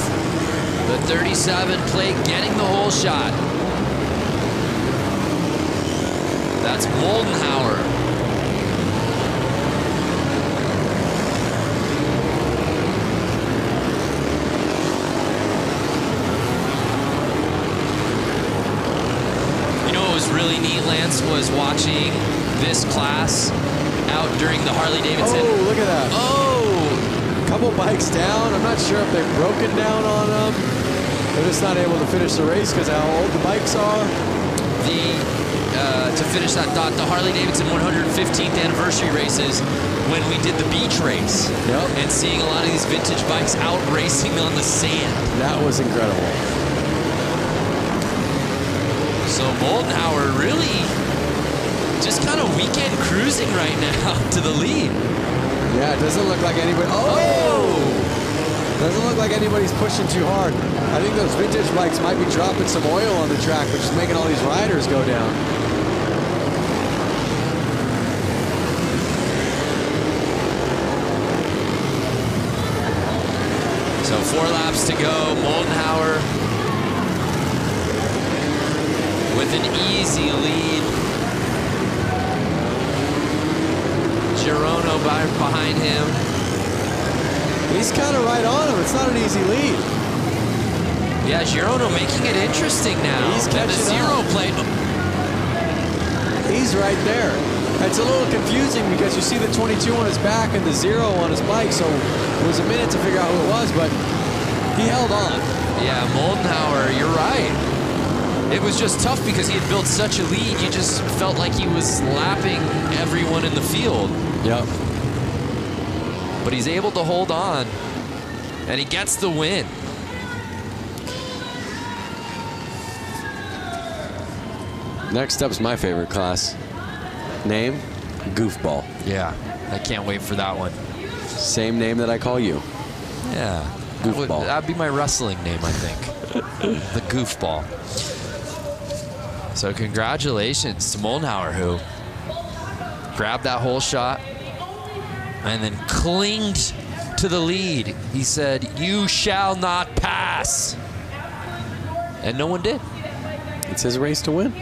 The 37 plate getting the whole shot. That's Moldenhauer. Really neat, Lance, was watching this class out during the Harley-Davidson. Oh, look at that. Oh! Couple bikes down. I'm not sure if they've broken down on them. They're just not able to finish the race because of how old the bikes are. To finish that thought, the Harley-Davidson 115th anniversary races, when we did the beach race. Yep. And seeing a lot of these vintage bikes out racing on the sand. That was incredible. So Moldenhauer really just kind of weekend cruising right now to the lead. Yeah, it doesn't look like anybody. Doesn't look like anybody's pushing too hard. I think those vintage bikes might be dropping some oil on the track, which is making all these riders go down. So 4 laps to go. Moldenhauer with an easy lead. Girono behind him. He's kind of right on him. It's not an easy lead. Yeah, Girono making it interesting now. He's catching the zero up. plate. He's right there. It's a little confusing because you see the 22 on his back and the 0 on his bike, so it was a minute to figure out who it was, but he held on. Yeah, Moldenhauer, you're right. It was just tough because he had built such a lead. You just felt like he was lapping everyone in the field. Yep. But he's able to hold on, and he gets the win. Next up's my favorite class. Name, Goofball. Yeah, I can't wait for that one. Same name that I call you. Yeah, Goofball. That'd be my wrestling name, I think. The Goofball. So congratulations to Moldenhauer, who grabbed that whole shot and then clinged to the lead. He said, "You shall not pass." And no one did. It's his race to win.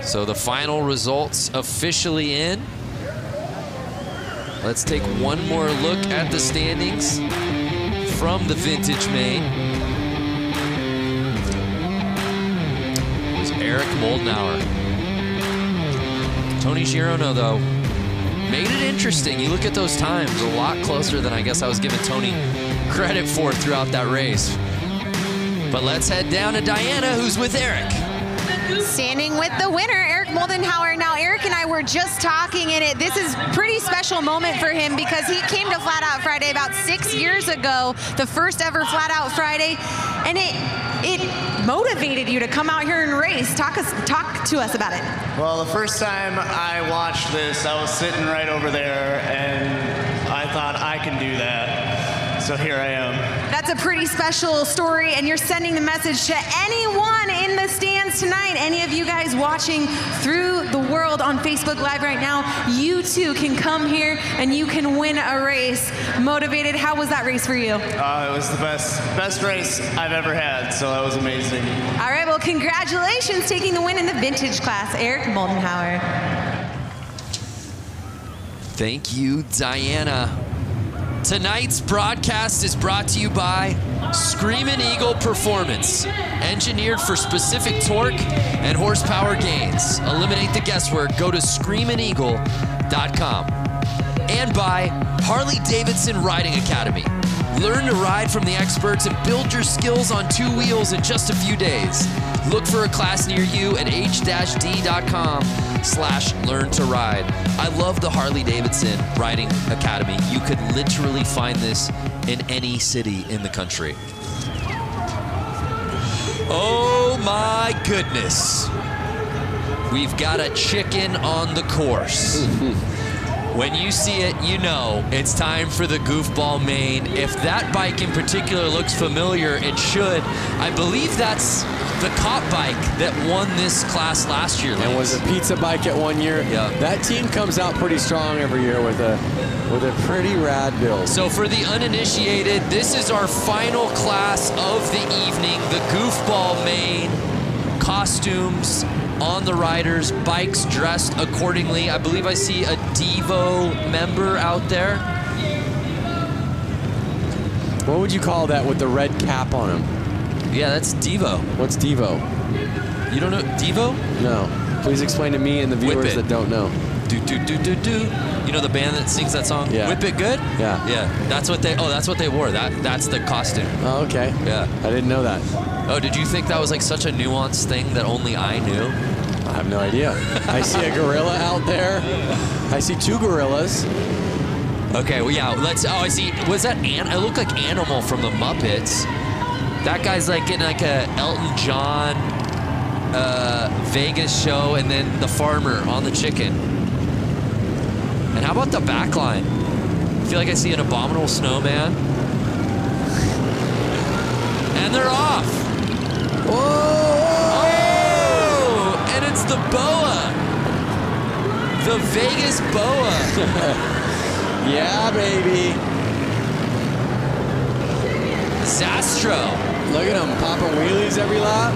So the final results officially in. Let's take one more look at the standings from the Vintage Main. It was Eric Moldenhauer. Tony Girono, though, made it interesting. You look at those times, a lot closer than I guess I was giving Tony credit for throughout that race. But let's head down to Diana, who's with Eric. Standing with the winner, Eric Moldenhauer. Now, Eric and I were just talking, and this is a pretty special moment for him because he came to Flat Out Friday about 6 years ago, the first ever Flat Out Friday, and it motivated you to come out here and race. Talk to us about it. Well, the first time I watched this, I was sitting right over there, and I thought I can do that. So here I am. That's a pretty special story, and you're sending the message to anyone in the stands tonight. Any of you guys watching through the world on Facebook Live right now, you too can come here and you can win a race. Motivated, how was that race for you? It was the best race I've ever had, so that was amazing. All right, well, congratulations taking the win in the vintage class, Eric Moldenhauer. Thank you, Diana. Tonight's broadcast is brought to you by Screamin' Eagle Performance, engineered for specific torque and horsepower gains. Eliminate the guesswork. Go to screamin'eagle.com. And by Harley-Davidson Riding Academy. Learn to ride from the experts and build your skills on 2 wheels in just a few days. Look for a class near you at h-d.com/learn to ride. I love the Harley-Davidson Riding Academy. You could literally find this in any city in the country. Oh my goodness. We've got a chicken on the course. When you see it, you know it's time for the Goofball Main. If that bike in particular looks familiar, it should. I believe that's the cop bike that won this class last year. And was a pizza bike at one year. Yeah. That team comes out pretty strong every year with a pretty rad build. So for the uninitiated, this is our final class of the evening, the Goofball Main. Costumes on the riders, bikes dressed accordingly. I believe I see a Devo member out there. What would you call that with the red cap on him? Yeah, that's Devo. What's Devo? You don't know Devo? No. Please explain to me and the viewers that don't know. Do. You know the band that sings that song? Yeah. Whip It Good? Yeah. Yeah. That's what they wore. That's the costume. Oh, okay. Yeah. I didn't know that. Oh, did you think that was like such a nuanced thing that only I knew? I have no idea. I see a gorilla out there. I see 2 gorillas. Okay, well, yeah, I see. Was that it looked like Animal from the Muppets. That guy's like in like a Elton John Vegas show, and then the farmer on the chicken. And how about the back line? I feel like I see an abominable snowman. And they're off. Whoa! Oh! And it's the boa. The Vegas boa. Yeah, baby. Zastro. Look at him popping wheelies every lap.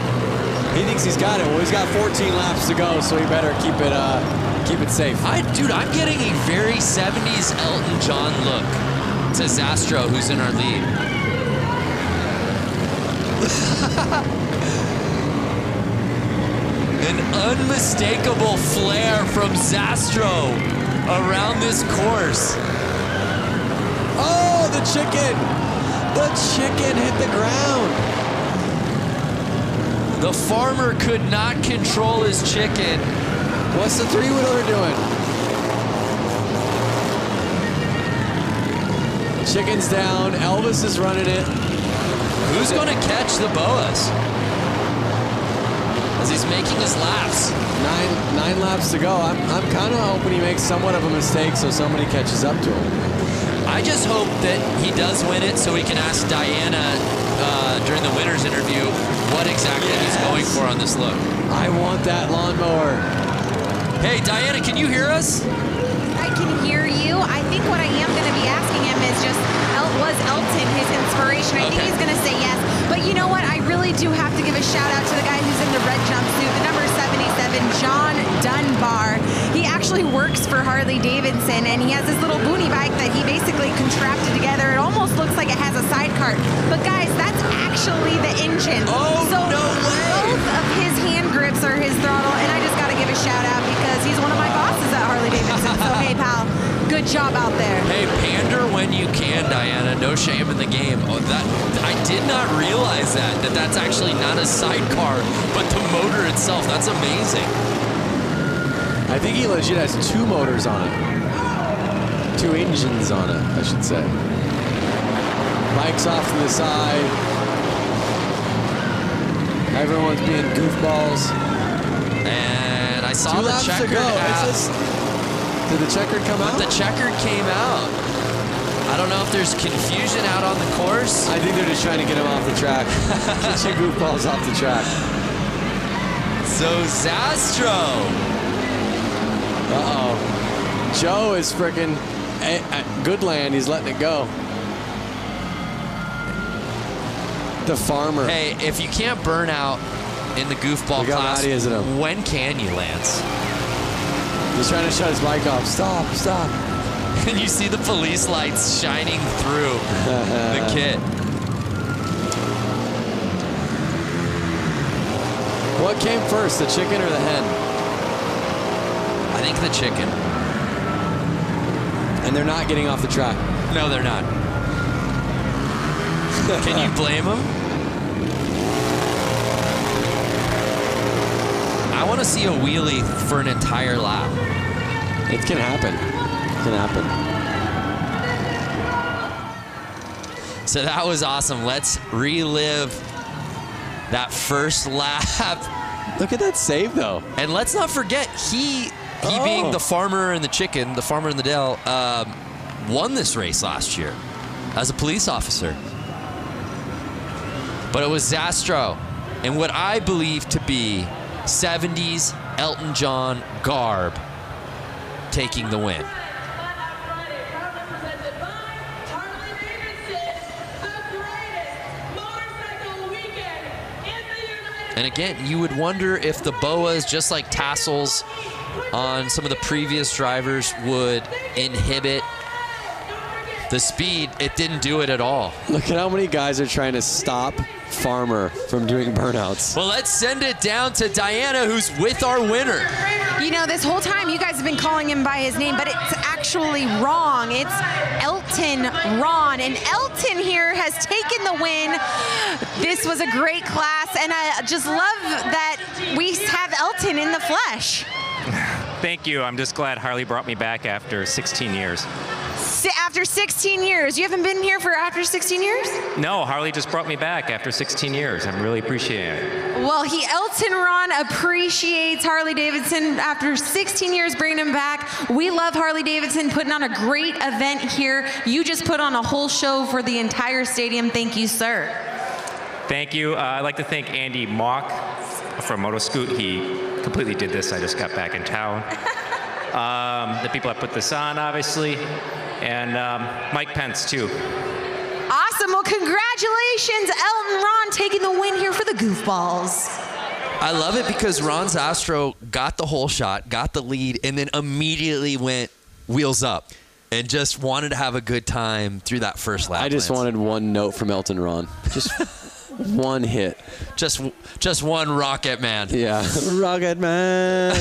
He thinks he's got it. Well, he's got 14 laps to go, so he better keep it safe. Dude, I'm getting a very 70s Elton John look to Zastro, who's in our lead. An unmistakable flair from Zastro around this course. Oh, the chicken! The chicken hit the ground. The farmer could not control his chicken. What's the three-wheeler doing? Chicken's down. Elvis is running it. Who's going to catch the boas? As he's making his laps. Nine laps to go. I'm kind of hoping he makes somewhat of a mistake so somebody catches up to him. I just hope that he does win it so we can ask Diana during the winner's interview what exactly he's going for on this look. I want that lawnmower. Hey, Diana, can you hear us? I can hear you. I think what I am going to be asking him is just, was Elton his inspiration? I think he's going to say yes. But you know what? I really do have to give a shout out to the guy who's in the red jumpsuit, the number 77, John Dunbar. He actually works for Harley-Davidson, and he has this little boonie bike that he basically contrapted together. It almost looks like it has a sidecar. But guys, that's actually the engine. Oh, so no way! Both of his hand grips are his throttle, and I just got to give a shout out because he's one of my bosses at Harley-Davidson. So hey, pal, good job out there. Hey, pander when you can, Diana. No shame in the game. Oh, I did not realize that's actually not a sidecar, but the motor itself. That's amazing. I think he legit has two motors on it. Two engines on it, I should say. Bike's off to the side. Everyone's being goofballs. And I saw the checkered checkered out. Did the checkered come out? The checkered came out. I don't know if there's confusion out on the course. I think they're just trying to get him off the track. Get your goofballs off the track. So Zastro. Uh-oh. Joe is freaking at Goodland. He's letting it go. The farmer. Hey, if you can't burn out in the goofball class, when can you, Lance? He's trying to shut his bike off. Stop, stop. And you see the police lights shining through the kit. What came first, the chicken or the hen? I think the chicken. And they're not getting off the track. No, they're not. Can you blame them? I want to see a wheelie for an entire lap. It can happen. It can happen. So that was awesome. Let's relive that first lap. Look at that save, though. And let's not forget, he being the farmer and the chicken, the farmer in the Dell, won this race last year as a police officer. But it was Zastro in what I believe to be 70s Elton John garb taking the win. And again, you would wonder if the boas, just like tassels on some of the previous drivers, would inhibit the speed. It didn't do it at all. Look at how many guys are trying to stop Farmer from doing burnouts. Well, let's send it down to Diana, who's with our winner. You know, this whole time you guys have been calling him by his name, but it's actually wrong. It's Elton Ron, and Elton here has taken the win. This was a great class, and I just love that we have Elton in the flesh. Thank you. I'm just glad Harley brought me back after 16 years. After after 16 years. You haven't been here for after 16 years? No, Harley just brought me back after 16 years. I'm really appreciating it. Well, Elton Ron appreciates Harley-Davidson after 16 years bringing him back. We love Harley-Davidson putting on a great event here. You just put on a whole show for the entire stadium. Thank you, sir. Thank you. I'd like to thank Andy Mock from Motoscoot. He completely did this. I just got back in town. The people that put this on, obviously, and Mike Pence, too. Awesome. Well, congratulations, Elton Ron, taking the win here for the Goofballs. I love it because Ron Zastro got the whole shot, got the lead, and then immediately went wheels up and just wanted to have a good time through that first lap. I just wanted one note from Elton Ron. Just one hit. Just one Rocket Man. Yeah. Rocket Man.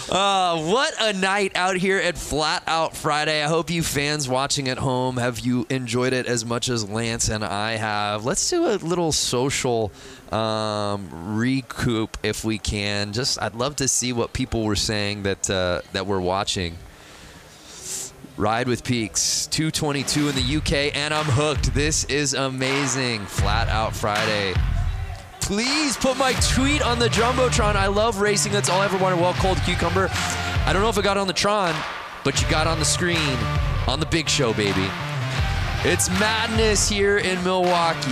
What a night out here at Flat Out Friday. I hope you fans watching at home, have you enjoyed it as much as Lance and I have. Let's do a little social recoup if we can. I'd love to see what people were saying that we're watching. Ride with Peaks, 2:22 in the UK, and I'm hooked. This is amazing. Flat Out Friday. Please put my tweet on the Jumbotron. I love racing. That's all I ever wanted. Well, Cold Cucumber. I don't know if it got on the Tron, but you got on the screen on the big show, baby. It's madness here in Milwaukee.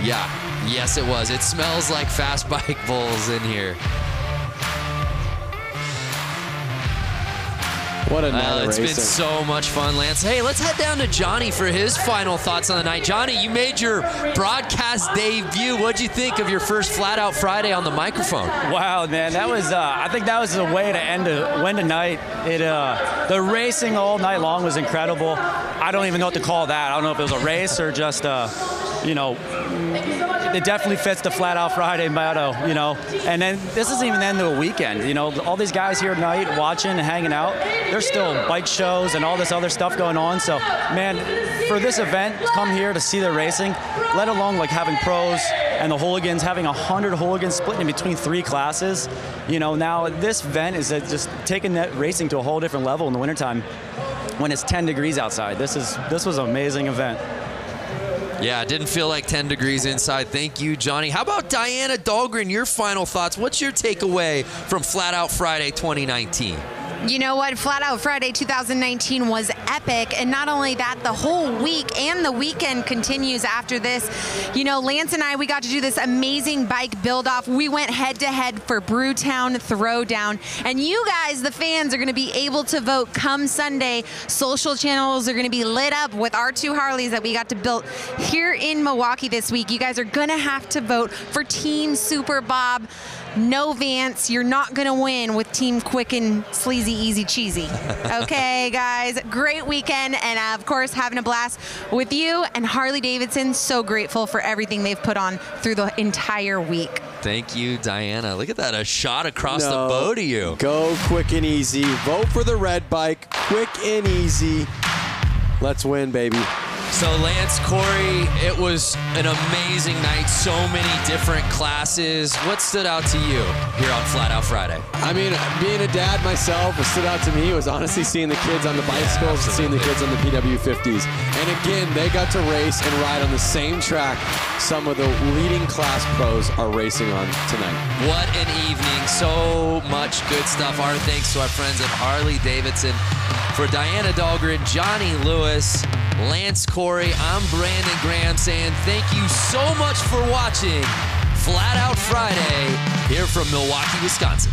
Yeah, yes it was. It smells like fast bike bulls in here. What a night It's racing. been so much fun, Lance. Hey, let's head down to Johnny for his final thoughts on the night. Johnny, you made your broadcast debut. What'd you think of your first Flat Out Friday on the microphone? Wow, man, that was. I think that was the way to end a night. The racing all night long was incredible. I don't even know what to call that. I don't know if it was a race or just, it definitely fits the Flat Out Friday motto, And then this isn't even the end of the weekend, All these guys here tonight watching and hanging out. There's still bike shows and all this other stuff going on. So, man, for this event, come here to see the racing, let alone like having pros and the hooligans, having 100 hooligans split in between 3 classes. Now this event is just taking that racing to a whole different level in the wintertime when it's 10 degrees outside. This was an amazing event. Yeah, it didn't feel like 10 degrees inside. Thank you, Johnny. How about Diana Dahlgren, your final thoughts? What's your takeaway from Flat Out Friday 2019? You know what? Flat Out Friday 2019 was epic. And not only that, the whole week and the weekend continues after this. Lance and I, we got to do this amazing bike build-off. We went head-to-head for Brewtown Throwdown. And you guys, the fans, are going to be able to vote come Sunday. Social channels are going to be lit up with our 2 Harleys that we got to build here in Milwaukee this week. You guys are going to have to vote for Team Super Bob. No Vance, you're not going to win with Team Quick and Sleazy Easy Cheesy. Okay, guys, great weekend, and of course, having a blast with you and Harley-Davidson. So grateful for everything they've put on through the entire week. Thank you, Diana. Look at that, a shot across the bow to you. Go Quick and Easy. Vote for the red bike. Quick and Easy. Let's win, baby. So Lance, Corey, it was an amazing night. So many different classes. What stood out to you here on Flat Out Friday? I mean, being a dad myself, what stood out to me was honestly seeing the kids on the bicycles and seeing the kids on the PW50s. And again, they got to race and ride on the same track some of the leading class pros are racing on tonight. What an evening. So much good stuff. Our thanks to our friends at Harley-Davidson. For Diana Dahlgren, Johnny Lewis, Lance Corey, I'm Brandon Graham saying thank you so much for watching Flat Out Friday here from Milwaukee, Wisconsin.